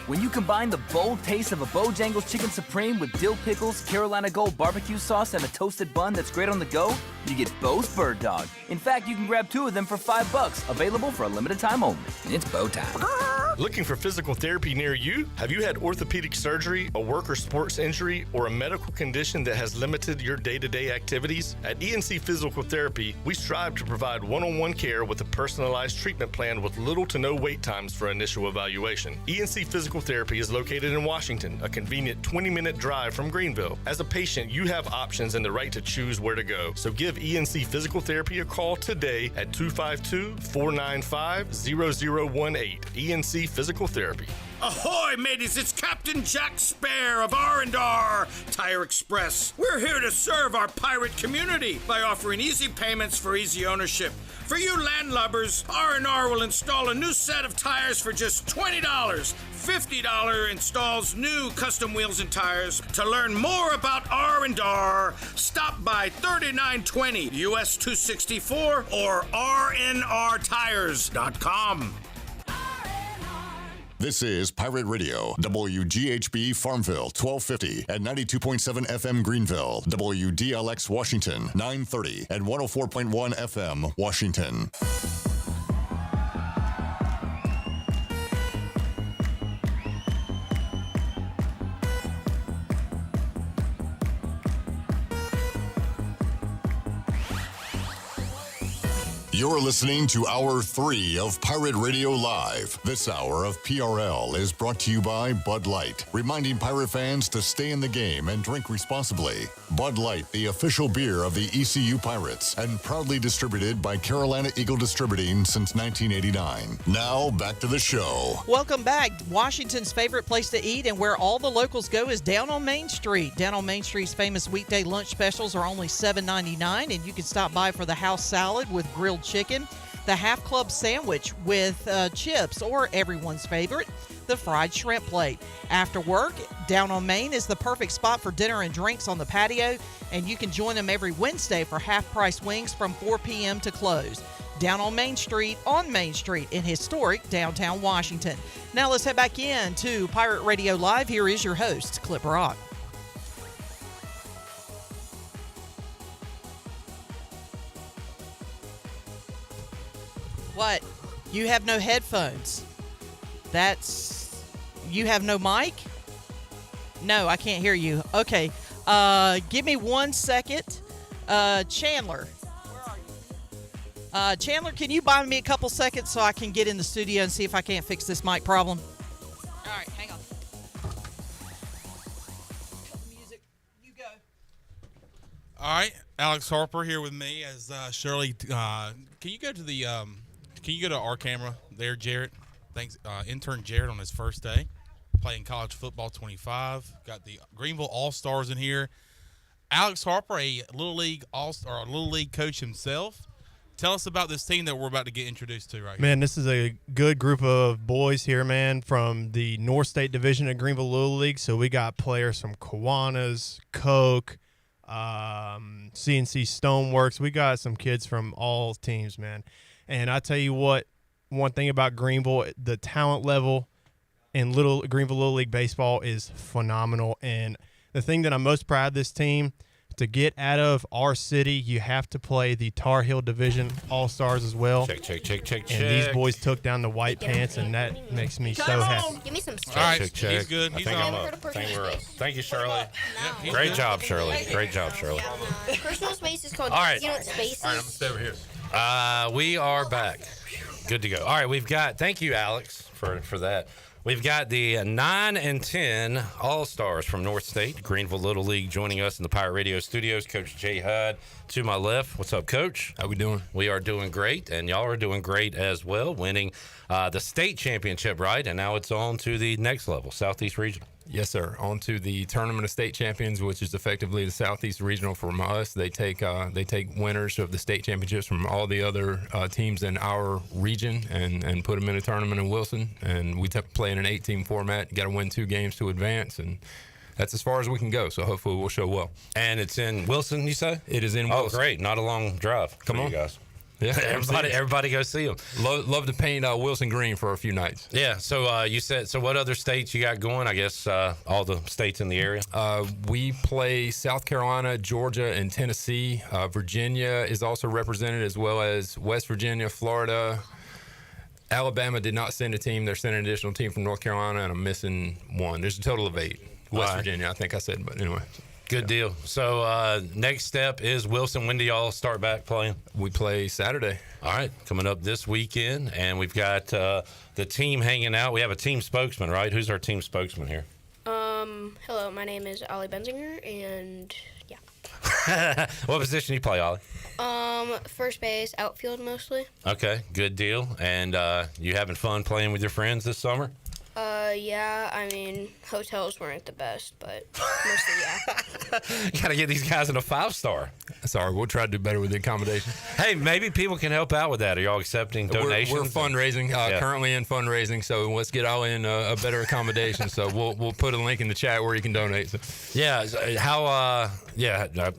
When you combine the bold taste of a Bojangles Chicken Supreme with dill pickles, Carolina Gold barbecue sauce, and a toasted bun that's great on the go, you get both Bird Dog. In fact, you can grab 2 of them for $5, available for a limited time only. It's bow time. Looking for physical therapy near you? Have you had orthopedic surgery, a work or sports injury, or a medical condition that has limited your day-to-day activities? At ENC Physical Therapy, we strive to provide one-on-one care with a personalized treatment plan with little to no wait times for initial evaluation. ENC Physical Therapy is located in Washington, a convenient 20-minute drive from Greenville. As a patient, you have options and the right to choose where to go. So give ENC Physical Therapy a call today at 252-495-0018. ENC Physical Therapy. Ahoy, mateys! It's Captain Jack Spare of R&R Tire Express. We're here to serve our pirate community by offering easy payments for easy ownership. For you landlubbers, R&R will install a new set of tires for just $20. $50 installs new custom wheels and tires. To learn more about R&R, stop by 3920 US 264 or rnrtires.com. This is Pirate Radio, WGHB Farmville, 1250 at 92.7 FM Greenville, WDLX Washington, 930 and 104.1 FM Washington. You're listening to Hour 3 of Pirate Radio Live. This hour of PRL is brought to you by Bud Light, reminding Pirate fans to stay in the game and drink responsibly. Bud Light, the official beer of the ECU Pirates, and proudly distributed by Carolina Eagle Distributing since 1989. Now, back to the show. Welcome back. Washington's favorite place to eat and where all the locals go is down on Main Street. Down on Main Street's famous weekday lunch specials are only $7.99, and you can stop by for the house salad with grilled chicken, the half club sandwich with chips, or everyone's favorite, the fried shrimp plate. After work, down on Main is the perfect spot for dinner and drinks on the patio, and you can join them every Wednesday for half-price wings from 4 p.m. to close. Down on Main Street in historic downtown Washington. Now let's head back in to Pirate Radio Live. Here is your host, Clip Rock. What? You have no headphones. You have no mic? No, I can't hear you. Okay. Give me 1 second. Chandler. Chandler, can you buy me a couple seconds so I can get in the studio and see if I can't fix this mic problem? All right, hang on. Music, you go. All right, Alex Harper here with me as Shirley. Can you go to our camera there, Jarrett? Thanks, intern Jarrett on his first day playing college football 25. Got the Greenville All-Stars in here. Alex Harper, a Little League All-Star, a Little League coach himself. Tell us about this team that we're about to get introduced to right here. Man, this is a good group of boys here, man, from the North State Division of Greenville Little League. So we got players from Kiwanis, Coke, CNC Stoneworks. We got some kids from all teams, man. And I tell you what, one thing about Greenville, the talent level in Greenville Little League baseball is phenomenal. And the thing that I'm most proud of this team, to get out of our city, you have to play the Tar Heel Division All-Stars as well. Check. And these boys took down the White Pants, and that makes me so happy. Give me some All right, check. He's good. He's on. Thank you, Shirley. Great job, Shirley. Personal space is called All right. Spaces. All right, I'm going to stay over here. We are back. Good to go. All right, we've got – thank you, Alex, for that. We've got the 9 and 10 All-Stars from North State, Greenville Little League, joining us in the Pirate Radio studios. Coach Jay Hudd to my left. What's up, Coach? How we doing? We are doing great, and y'all are doing great as well, winning the state championship, right? And now it's on to the next level, Southeast Regional. Yes, sir. On to the Tournament of State Champions, which is effectively the Southeast Regional from us. They take winners of the state championships from all the other teams in our region and put them in a tournament in Wilson. And we play in an 8-team format. You got to win 2 games to advance, and that's as far as we can go. So hopefully we'll show well. And it's in Wilson, you say? It is in Wilson. Oh, great. Not a long drive. Come on, you guys. Yeah, everybody go see them. Love to paint Wilson green for a few nights. Yeah, so you said, so what other states you got going? I guess all the states in the area? We play South Carolina, Georgia, and Tennessee. Virginia is also represented, as well as West Virginia, Florida, Alabama did not send a team. They're sending an additional team from North Carolina, and I'm missing one. There's a total of 8. West Virginia, I think I said, but anyway. Good deal. So next step is Wilson. When do y'all start back playing? We play Saturday. All right, coming up this weekend, and we've got the team hanging out. We have a team spokesman, right? Who's our team spokesman here? Hello, my name is Ollie Benzinger, and yeah. What position do you play, Ollie? First base, outfield mostly. Okay, good deal. And you having fun playing with your friends this summer? Yeah, I mean, hotels weren't the best, but mostly, yeah. You got to get these guys in a 5-star. Sorry, we'll try to do better with the accommodation. Hey, maybe people can help out with that. Are y'all accepting donations? We're fundraising, currently in fundraising, so let's get all in a better accommodation. So we'll put a link in the chat where you can donate. So. Yeah,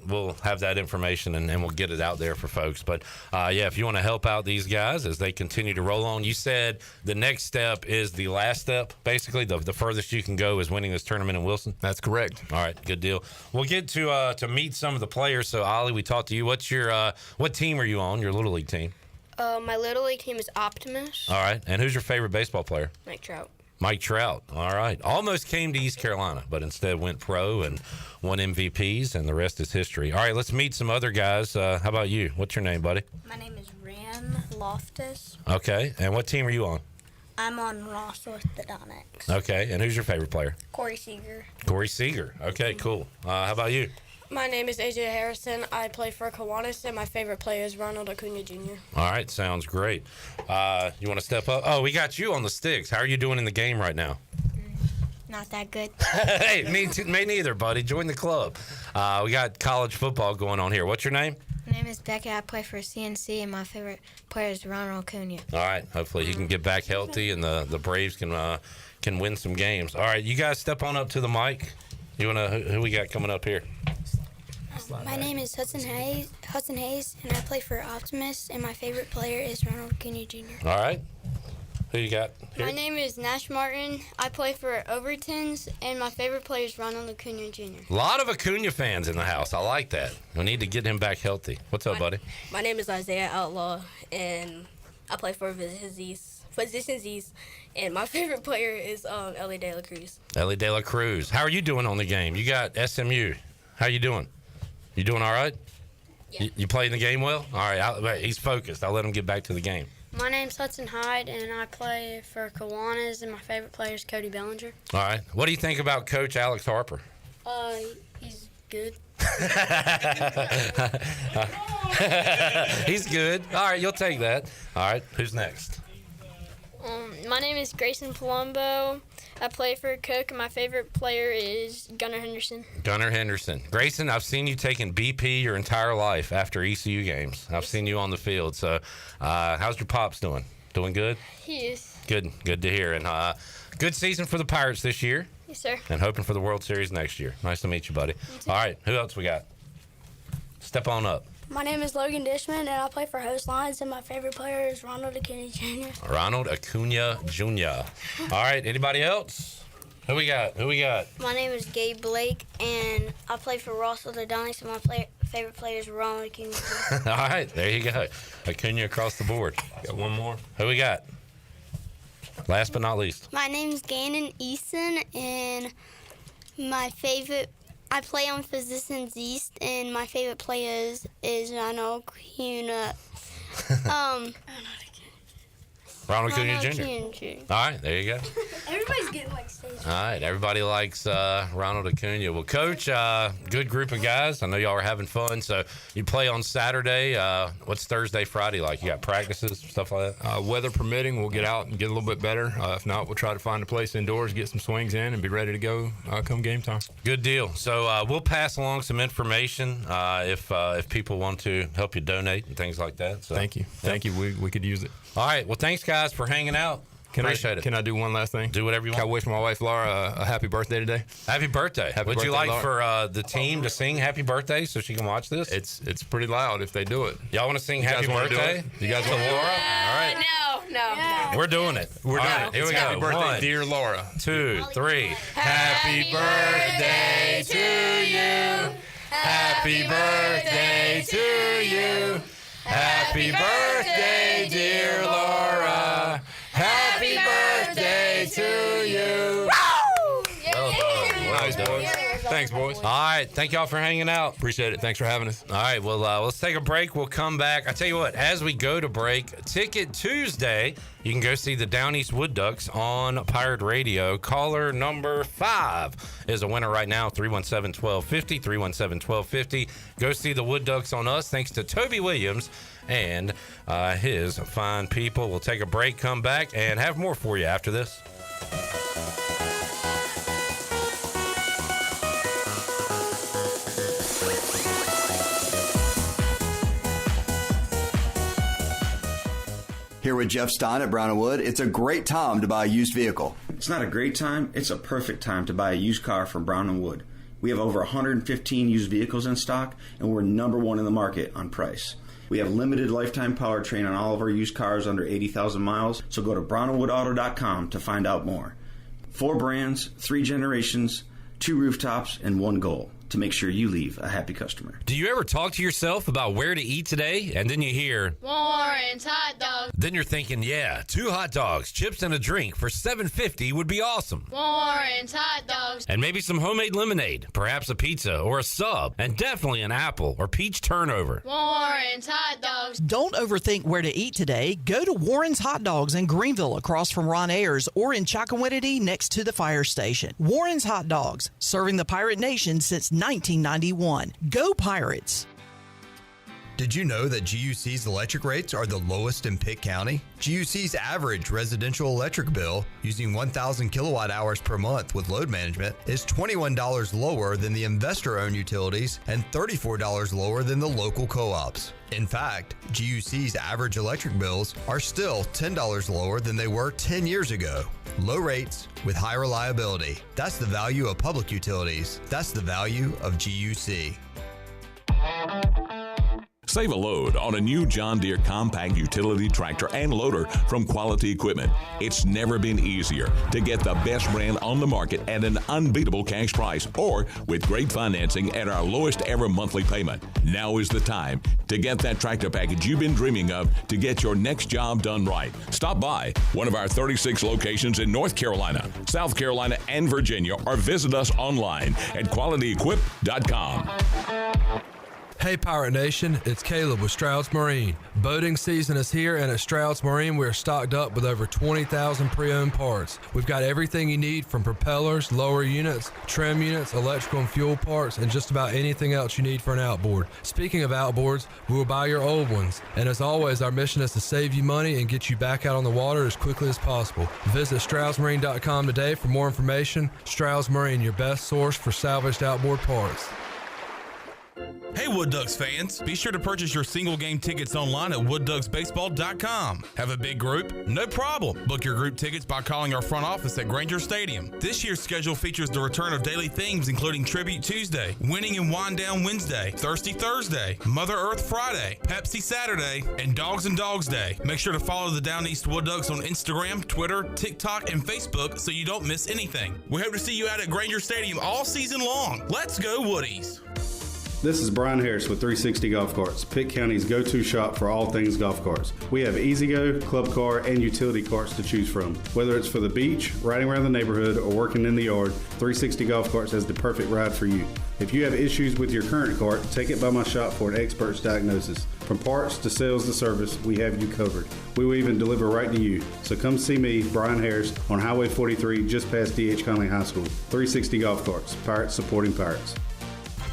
we'll have that information and we'll get it out there for folks. But if you want to help out these guys as they continue to roll on, you said the next step is the last step. Basically, the furthest you can go is winning this tournament in Wilson. That's correct. All right, good deal. We'll get to meet some of the players. So, Ollie, we talked to you. What's your what team are you on? Your Little League team? My Little League team is Optimus. All right, and who's your favorite baseball player? Mike Trout. Mike Trout. All right. Almost came to East Carolina, but instead went pro and won MVPs, and the rest is history. All right, let's meet some other guys. How about you? What's your name, buddy? My name is Ram Loftus. Okay, and what team are you on? I'm on Ross Orthodontics. Okay, and who's your favorite player? Corey Seager. Corey Seager. Okay, cool. How about you? My name is AJ Harrison. I play for Kiwanis, and my favorite player is Ronald Acuna Jr. All right, sounds great. You want to step up? Oh, we got you on the sticks. How are you doing in the game right now? Not that good. Hey, me neither, buddy. Join the club. We got college football going on here. What's your name? My name is Becky. I play for CNC, and my favorite player is Ronald Acuna. All right. Hopefully he can get back healthy, and the Braves can win some games. All right, you guys step on up to the mic. You wanna who we got coming up here? My name is Hudson Hayes, and I play for Optimus, and my favorite player is Ronald Acuna Jr. All right. Who you got here? My name is Nash Martin. I play for Overtons, and my favorite player is Ronald Acuna Jr. A lot of Acuna fans in the house. I like that. We need to get him back healthy. What's up, buddy? My name is Isaiah Outlaw, and I play for Physicians East, and my favorite player is Ellie De La Cruz. Ellie De La Cruz. How are you doing on the game? You got SMU. How you doing? You doing all right? Yeah. You playing the game well? All right. He's focused. I'll let him get back to the game. My name's Hudson Hyde, and I play for Kiwanis, and my favorite player is Cody Bellinger. All right. What do you think about Coach Alex Harper? He's good. He's good. All right, you'll take that. All right, who's next? My name is Grayson Palumbo. I play for Cook, and my favorite player is Gunnar Henderson. Gunnar Henderson. Grayson, I've seen you taking BP your entire life after ECU games. I've seen you on the field. So how's your pops doing? Doing good? He is. Good to hear. And good season for the Pirates this year. Yes, sir. And hoping for the World Series next year. Nice to meet you, buddy. All right, who else we got? Step on up. My name is Logan Dishman, and I play for Host Lions, and my favorite player is Ronald Acuna Jr. Ronald Acuna Jr. All right, anybody else? Who we got? My name is Gabe Blake, and I play for Ross Orthodontics, and my favorite player is Ronald Acuna Jr. All right, there you go. Acuna across the board. Got one more. Who we got? Last but not least. My name is Gannon Easton, and I play on Physicians East, and my favorite player is Ronald Acuna. Ronald Acuna Jr. All right, there you go. Everybody's getting like stage. All right, everybody likes Ronald Acuna. Well, Coach, good group of guys. I know y'all are having fun. So you play on Saturday. What's Thursday, Friday like? You got practices, stuff like that? Weather permitting, we'll get out and get a little bit better. If not, we'll try to find a place indoors, get some swings in, and be ready to go come game time. Good deal. So we'll pass along some information if people want to help you donate and things like that. So, Thank you. Thank you. We could use it. All right. Well, thanks, guys, for hanging out. Appreciate it. Can I do one last thing? Do whatever you want. Can I wish my wife Laura a happy birthday today? Happy birthday. Would you like Laura? for the team to sing happy birthday so she can watch this? It's pretty loud if they do it. Y'all want to sing happy birthday? You guys want to Laura? All right. No. We're doing it. We're doing right, it. Here we go. Happy birthday, 1, dear Laura. 2, 3. Happy birthday to you. Happy birthday to you. Happy birthday, dear Laura. to you. Well done. Nice, boys. Thanks, boys. All right. Thank y'all for hanging out. Appreciate it. Thanks for having us. All right. Well, let's take a break. We'll come back. I tell you what, as we go to break, Ticket Tuesday, you can go see the Down East Wood Ducks on Pirate Radio. Caller number 5 is a winner right now, 317-1250, 317-1250. Go see the Wood Ducks on us, thanks to Toby Williams and his fine people. We'll take a break, come back, and have more for you after this. Here with Jeff Stein at Brown & Wood, it's a great time to buy a used vehicle. It's not a great time, it's a perfect time to buy a used car from Brown & Wood. We have over 115 used vehicles in stock, and we're number one in the market on price. We have limited lifetime powertrain on all of our used cars under 80,000 miles, so go to brownandwoodauto.com to find out more. 4 brands, 3 generations, 2 rooftops, and 1 goal: to make sure you leave a happy customer. Do you ever talk to yourself about where to eat today, and then you hear Warren's Hot Dogs? Then you're thinking, yeah, 2 hot dogs, chips, and a drink for $7.50 would be awesome. Warren's Hot Dogs. And maybe some homemade lemonade, perhaps a pizza or a sub, and definitely an apple or peach turnover. Warren's Hot Dogs. Don't overthink where to eat today. Go to Warren's Hot Dogs in Greenville, across from Ron Ayers, or in Chocowinity next to the fire station. Warren's Hot Dogs, serving the Pirate Nation since 1991. Go Pirates! Did you know that GUC's electric rates are the lowest in Pitt County? GUC's average residential electric bill, using 1,000 kilowatt hours per month with load management, is $21 lower than the investor-owned utilities and $34 lower than the local co-ops. In fact, GUC's average electric bills are still $10 lower than they were 10 years ago. Low rates with high reliability. That's the value of public utilities. That's the value of GUC. Save a load on a new John Deere compact utility tractor and loader from Quality Equipment. It's never been easier to get the best brand on the market at an unbeatable cash price, or with great financing at our lowest ever monthly payment. Now is the time to get that tractor package you've been dreaming of to get your next job done right. Stop by one of our 36 locations in North Carolina, South Carolina, and Virginia, or visit us online at qualityequip.com. Hey Pirate Nation, it's Caleb with Stroud's Marine. Boating season is here, and at Stroud's Marine we are stocked up with over 20,000 pre-owned parts. We've got everything you need, from propellers, lower units, trim units, electrical and fuel parts, and just about anything else you need for an outboard. Speaking of outboards, we will buy your old ones. And as always, our mission is to save you money and get you back out on the water as quickly as possible. Visit StroudsMarine.com today for more information. Stroud's Marine, your best source for salvaged outboard parts. Hey Wood Ducks fans, be sure to purchase your single game tickets online at woodducksbaseball.com. Have a big group? No problem. Book your group tickets by calling our front office at Granger Stadium. This year's schedule features the return of daily themes including Tribute Tuesday, Winning and Wind Down Wednesday, Thirsty Thursday, Mother Earth Friday, Pepsi Saturday, and Dogs and Dogs Day. Make sure to follow the Down East Wood Ducks on Instagram, Twitter, TikTok, and Facebook so you don't miss anything. We hope to see you out at Granger Stadium all season long. Let's go Woodies! This is Brian Harris with 360 Golf Carts, Pitt County's go-to shop for all things golf carts. We have E-Z-Go, club car, and utility carts to choose from. Whether it's for the beach, riding around the neighborhood, or working in the yard, 360 Golf Carts has the perfect ride for you. If you have issues with your current cart, take it by my shop for an expert's diagnosis. From parts to sales to service, we have you covered. We will even deliver right to you. So come see me, Brian Harris, on Highway 43, just past D.H. Conley High School. 360 Golf Carts, Pirates supporting Pirates.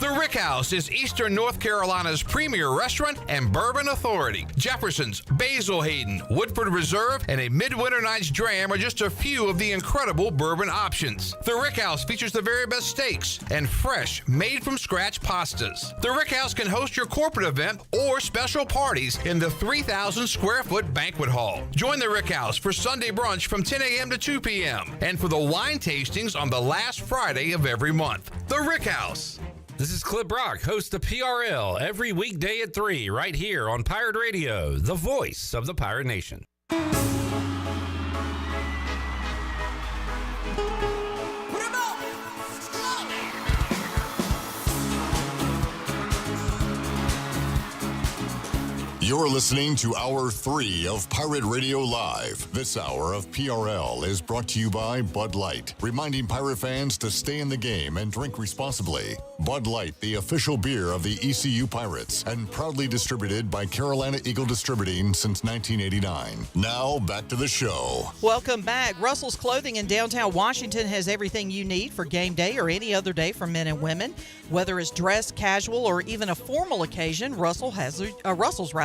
The Rick House is Eastern North Carolina's premier restaurant and bourbon authority. Jefferson's, Basil Hayden, Woodford Reserve, and a Midwinter Night's Dram are just a few of the incredible bourbon options. The Rick House features the very best steaks and fresh, made-from-scratch pastas. The Rick House can host your corporate event or special parties in the 3,000-square-foot banquet hall. Join the Rick House for Sunday brunch from 10 a.m. to 2 p.m. and for the wine tastings on the last Friday of every month. The Rick House. This is Clip Brock, host of PRL, every weekday at 3, right here on Pirate Radio, the voice of the Pirate Nation. You're listening to Hour 3 of Pirate Radio Live. This hour of PRL is brought to you by Bud Light, reminding Pirate fans to stay in the game and drink responsibly. Bud Light, the official beer of the ECU Pirates, and proudly distributed by Carolina Eagle Distributing since 1989. Now, back to the show. Welcome back. Russell's Clothing in downtown Washington has everything you need for game day or any other day for men and women. Whether it's dress, casual, or even a formal occasion, Russell's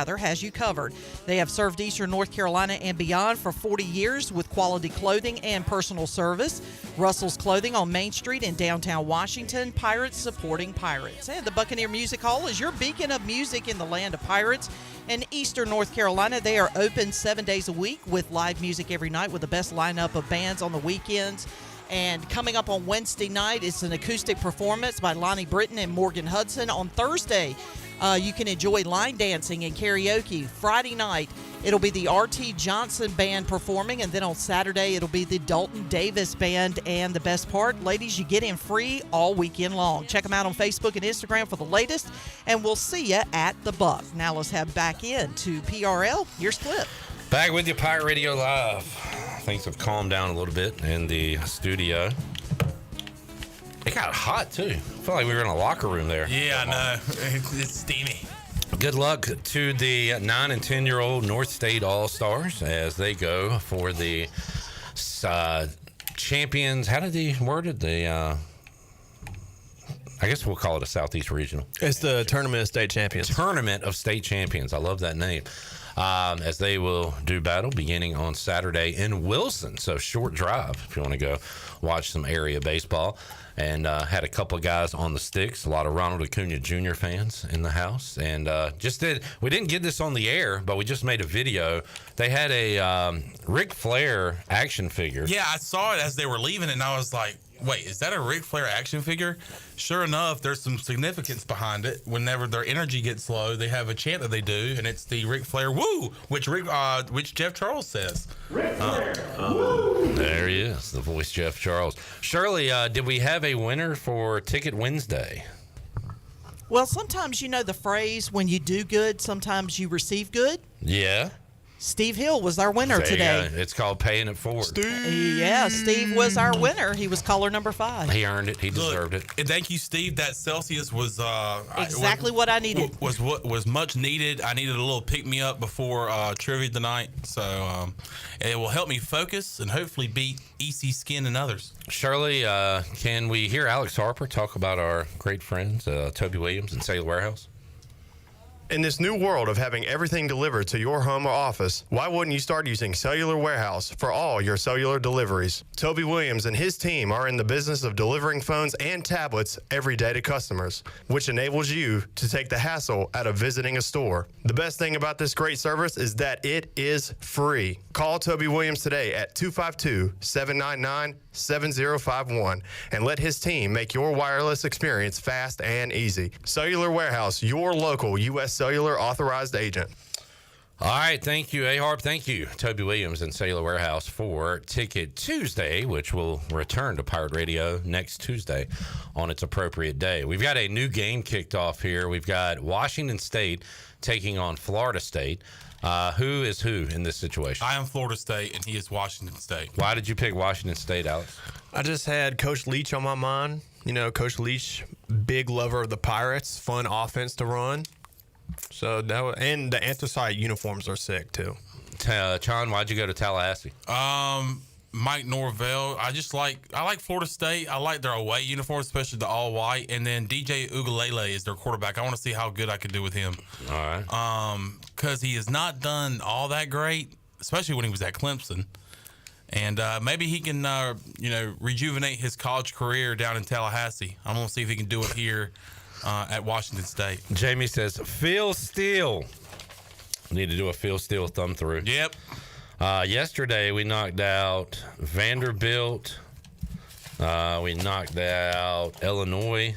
has you covered. They have served Eastern North Carolina and beyond for 40 years with quality clothing and personal service. Russell's Clothing on Main Street in downtown Washington. Pirates supporting Pirates. And the Buccaneer Music Hall is your beacon of music in the land of Pirates. In Eastern North Carolina, they are open 7 days a week with live music every night with the best lineup of bands on the weekends. And coming up on Wednesday night, it's an acoustic performance by Lonnie Britton and Morgan Hudson. On Thursday, you can enjoy line dancing and karaoke. Friday night, it'll be the R.T. Johnson Band performing. And then on Saturday, it'll be the Dalton Davis Band. And the best part, ladies, you get in free all weekend long. Check them out on Facebook and Instagram for the latest. And we'll see you at the Buck. Now let's head back in to PRL. Here's Clip. Back with you, Pirate Radio Live. Things have calmed down a little bit in the studio. It got hot, too. I felt like we were in a locker room there. Yeah, I know. It's steamy. Good luck to the 9 and 10-year-old North State All-Stars as they go for the champions. How did they word it? I guess we'll call it a Southeast Regional. It's the Tournament of State Champions. Tournament of State Champions. I love that name. As they will do battle beginning on Saturday in Wilson. So short drive if you want to go watch some area baseball. And had a couple of guys on the sticks, a lot of Ronald Acuna Jr. fans in the house. And we didn't get this on the air, but we just made a video. They had a Ric Flair action figure. Yeah, I saw it as they were leaving, and I was like, wait, is that a Ric Flair action figure? Sure enough, there's some significance behind it. Whenever their energy gets low, they have a chant that they do, and it's the Ric Flair woo, which Jeff Charles says. Ric Flair, woo! There he is, the voice Jeff Charles. Shirley, did we have a winner for Ticket Wednesday? Well, sometimes you know the phrase, when you do good, sometimes you receive good. Yeah. Steve Hill was our winner today. It's called paying it forward. Steve was our winner. He was caller number 5. He earned it. He deserved it. And thank you, Steve. That Celsius was exactly what I needed. Was much needed. I needed a little pick me up before trivia tonight, so it will help me focus and hopefully beat EC Skin and others. Shirley, can we hear Alex Harper talk about our great friends, Toby Williams and Cellular Warehouse? In this new world of having everything delivered to your home or office, why wouldn't you start using Cellular Warehouse for all your cellular deliveries? Toby Williams and his team are in the business of delivering phones and tablets every day to customers, which enables you to take the hassle out of visiting a store. The best thing about this great service is that it is free. Call Toby Williams today at 252-799-7051 and let his team make your wireless experience fast and easy. Cellular Warehouse, your local U.S. Cellular authorized agent. All right, thank you, A-Harp. Thank you, Toby Williams and Cellular Warehouse for Ticket Tuesday, which will return to Pirate Radio next Tuesday on its appropriate day. We've got a new game kicked off here. We've got Washington State taking on Florida State. Who is who in this situation? I am Florida State, and he is Washington State. Why did you pick Washington State, Alex? I just had Coach Leach on my mind. You know, Coach Leach, big lover of the Pirates, fun offense to run. So and the anthracite uniforms are sick too. John, why'd you go to Tallahassee? Mike Norvell. I like Florida State. I like their away uniforms, especially the all white. And then DJ Ugalele is their quarterback. I want to see how good I can do with him. All right. Because he has not done all that great, especially when he was at Clemson. And maybe he can, rejuvenate his college career down in Tallahassee. I'm going to see if he can do it here at Washington State. Jamie says, Phil Steele. Need to do a Phil Steele thumb through. Yep. Yesterday, we knocked out Vanderbilt. We knocked out Illinois.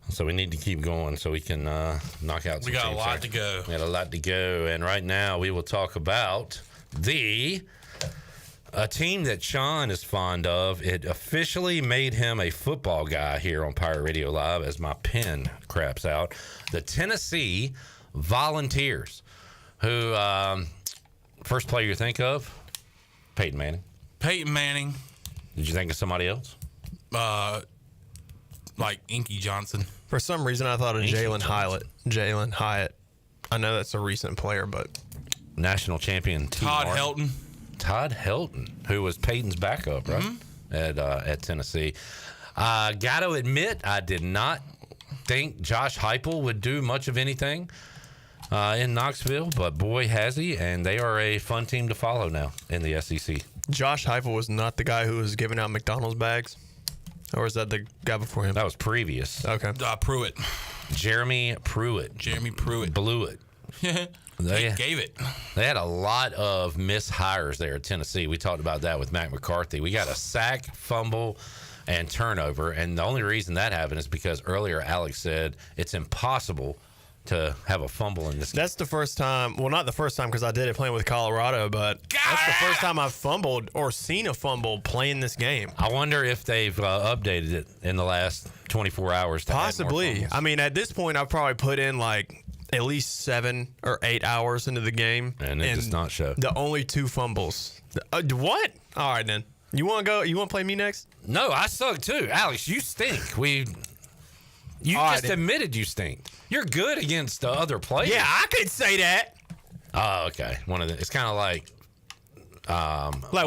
So we need to keep going so we can knock out some We got teams a lot there. to go. We got a lot to go. And right now, we will talk about a team that Sean is fond of. It officially made him a football guy here on Pirate Radio Live as my pen craps out. The Tennessee Volunteers, who first player you think of? Peyton Manning. Peyton Manning. Did you think of somebody else? Like Inky Johnson. For some reason, I thought of Jalen Hyatt. Jalen Hyatt. I know that's a recent player, but national champion Todd Helton. Todd Helton, who was Peyton's backup, right? At Tennessee. Got to admit, I did not think Josh Heupel would do much of anything in Knoxville, but boy, has he, and they are a fun team to follow now in the SEC. Josh Heupel was not the guy who was giving out McDonald's bags? Or is that the guy before him? That was previous. Okay. Pruitt. Jeremy Pruitt. Blew it. They gave it. They had a lot of mishires there at Tennessee. We talked about that with Matt McCarthy. We got a sack, fumble, and turnover. And the only reason that happened is because earlier Alex said it's impossible to have a fumble in this game. That's the first time. Well, not the first time because I did it playing with Colorado, but that's the first time I've fumbled or seen a fumble playing this game. I wonder if they've updated it in the last 24 hours. To Possibly. I mean, at this point, I've probably put in like at least 7 or 8 hours into the game. And it does not show. The only 2 fumbles. What? All right, then. You want to go? You want to play me next? No, I suck too. Alex, you stink. You just admitted you stink. You're good against other players. Yeah, I could say that. Oh, okay. It's kind of like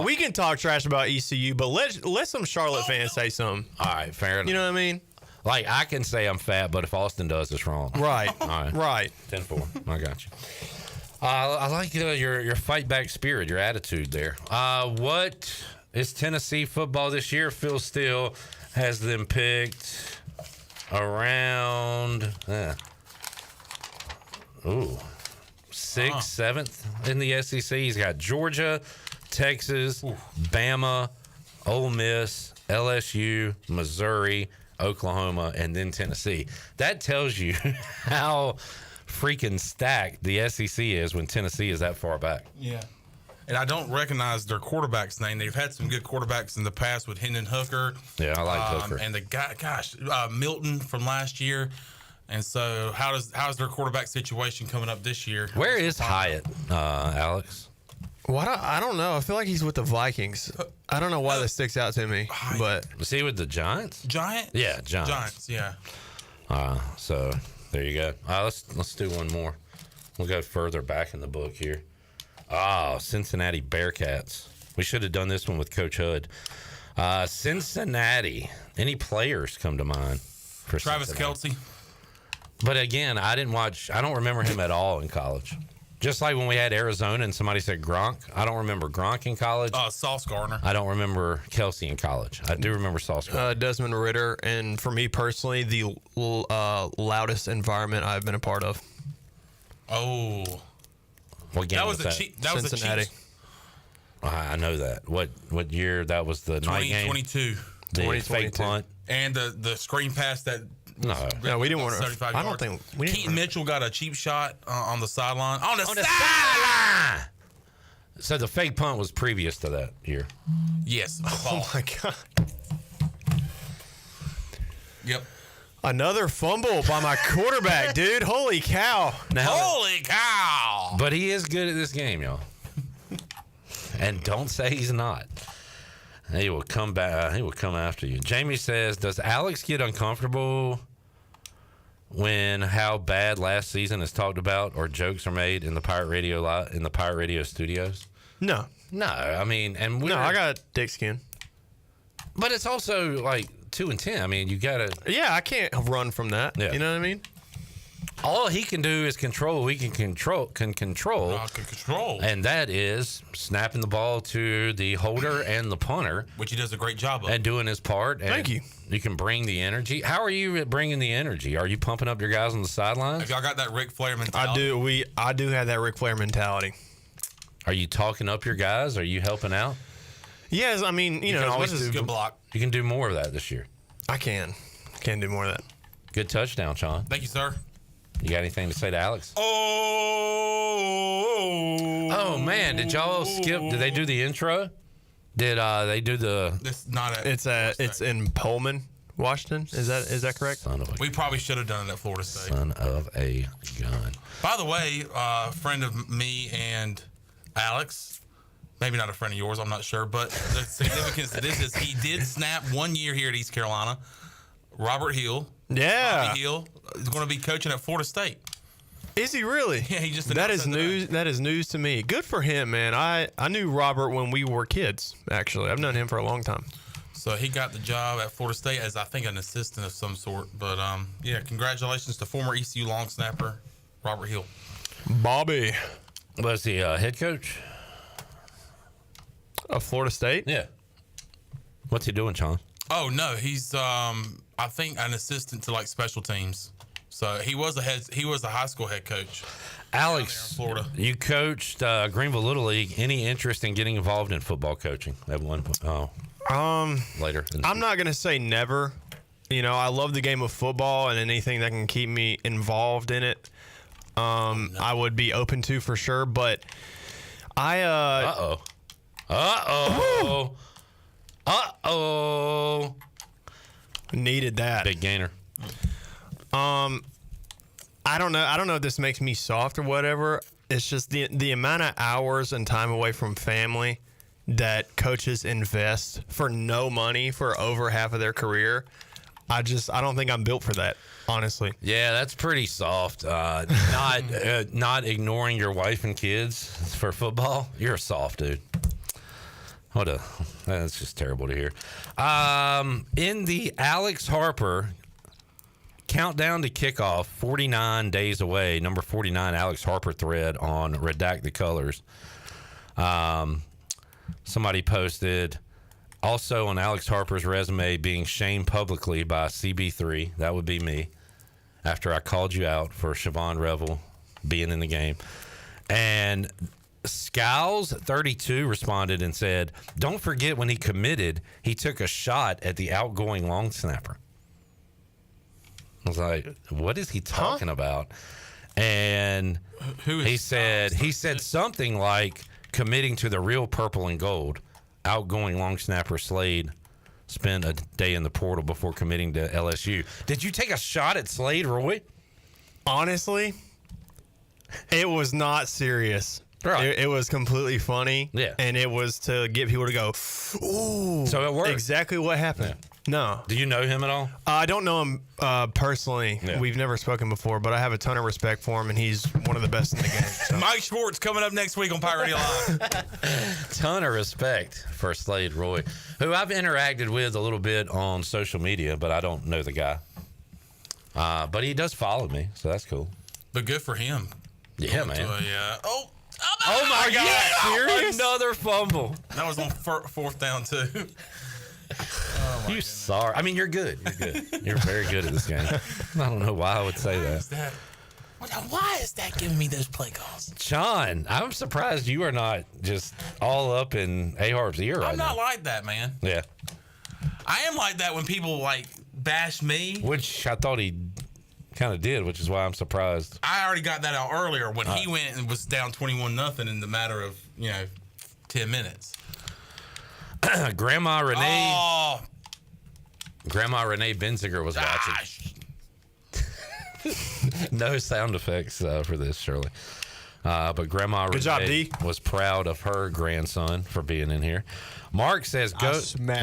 we can talk trash about ECU, but let some Charlotte fans say something. All right, fair enough. You know what I mean? Like, I can say I'm fat, but if Austin does, it's wrong. Right. All right. Right. 10-4. I got you. I like your fight back spirit, your attitude there. What is Tennessee football this year? Phil Steele has them picked around 6th, 7th in the SEC. He's got Georgia, Texas, Bama, Ole Miss, LSU, Missouri, Oklahoma, and then Tennessee. That tells you how freaking stacked the SEC is when Tennessee is that far back. Yeah. And I don't recognize their quarterback's name. They've had some good quarterbacks in the past with Hendon Hooker. Yeah, I like Hooker. And the guy, Milton from last year. And so how's their quarterback situation coming up this year? Where is Hyatt, Alex? What? I don't know. I feel like he's with the Vikings. I don't know why that sticks out to me. But was he with the Giants? Giants? Yeah, Giants. Giants, yeah. So there you go. Let's do one more. We'll go further back in the book here. Cincinnati Bearcats. We should have done this one with Coach Hood. Cincinnati. Any players come to mind for Travis Cincinnati? Kelce. But again, I don't remember him at all in college. Just like when we had Arizona and somebody said Gronk. I don't remember Gronk in college. Sauce Gardner. I don't remember Kelce in college. I do remember Sauce Gardner. Desmond Ridder, and for me personally, the loudest environment I've been a part of. Oh. What game was that? That was Cincinnati. I know that. What year? That was the night game? 2022. The fake punt. And the screen pass that... No, we didn't want to. I don't think we didn't. Keaton Mitchell got a cheap shot on the sideline. On the sideline! So the fake punt was previous to that year? Yes. Oh, my God. Yep. Another fumble by my quarterback, dude. Holy cow. Holy cow. But he is good at this game, y'all. And don't say he's not. He will come back. He will come after you. Jamie says, does Alex get uncomfortable when how bad last season is talked about or jokes are made in the Pirate Radio studios? No. I mean, and I got dick skin. But it's also like 2-10. I mean, you gotta. Yeah, I can't run from that. Yeah. You know what I mean? All he can do is control. We can control. And that is snapping the ball to the holder and the punter, which he does a great job of, and doing his part. And thank you. You can bring the energy. How are you at bringing the energy? Are you pumping up your guys on the sidelines? Have y'all got that Ric Flair mentality? I do have that Ric Flair mentality. Are you talking up your guys? Are you helping out? Yes, I mean, you know, always do good block. You can do more of that this year. I can do more of that. Good touchdown, Sean. Thank you, sir. You got anything to say to Alex? Oh man, did y'all skip? Did they do the intro? Did they do the? It's not. It's in Pullman. Washington. Is that correct? We probably should have done it at Florida State. Son of a gun. By the way, friend of me and Alex, maybe not a friend of yours, I'm not sure, but the significance of this is he did snap 1 year here at East Carolina. Robert Hill. Yeah. Bobby Hill is going to be coaching at Florida State. Is he really? Yeah, he just that is announced news. That is news to me. Good for him, man. I knew Robert when we were kids. Actually, I've known him for a long time. So he got the job at Florida State as, I think, an assistant of some sort. But yeah, congratulations to former ECU long snapper Robert Hill. Bobby. Was he head coach of Florida State? Yeah. What's he doing, Sean? Oh no, he's I think an assistant to like special teams. So he was a high school head coach. Alex, in Florida. You coached Greenville Little League. Any interest in getting involved in football coaching at one point? Later. I'm not gonna say never. You know, I love the game of football and anything that can keep me involved in it. I would be open to for sure. But I needed that big gainer. I don't know if this makes me soft or whatever. It's just the amount of hours and time away from family that coaches invest for no money for over half of their career. I don't think I'm built for that, honestly. Yeah, that's pretty soft. Not ignoring your wife and kids for football. You're soft, dude. That's just terrible to hear. In the Alex Harper countdown to kickoff, 49 days away, number 49 Alex Harper thread on Redact the Colors. Somebody posted also on Alex Harper's resume being shamed publicly by CB3. That would be me after I called you out for Siobhan Revel being in the game. And Scowls32 responded and said, don't forget when he committed, he took a shot at the outgoing long snapper. I was like, what is he talking about? And he said something like committing to the real purple and gold. Outgoing long snapper Slade spent a day in the portal before committing to LSU. Did you take a shot at Slade, Roy? Honestly, it was not serious. Right. It was completely funny. Yeah. And it was to get people to go, ooh. So it worked. Exactly what happened. Yeah. No. Do you know him at all? I don't know him personally. Yeah. We've never spoken before, but I have a ton of respect for him, and he's one of the best in the game. So. Mike Schwartz coming up next week on Pirate Radio Live. Ton of respect for Slade Roy, who I've interacted with a little bit on social media, but I don't know the guy. But he does follow me, so that's cool. But good for him. Yeah, man. Oh my God. Yeah! Serious? Another fumble. That was on fourth down, too. You sorry. I mean, you're good. You're good. You're very good at this game. I don't know why I would say that. Why is that giving me those play calls? John, I'm surprised you are not just all up in A-Harp's ear right now. I'm not like that, man. Yeah. I am like that when people, like, bash me. Which I thought he kind of did, which is why I'm surprised. I already got that out earlier when he went and was down 21-0 in the matter of, 10 minutes. Grandma Renee Benziger was watching. No sound effects for this, Shirley. But Grandma Good job, D. was proud of her grandson for being in here. Mark says, "Go." No.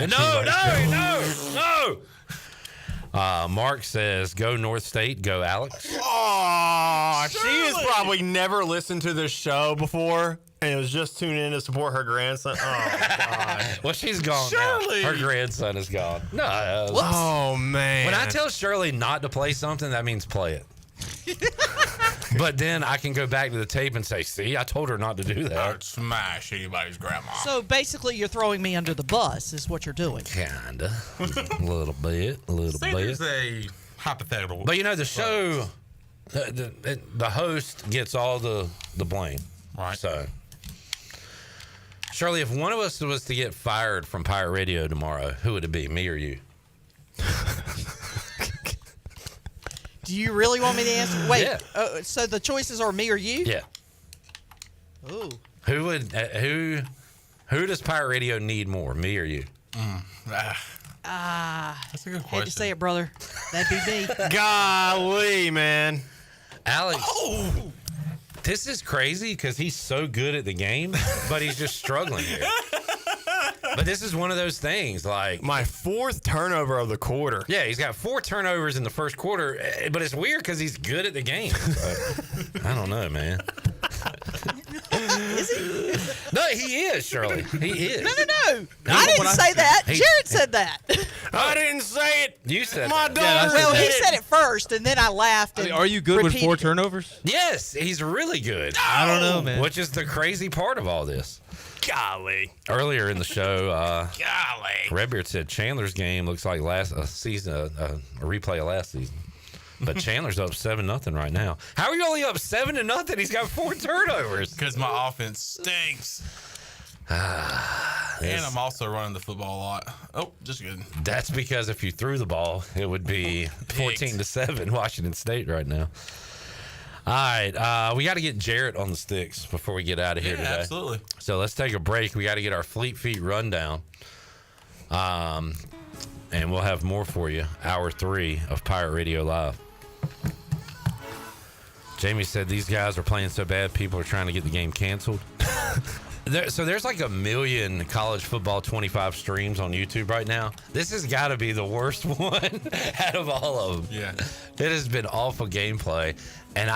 Mark says, "Go North State, go Alex." Oh, she has probably never listened to this show before. And it was just tuning in to support her grandson. Oh, God. Well, she's gone Shirley. now. Her grandson is gone. No. Oh, man. When I tell Shirley not to play something, that means play it. But then I can go back to the tape and say, see, I told her not to do that. I'd smash anybody's grandma. So basically, you're throwing me under the bus is what you're doing. Kinda. A little bit. There's a hypothetical. But, the show, the host gets all the blame. Right. So, Shirley, if one of us was to get fired from Pirate Radio tomorrow, who would it be, me or you? Do you really want me to answer? Wait, Yeah. So the choices are me or you? Yeah. Ooh. Who does Pirate Radio need more, me or you? That's a good question. Hate to say it, brother. That'd be me. Golly, man. Alex. Oh! This is crazy because he's so good at the game, but he's just struggling here. But this is one of those things, like... My 4th turnover of the quarter. Yeah, he's got 4 turnovers in the first quarter, but it's weird because he's good at the game. But I don't know, man. Is he? No, he is, Shirley. He is. No. I didn't say that. Jared said that. I didn't say it. You said my that. daughter. Well, he said it first, and then I laughed. And are you good with 4 repeated it. turnovers? Yes, he's really good. I don't know, man. Which is the crazy part of all this. Golly. Earlier in the show, Redbeard said Chandler's game looks like a replay of last season. But Chandler's up 7-0 right now. How are you only up 7-0? He's got 4 turnovers. Because my offense stinks. And I'm also running the football a lot. Oh, just good. That's because if you threw the ball, it would be 14-7 Washington State right now. All right, we got to get Jarrett on the sticks before we get out of here today. Absolutely. So let's take a break. We got to get our Fleet Feet rundown. And we'll have more for you. Hour 3 of Pirate Radio Live. Jamie said these guys are playing so bad, people are trying to get the game canceled. So there's like 1 million college football 25 streams on YouTube right now. This has got to be the worst one out of all of them. Yeah. It has been awful gameplay. And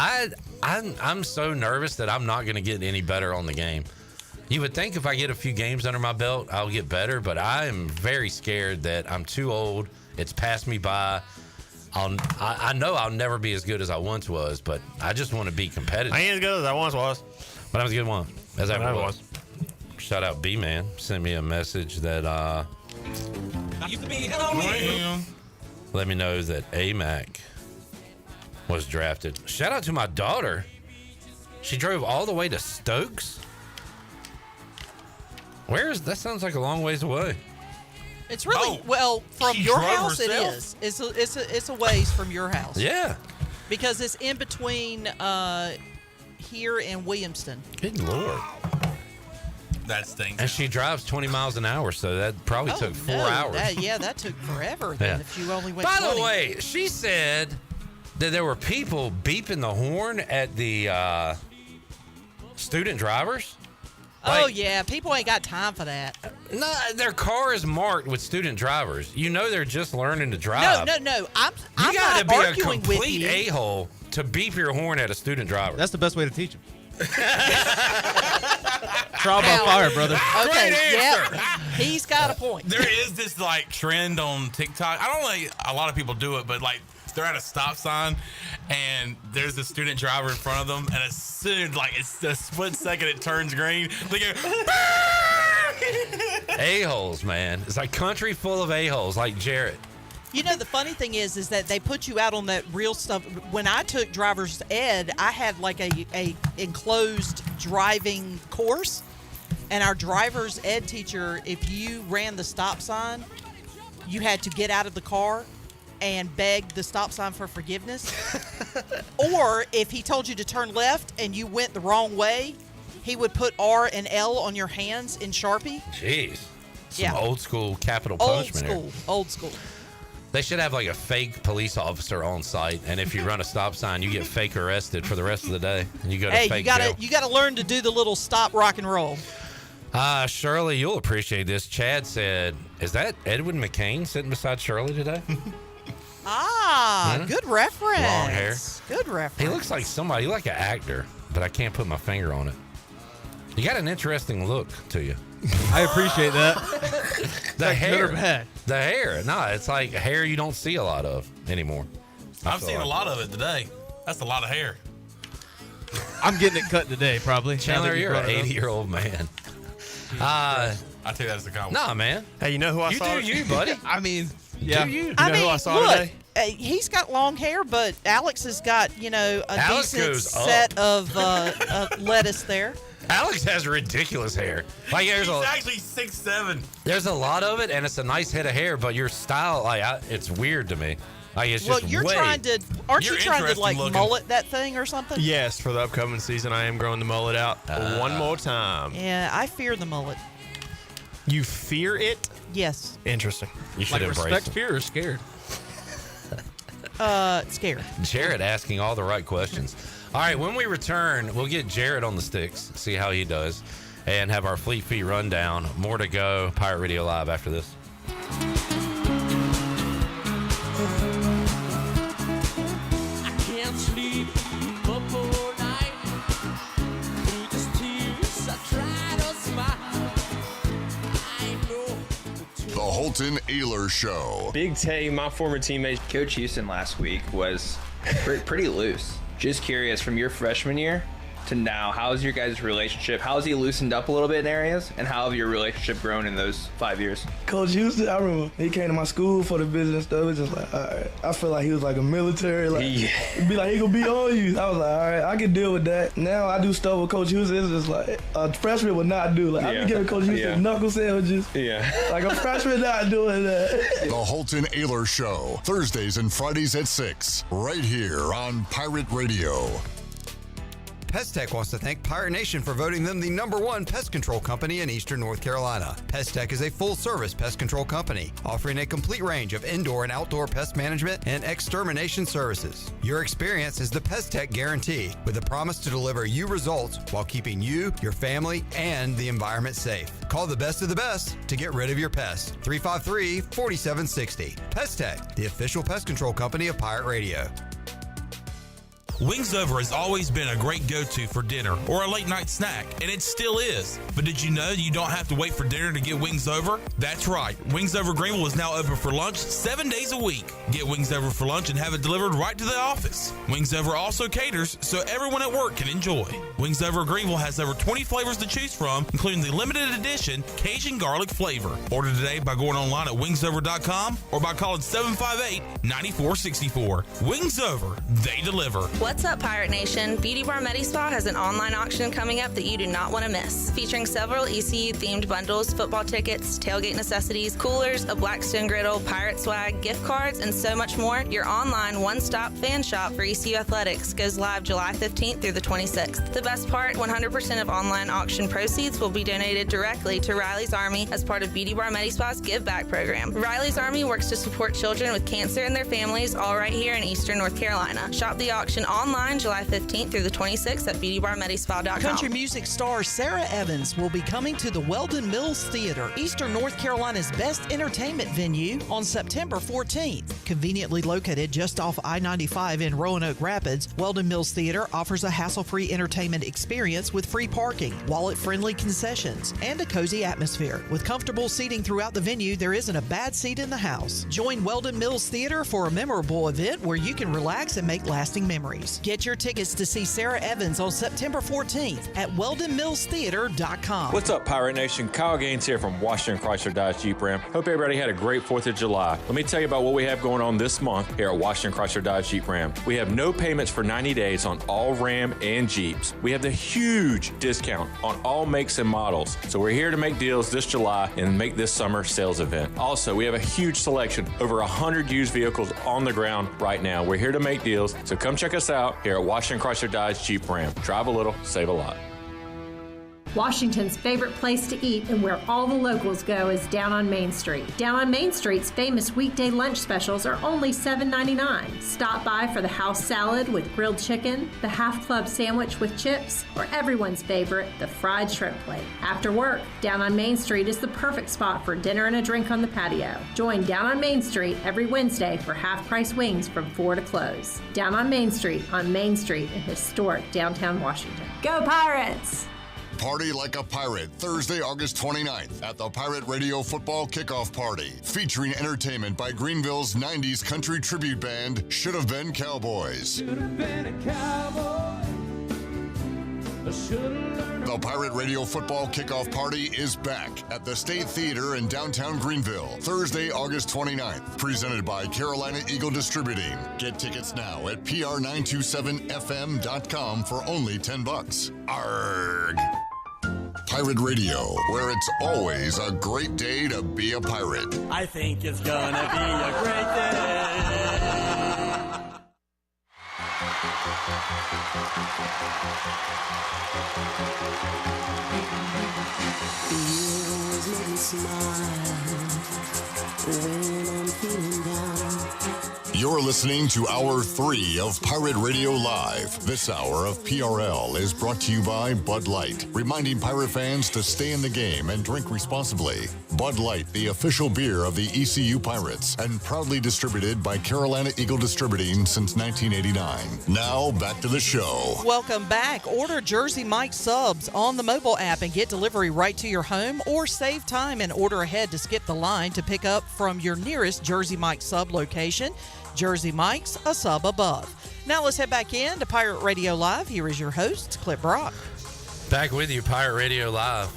I'm so nervous that I'm not going to get any better on the game. You would think if I get a few games under my belt, I'll get better, but I am very scared that I'm too old. It's passed me by. I know I'll never be as good as I once was, but I just want to be competitive. I ain't as good as I once was. But I was a good one. As I was. was. Shout out B-Man. Sent me a message that let me know that AMAC was drafted. Shout out to my daughter. She drove all the way to Stokes. That sounds like a long ways away. It's really from your house. Herself? It is. It's a ways from your house. Yeah, because it's in between here and Williamston. Good Lord, that stinks. And she drives 20 miles an hour, so that probably took 4 hours. That took forever. Then if you only went. By 20. the way, she said that there were people beeping the horn at the student drivers. Oh, yeah. People ain't got time for that. No, their car is marked with student drivers. You know they're just learning to drive. No. I'm you gotta not be a arguing with complete you. a-hole to beep your horn at a student driver. That's the best way to teach them. Trial by fire, brother. Okay, Great answer. Yep. He's got a point. There is this like trend on TikTok. I don't know, a lot of people do it, but like they're at a stop sign and there's a student driver in front of them, and as soon like it's a split second it turns green, they go a-holes, man. It's like country full of a-holes like Jarrett. You know, the funny thing is that they put you out on that real stuff. When I took driver's ed, I had like a enclosed driving course, and our driver's ed teacher, if you ran the stop sign, you had to get out of the car and beg the stop sign for forgiveness. Or if he told you to turn left and you went the wrong way, he would put R and L on your hands in Sharpie. Jeez. Some old school capital punishment. Old school. They should have like a fake police officer on site, and if you run a stop sign, you get fake arrested for the rest of the day, and you go to fake jail. You gotta learn to do the little stop, rock and roll. Shirley, you'll appreciate this. Chad said, "Is that Edwin McCain sitting beside Shirley today?" Good reference. Long hair. Good reference. He looks like somebody, like an actor, but I can't put my finger on it. You got an interesting look to you. I appreciate that. The hair. Good or bad? The hair. No, it's like hair you don't see a lot of anymore. I've seen a lot of it today. That's a lot of hair. I'm getting it cut today, probably. Chandler, you're an 80-year-old man. I take that as a compliment. Nah, man. Hey, you know who I saw? You do you, buddy. I mean, yeah. Do you? You know who I saw today? He's got long hair, but Alex has got, a Alex decent goes set of lettuce there. Alex has ridiculous hair. Like He's actually 6'7". There's a lot of it, and it's a nice head of hair, but your style, it's weird to me. Like it's just you're trying to, aren't you trying to like looking. mullet that thing or something? Yes, for the upcoming season, I am growing the mullet out one more time. Yeah, I fear the mullet. You fear it? Yes. Interesting. You should embrace respect it. fear or scared? Scared. Jared asking all the right questions. All right, when we return, we'll get Jared on the sticks, see how he does, and have our Fleet Feet rundown. More to go. Pirate Radio Live after this. I can't sleep up all night. Through these tears, I try to smile. I know. The Holton Ayler Show. Big Tay, my former teammate, Coach Houston last week was pretty loose. Just curious, from your freshman year to now, how's your guys' relationship? How has he loosened up a little bit in areas? And how have your relationship grown in those 5 years? Coach Houston, I remember he came to my school for the visit and stuff. It was just like, all right. I feel like he was like a military. Like, it'd be like, he gonna be on you. I was like, all right, I can deal with that. Now I do stuff with Coach Houston. It's just like a freshman would not do. Like, I be giving Coach Houston knuckle sandwiches. Yeah. Like a freshman not doing that. The Holton Ayler Show, Thursdays and Fridays at 6, right here on Pirate Radio. Pestech wants to thank Pirate Nation for voting them the #1 pest control company in Eastern North Carolina. Pestech is a full-service pest control company offering a complete range of indoor and outdoor pest management and extermination services. Your experience is the Pestech guarantee, with a promise to deliver you results while keeping you, your family, and the environment safe. Call the best of the best to get rid of your pests. 353-4760. Pestech, the official pest control company of Pirate Radio. Wings Over has always been a great go-to for dinner or a late-night snack, and it still is. But did you know you don't have to wait for dinner to get Wings Over? That's right. Wings Over Greenville is now open for lunch 7 days a week. Get Wings Over for lunch and have it delivered right to the office. Wings Over also caters so everyone at work can enjoy. Wings Over Greenville has over 20 flavors to choose from, including the limited edition Cajun garlic flavor. Order today by going online at wingsover.com or by calling 758-9464. Wings Over, they deliver. What's up, Pirate Nation? Beauty Bar Medispa has an online auction coming up that you do not want to miss, featuring several ECU-themed bundles, football tickets, tailgate necessities, coolers, a Blackstone griddle, pirate swag, gift cards, and so much more. Your online one-stop fan shop for ECU Athletics goes live July 15th through the 26th. The best part, 100% of online auction proceeds will be donated directly to Riley's Army as part of Beauty Bar Medispa's Give Back program. Riley's Army works to support children with cancer and their families, all right here in Eastern North Carolina. Shop the auction online July 15th through the 26th at beautybarmedispa.com. Country music star Sarah Evans will be coming to the Weldon Mills Theater, Eastern North Carolina's best entertainment venue, on September 14th. Conveniently located just off I-95 in Roanoke Rapids, Weldon Mills Theater offers a hassle-free entertainment experience with free parking, wallet-friendly concessions, and a cozy atmosphere. With comfortable seating throughout the venue, there isn't a bad seat in the house. Join Weldon Mills Theater for a memorable event where you can relax and make lasting memories. Get your tickets to see Sarah Evans on September 14th at weldonmillstheater.com. What's up, Pirate Nation? Kyle Gaines here from Washington Chrysler Dodge Jeep Ram. Hope everybody had a great 4th of July. Let me tell you about what we have going on this month here at Washington Chrysler Dodge Jeep Ram. We have no payments for 90 days on all Ram and Jeeps. We have the huge discount on all makes and models. So we're here to make deals this July and make this summer sales event. Also, we have a huge selection, over 100 used vehicles on the ground right now. We're here to make deals, so come check us out here at Washington Chrysler Dodge Jeep Ram. Drive a little, save a lot. Washington's favorite place to eat and where all the locals go is down on Main Street. Down on Main Street's famous weekday lunch specials are only $7.99. Stop by for the house salad with grilled chicken, the half club sandwich with chips, or everyone's favorite, the fried shrimp plate. After work, Down on Main Street is the perfect spot for dinner and a drink on the patio. Join Down on Main Street every Wednesday for half-price wings from 4 to close. Down on Main Street in historic downtown Washington. Go Pirates! Party like a pirate, Thursday, August 29th at the Pirate Radio Football Kickoff Party, featuring entertainment by Greenville's 90s country tribute band, Should Have Been Cowboys. The Pirate Radio Football Kickoff Party is back at the State Theater in downtown Greenville, Thursday, August 29th, presented by Carolina Eagle Distributing. Get tickets now at pr927fm.com for only $10. Arrgh! Pirate Radio, where it's always a great day to be a pirate. I think it's gonna be a great day. You're listening to Hour 3 of Pirate Radio Live. This hour of PRL is brought to you by Bud Light, reminding Pirate fans to stay in the game and drink responsibly. Bud Light, the official beer of the ECU Pirates, and proudly distributed by Carolina Eagle Distributing since 1989. Now, back to the show. Welcome back. Order Jersey Mike subs on the mobile app and get delivery right to your home, or save time and order ahead to skip the line to pick up from your nearest Jersey Mike sub location. Jersey Mike's, a sub above. Now let's head back in to Pirate Radio Live. Here is your host, Clip Brock. Back with you, Pirate Radio Live.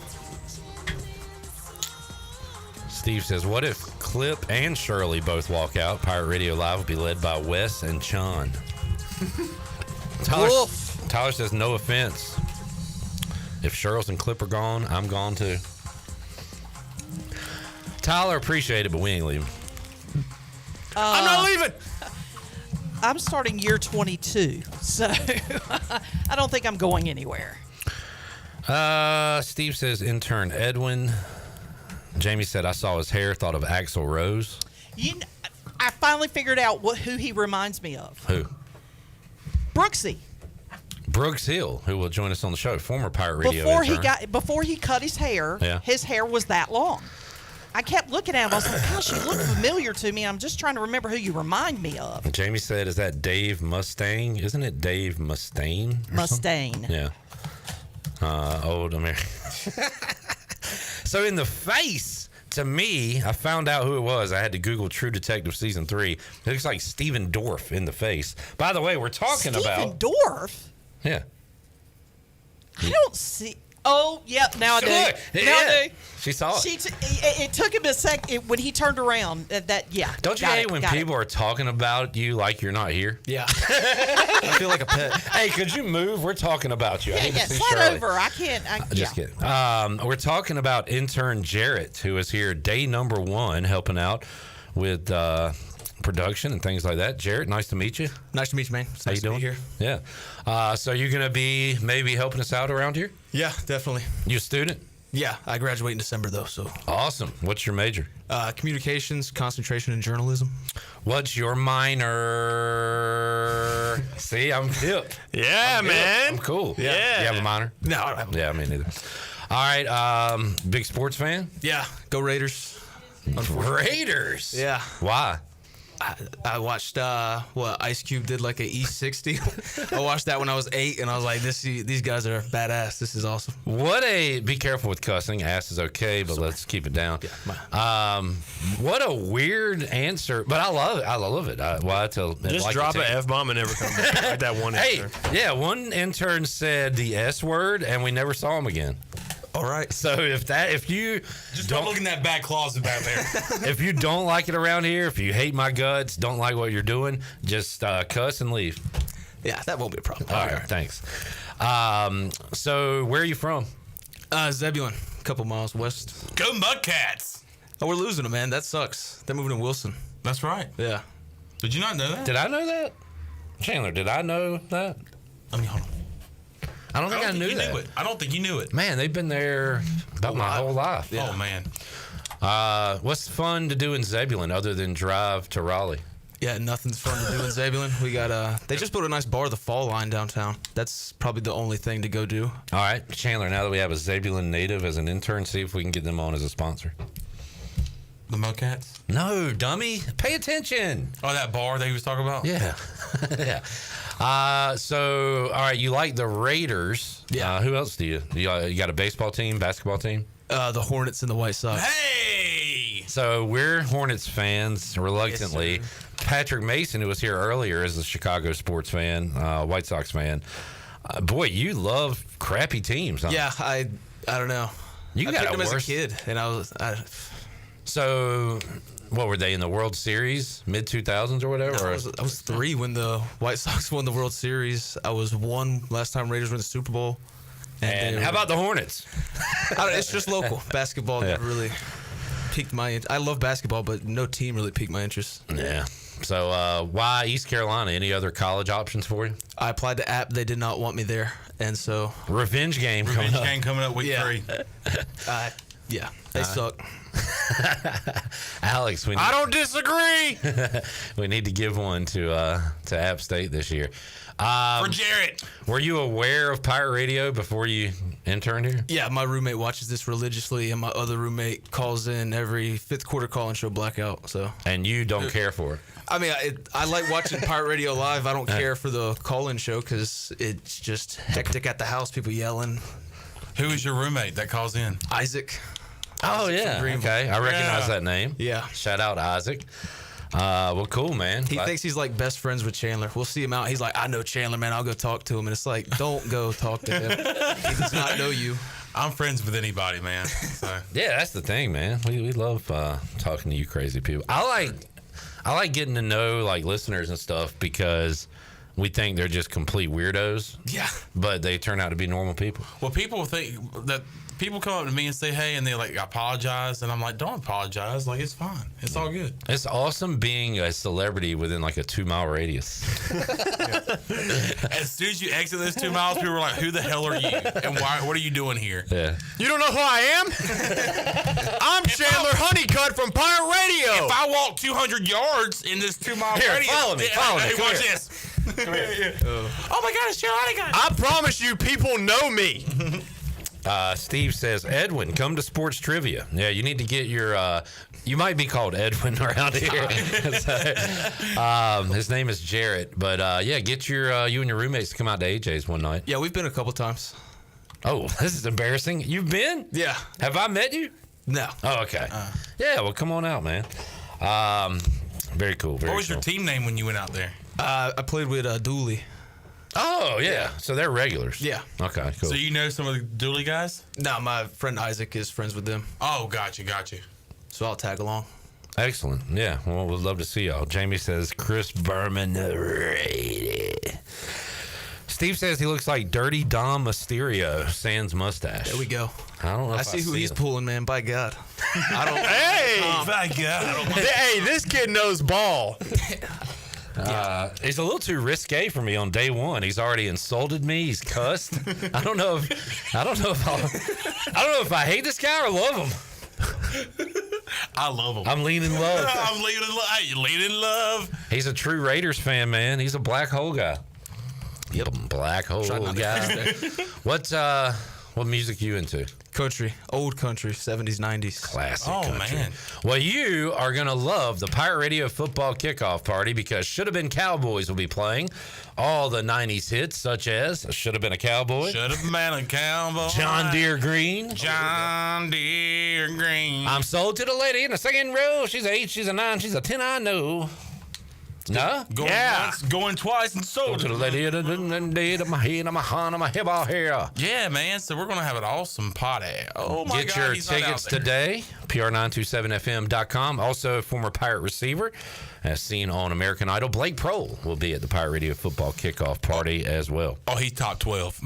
Steve says, what if Clip and Shirley both walk out? Pirate Radio Live will be led by Wes and Sean. Tyler says, no offense. If Shirley and Clip are gone, I'm gone too. Tyler, appreciate it, but we ain't leaving. I'm not leaving. I'm starting year 22, so I don't think I'm going anywhere. Steve says, intern Edwin. Jamie said, I saw his hair, thought of Axl Rose. I finally figured out who he reminds me of. Who? Brooksy. Brooks Hill, who will join us on the show, former Pirate Radio intern. Before he cut his hair, his hair was that long. I kept looking at him. I was like, gosh, you look familiar to me. I'm just trying to remember who you remind me of. Jamie said, is that Dave Mustaine? Isn't it Dave Mustaine? Mustaine. Yeah. Old American. So in the face, to me, I found out who it was. I had to Google True Detective Season 3. It looks like Steven Dorff in the face. By the way, we're talking about... Steven Dorff? Yeah. I don't see... Oh, yep, now I do. I do. She saw it. It took him a second when he turned around. Don't you hate when people are talking about you like you're not here? Yeah. I feel like a pet. Hey, could you move? We're talking about you. Slide over. I can't. Just kidding. We're talking about intern Jarrett, who is here day number 1, helping out with production and things like that. Jarrett, nice to meet you. Nice to meet you, man. How you doing? Here. Yeah. So you're going to be maybe helping us out around here? Yeah, definitely. You a student? Yeah, I graduate in December, though. So awesome. What's your major? Communications, concentration in journalism. What's your minor? See, I'm hip. Yeah, man. I'm cool. Yeah. You have a minor? No, I don't have a Yeah, me neither. All right. Big sports fan? Yeah. Go Raiders. Raiders? Yeah. Why? I watched what Ice Cube did, like a E60. I watched that when I was 8, and I was like, these guys are badass. This is awesome. Be careful with cussing. Ass is okay, but let's keep it down. Yeah, what a weird answer, but I love it. I love it. Just drop an F-bomb and never come back. Like that one intern. Hey, one intern said the S word, and we never saw him again. All right. So if you just don't look in that back closet back there. If you don't like it around here, if you hate my guts, don't like what you're doing, just cuss and leave. Yeah, that won't be a problem. All right, thanks. So where are you from? Zebulon, a couple miles west. Go Mudcats! Oh, we're losing them, man. That sucks. They're moving to Wilson. That's right. Yeah. Did you not know that? Did I know that? Chandler, did I know that? Let me hold on. I don't think I knew that. I don't think you knew it. Man, they've been there about my whole life. Yeah. Oh, man. What's fun to do in Zebulon other than drive to Raleigh? Yeah, nothing's fun to do in Zebulon. We got they just built a nice bar, the Fall Line, downtown. That's probably the only thing to go do. All right, Chandler, now that we have a Zebulon native as an intern, see if we can get them on as a sponsor. The Mudcats? No, dummy. Pay attention. Oh, that bar that he was talking about? Yeah. Yeah. So, all right, you like the Raiders. Yeah. Who else do you? You got a baseball team, basketball team? The Hornets and the White Sox. Hey! So we're Hornets fans, reluctantly. Yes, Patrick Mason, who was here earlier, is a Chicago sports fan, White Sox fan. Boy, you love crappy teams, huh? Yeah, I don't know. I picked them as a kid, and So, what were they in the World Series, mid-2000s or whatever? No, I was 3 when the White Sox won the World Series. I was 1 last time Raiders won the Super Bowl. And how about the Hornets? It's just local. Basketball never really piqued my interest. I love basketball, but no team really piqued my interest. Yeah. So why East Carolina? Any other college options for you? I applied to App. They did not want me there, and so revenge game coming up week 3. Yeah, they suck. Alex, I don't disagree. We need to give one to App State this year. For Jarrett. Were you aware of Pirate Radio before you interned here? Yeah, my roommate watches this religiously, and my other roommate calls in every fifth quarter call and show blackout. So, and you don't care for it? I mean, I like watching Pirate Radio live. I don't care for the call-in show because it's just hectic at the house. People yelling. Who is your roommate that calls in? Isaac. Oh yeah, okay. I recognize that name. Yeah. Shout out Isaac. Well, cool, man. He thinks he's like best friends with Chandler. We'll see him out. He's like, I know Chandler, man. I'll go talk to him. And it's like, don't go talk to him. He does not know you. I'm friends with anybody, man. So. Yeah, that's the thing, man. We love talking to you crazy people. I like getting to know like listeners and stuff because we think they're just complete weirdos. Yeah. But they turn out to be normal people. Well, people think that people come up to me and say, hey, and they like apologize. And I'm like, don't apologize. Like, it's fine. It's all good. It's awesome being a celebrity within like a 2-mile radius. As soon as you exit those 2 miles, people are like, who the hell are you? And why? What are you doing here? Yeah. You don't know who I am? I'm Chandler Honeycutt from Pirate Radio. If I walk 200 yards in this 2-mile Here, radius. follow me. Hey, Come watch here. this. Come here. Oh my God, it's Chandler Honeycutt. I promise you, people know me. Steve says, Edwin, come to sports trivia. Yeah, you need to get your. You might be called Edwin around here. So, his name is Jarrett, but yeah, get your you and your roommates to come out to AJ's one night. Yeah, we've been a couple times. Oh, this is embarrassing. You've been? Yeah. Have I met you? No. Oh, okay. Yeah, well, come on out, man. Very cool. Very What was cool. your team name when you went out there? I played with Dooley. Oh, yeah. So they're regulars. Yeah. Okay, cool. So you know some of the Dooley guys? No, my friend Isaac is friends with them. Oh, got you. So I'll tag along. Excellent. Yeah. Well, we'd love to see y'all. Jamie says Chris Berman. Steve says he looks like Dirty Dom Mysterio, sans mustache. There we go. I don't know. I if see who see he's him. pulling, man. By God. I don't. Hey! My God. Hey, this kid knows ball. He's a little too risque for me on day one. He's already insulted me. He's cussed. I don't know if I hate this guy or love him. I love him. I'm leaning love. I'm leaning love. Hey, you leaning love. He's a true Raiders fan, man. He's a black hole guy. Yep. Black hole guy. What music you into? Country. Old country. 70s, 90s. Classic Oh, country. man. Well, you are going to love the Pirate Radio football kickoff party because Should Have Been Cowboys will be playing all the 90s hits, such as Should Have Been a Cowboy, Should have been a cowboy. John Deere Green, John Deere Green. I'm sold to the lady in the second row. She's a 8, she's a 9, she's a 10, I know. No? Going once, going twice, and sold To the lady in the my head, my hand, my hip all here. Yeah, man. So we're gonna have an awesome party. Oh my Get God, your he's not tickets out there. today, pr927fm.com. Also, a former Pirate receiver, as seen on American Idol, Blake Prohl will be at the Pirate Radio football kickoff party as well. Oh, he's top 12.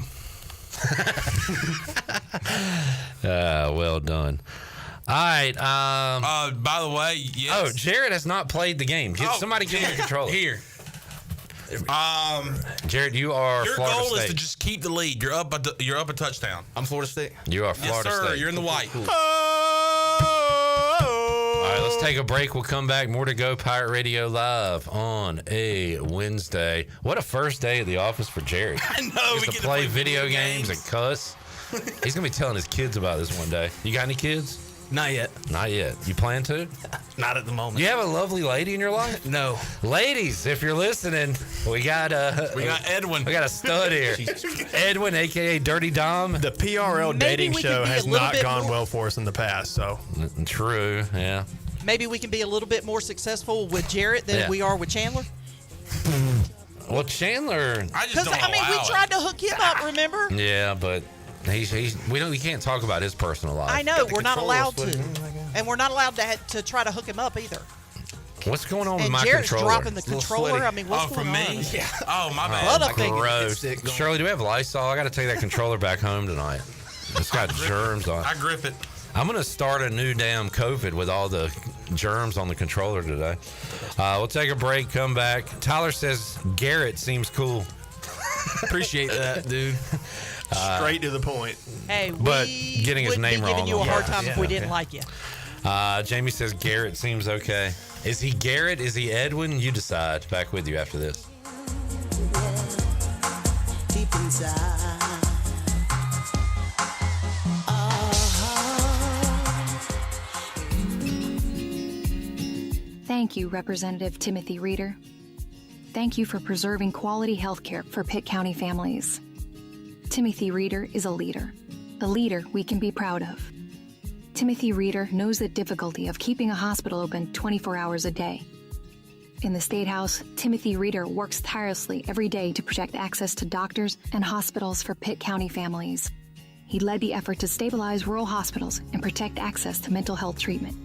Well done. All right. By the way, yes. Oh, Jared has not played the game. Somebody give him a controller. Here. Jared, you are Your Florida goal State. is to just keep the lead. You're up a touchdown. I'm Florida State. You are Florida yes, sir. State. You're in the white. All right, let's take a break. We'll come back. More to go. Pirate Radio Live on a Wednesday. What a first day at the office for Jared. I know. He gets to play video games and cuss. He's going to be telling his kids about this one day. You got any kids? Not yet. Not yet. You plan to? Not at the moment. You have a lovely lady in your life? No. Ladies, if you're listening, we got Edwin. We got a stud here. Edwin, a.k.a. Dirty Dom. The PRL dating show has not gone well for us in the past. So True, yeah. Maybe we can be a little bit more successful with Jarrett than we are with Chandler. Well, Chandler. I just don't we tried to hook him up, remember? Yeah, but we can't talk about his personal life. I know, we're not allowed to. And we're not allowed to try to hook him up either. What's going on with And my Jarrett's controller? dropping the controller. I mean, what's going from on? me? Yeah. Oh, my bad. Gross. Shirley, do we have Lysol? I got to take that controller back home tonight. It's got germs on it. I grip it. I'm going to start a new damn COVID with all the germs on the controller today. We'll take a break, come back. Tyler says Garrett seems cool. Appreciate that, dude. Straight to the point. Hey, But we getting his wouldn't name be giving wrong you a on hard purpose. time if we didn't like you. Jamie says Garrett seems okay. Is he Garrett? Is he Edwin? You decide. Back with you after this. Deep inside. Thank you, Representative Timothy Reeder. Thank you for preserving quality health care for Pitt County families. Timothy Reeder is a leader we can be proud of. Timothy Reeder knows the difficulty of keeping a hospital open 24 hours a day. In the State House, Timothy Reeder works tirelessly every day to protect access to doctors and hospitals for Pitt County families. He led the effort to stabilize rural hospitals and protect access to mental health treatment.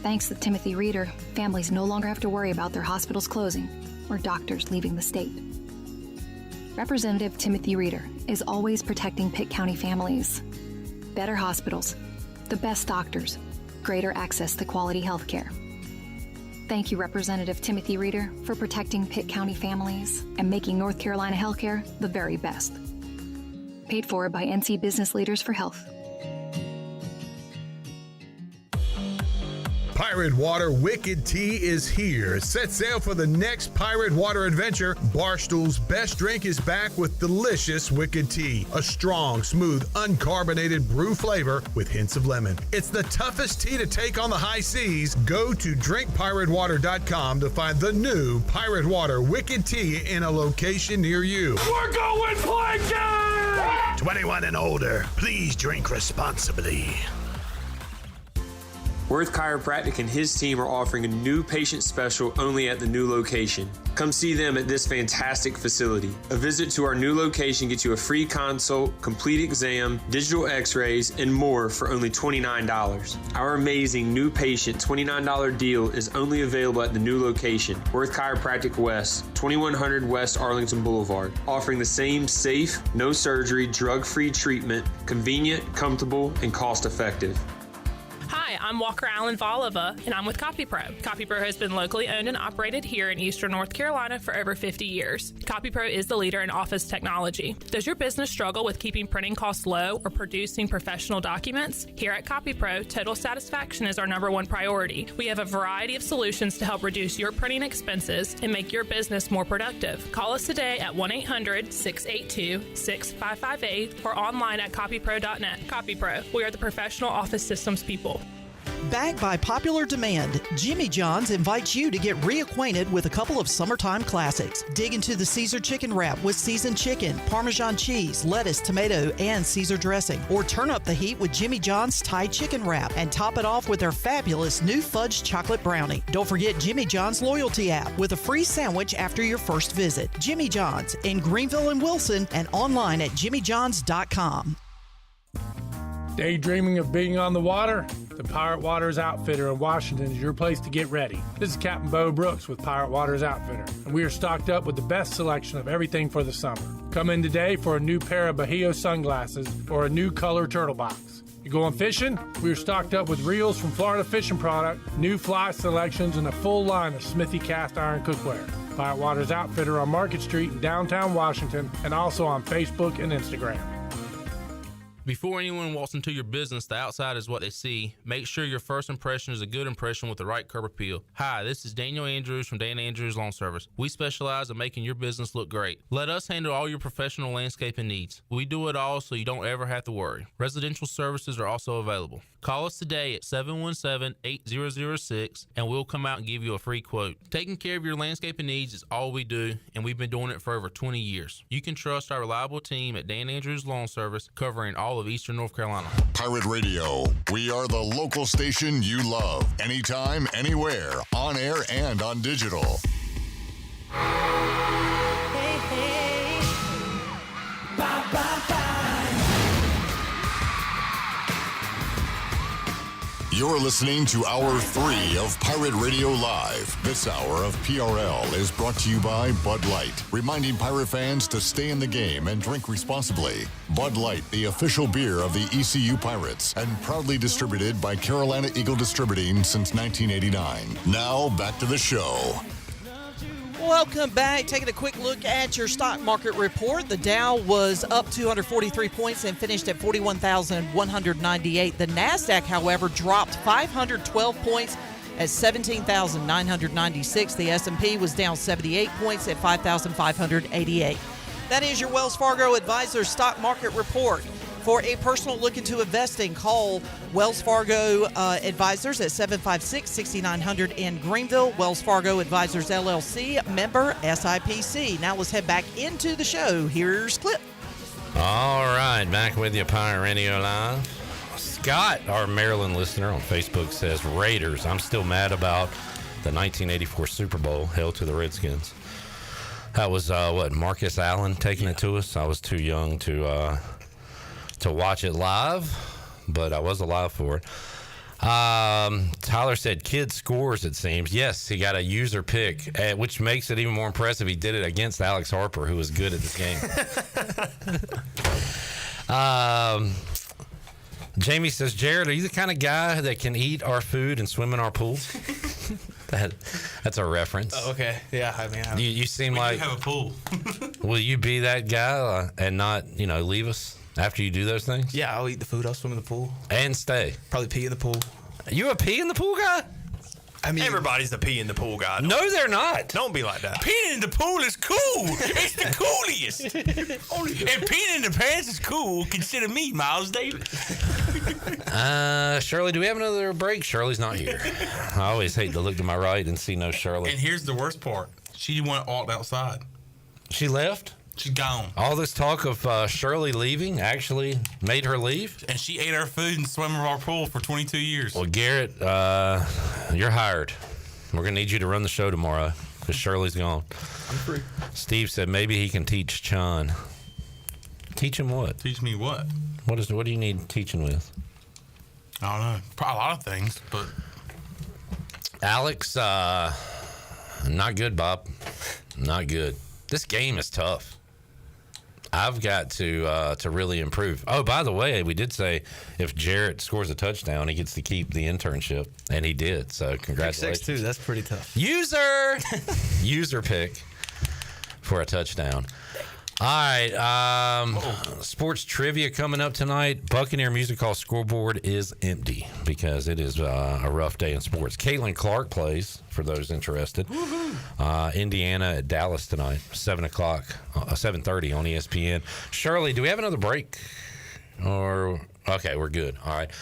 Thanks to Timothy Reeder, families no longer have to worry about their hospitals closing or doctors leaving the state. Representative Timothy Reeder is always protecting Pitt County families. Better hospitals, the best doctors, greater access to quality health care. Thank you, Representative Timothy Reeder, for protecting Pitt County families and making North Carolina healthcare the very best. Paid for by NC Business Leaders for Health. Pirate Water Wicked Tea is here. Set sail for the next Pirate Water adventure. Barstool's best drink is back with delicious Wicked Tea. A strong, smooth, uncarbonated brew flavor with hints of lemon. It's the toughest tea to take on the high seas. Go to drinkpiratewater.com to find the new Pirate Water Wicked Tea in a location near you. We're going plankton! 21 and older, please drink responsibly. Worth Chiropractic and his team are offering a new patient special only at the new location. Come see them at this fantastic facility. A visit to our new location gets you a free consult, complete exam, digital x-rays, and more for only $29. Our amazing new patient $29 deal is only available at the new location, Worth Chiropractic West, 2100 West Arlington Boulevard, offering the same safe, no surgery, drug-free treatment, convenient, comfortable, and cost-effective. Hi, I'm Walker Allen Volova, and I'm with CopyPro. CopyPro has been locally owned and operated here in Eastern North Carolina for over 50 years. CopyPro is the leader in office technology. Does your business struggle with keeping printing costs low or producing professional documents? Here at CopyPro, total satisfaction is our #1 priority. We have a variety of solutions to help reduce your printing expenses and make your business more productive. Call us today at 1-800-682-6558 or online at copypro.net. CopyPro, we are the professional office systems people. Backed by popular demand, Jimmy John's invites you to get reacquainted with a couple of summertime classics. Dig into the Caesar chicken wrap with seasoned chicken, Parmesan cheese, lettuce, tomato, and Caesar dressing. Or turn up the heat with Jimmy John's Thai chicken wrap and top it off with their fabulous new fudge chocolate brownie. Don't forget Jimmy John's loyalty app with a free sandwich after your first visit. Jimmy John's in Greenville and Wilson and online at jimmyjohns.com. Daydreaming of being on the water? The Pirate Waters Outfitter in Washington is your place to get ready. This is Captain Bo Brooks with Pirate Waters Outfitter, and we are stocked up with the best selection of everything for the summer. Come in today for a new pair of Bahio sunglasses or a new color turtle box. You going fishing? We are stocked up with reels from Florida Fishing Product, new fly selections, and a full line of Smithy cast iron cookware. Pirate Waters Outfitter on Market Street in downtown Washington, and also on Facebook and Instagram. Before anyone walks into your business, the outside is what they see. Make sure your first impression is a good impression with the right curb appeal. Hi, this is Daniel Andrews from Dan Andrews Lawn Service. We specialize in making your business look great. Let us handle all your professional landscaping needs. We do it all so you don't ever have to worry. Residential services are also available. Call us today at 717-8006 and we'll come out and give you a free quote. Taking care of your landscaping needs is all we do, and we've been doing it for over 20 years. You can trust our reliable team at Dan Andrews Lawn Service, covering all of Eastern North Carolina. Pirate Radio. We are the local station you love. Anytime, anywhere, on air and on digital. Hey, hey. Bye, bye, bye. You're listening to Hour 3 of Pirate Radio Live. This hour of PRL is brought to you by Bud Light, reminding Pirate fans to stay in the game and drink responsibly. Bud Light, the official beer of the ECU Pirates, and proudly distributed by Carolina Eagle Distributing since 1989. Now, back to the show. Welcome back. Taking a quick look at your stock market report. The Dow was up 243 points and finished at 41,198. The NASDAQ, however, dropped 512 points at 17,996. The S&P was down 78 points at 5,588. That is your Wells Fargo Advisors stock market report. For a personal look into investing, call Wells Fargo Advisors at 756-6900 in Greenville. Wells Fargo Advisors, LLC, member SIPC. Now let's head back into the show. Here's Clip. All right, back with you, Pirate Radio Live. Scott, our Maryland listener on Facebook, says, Raiders. I'm still mad about the 1984 Super Bowl held to the Redskins. That was, Marcus Allen taking it to us. I was too young to watch it live, but I was alive for it. Tyler said, kid scores, it seems. Yes, he got a user pick, which makes it even more impressive. He did it against Alex Harper, who was good at this game. Jamie says, Jared, are you the kind of guy that can eat our food and swim in our pool? That's a reference. Oh, okay. Yeah, I mean, you seem like you have a pool. Will you be that guy and not, leave us after you do those things? Yeah, I'll eat the food. I'll swim in the pool. And stay. Probably pee in the pool. You a pee in the pool guy? I mean, everybody's the pee in the pool guy. No, they're not. Don't be like that. Peeing in the pool is cool. It's the coolest. And peeing in the pants is cool. Consider me Miles Davis. Shirley, do we have another break? Shirley's not here. I always hate to look to my right and see no Shirley. And here's the worst part. She walked outside. She left? She's gone. All this talk of Shirley leaving actually made her leave? And she ate our food and swam in our pool for 22 years. Well, Garrett, you're hired. We're going to need you to run the show tomorrow because Shirley's gone. I'm free. Steve said maybe he can teach Chon. Teach him what? Teach me what? What do you need teaching with? I don't know. Probably a lot of things, but... Alex, not good, Bob. Not good. This game is tough. I've got to really improve. Oh, by the way, we did say if Jarrett scores a touchdown, he gets to keep the internship, and he did. So congratulations. 6'2", that's pretty tough. User pick for a touchdown. All right, sports trivia coming up tonight. Buccaneer Music Hall scoreboard is empty because it is a rough day in sports. Caitlin Clark plays, for those interested. Indiana at Dallas tonight, 7:30 on ESPN. Shirley, do we have another break? Okay, we're good. All right.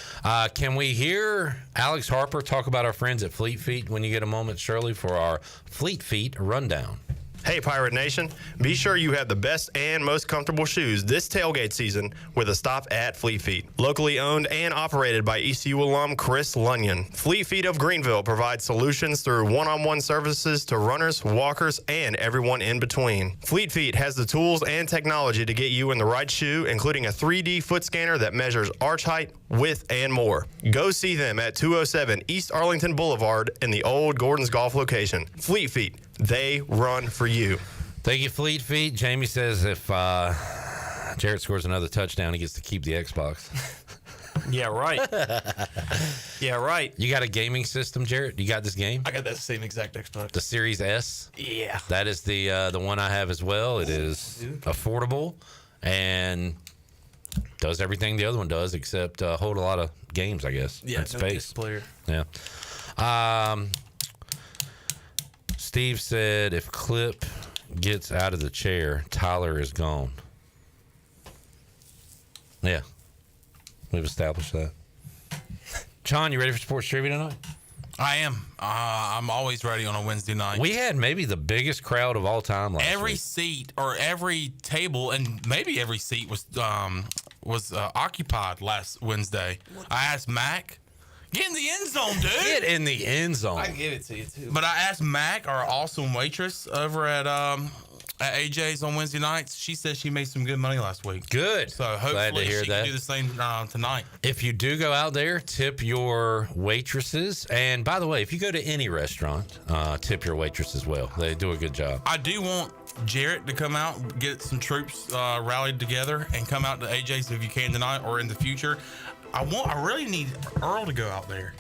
Can we hear Alex Harper talk about our friends at Fleet Feet when you get a moment, Shirley, for our Fleet Feet rundown? Hey, Pirate Nation. Be sure you have the best and most comfortable shoes this tailgate season with a stop at Fleet Feet. Locally owned and operated by ECU alum Chris Lunyon. Fleet Feet of Greenville provides solutions through one-on-one services to runners, walkers, and everyone in between. Fleet Feet has the tools and technology to get you in the right shoe, including a 3D foot scanner that measures arch height, width, and more. Go see them at 207 East Arlington Boulevard in the old Gordon's Golf location. Fleet Feet. They run for you. Thank you, Fleet Feet. Jamie says if Jarrett scores another touchdown, he gets to keep the Xbox. Yeah, right. Yeah, right. You got a gaming system, Jarrett? You got this game? I got that same exact Xbox. The Series S? Yeah. That is the one I have as well. It is affordable and does everything the other one does except hold a lot of games, I guess. Yeah, and no space. disc player. Yeah. Steve said if Clip gets out of the chair, Tyler is gone. Yeah. We've established that. John, you ready for sports trivia tonight? I am. I'm always ready on a Wednesday night. We had maybe the biggest crowd of all time last every week. seat or every table and maybe every seat was occupied last Wednesday. I asked Mac, get in the end zone, dude. Get in the end zone. I can give it to you, too. But I asked Mac, our awesome waitress over at at AJ's on Wednesday nights. She said she made some good money last week. Good. So Glad to hopefully hear she that. can do the same tonight. If you do go out there, tip your waitresses. And by the way, if you go to any restaurant, tip your waitress as well. They do a good job. I do want Jarrett to come out, get some troops rallied together, and come out to AJ's if you can tonight or in the future. I really need Earl to go out there.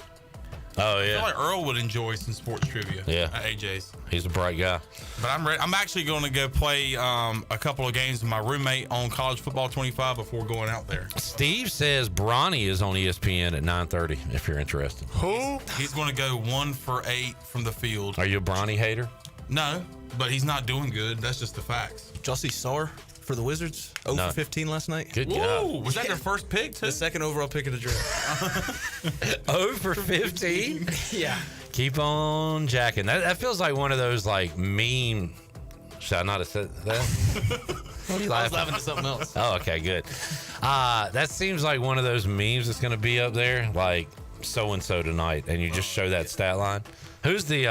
Oh, I yeah. feel like Earl would enjoy some sports trivia at AJ's. He's a bright guy. But I'm ready. I'm actually going to go play a couple of games with my roommate on College Football 25 before going out there. Steve says Bronny is on ESPN at 9:30 if you're interested. Who? He's going to go 1 for 8 from the field. Are you a Bronny hater? No, but he's not doing good. That's just the facts. Did y'all see Sar for the Wizards? 0 for 15 last night. Good Whoa, job. was that their first pick, too? The second overall pick of the draft. 0 for 15? Yeah. Keep on jacking. That feels like one of those like meme. Should I not have said that? What are you I was laughing? laughing at something else. Oh, okay, good. That seems like one of those memes that's going to be up there, like so and so tonight, and you just show that stat line. Who's the?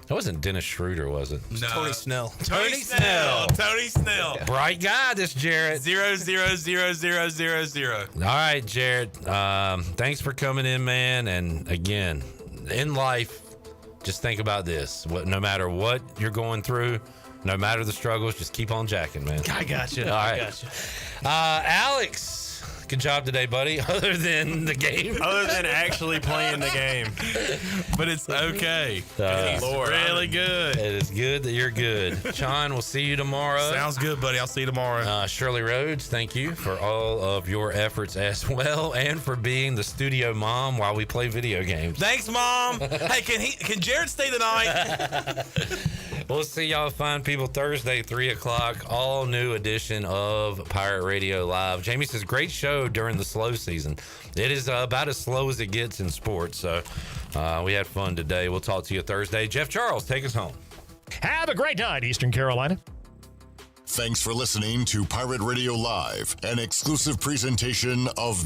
That wasn't Dennis Schroeder, was it? No. Tony Snell. Tony Snell. Tony Snell. Bright guy, this Jarrett. 0-0-0-0-0-0. All right, Jared. Thanks for coming in, man. And again, in life, just think about this. No matter what you're going through, no matter the struggles, just keep on jacking, man. I got you. All right. I got you. Alex, good job today, buddy. Other than the game. Other than actually playing the game. But it's okay. Uh, Lord, really good. It is good that you're good. Sean, we'll see you tomorrow. Sounds good, buddy. I'll see you tomorrow. Shirley Rhodes, thank you for all of your efforts as well, and for being the studio mom while we play video games. Thanks, Mom. Hey, can Jared stay tonight? We'll see y'all fine people Thursday, 3 o'clock. All new edition of Pirate Radio Live. Jamie says, great show during the slow season. It is about as slow as it gets in sports. So we had fun today. We'll talk to you Thursday. Jeff Charles, take us home. Have a great night, Eastern Carolina. Thanks for listening to Pirate Radio Live, an exclusive presentation of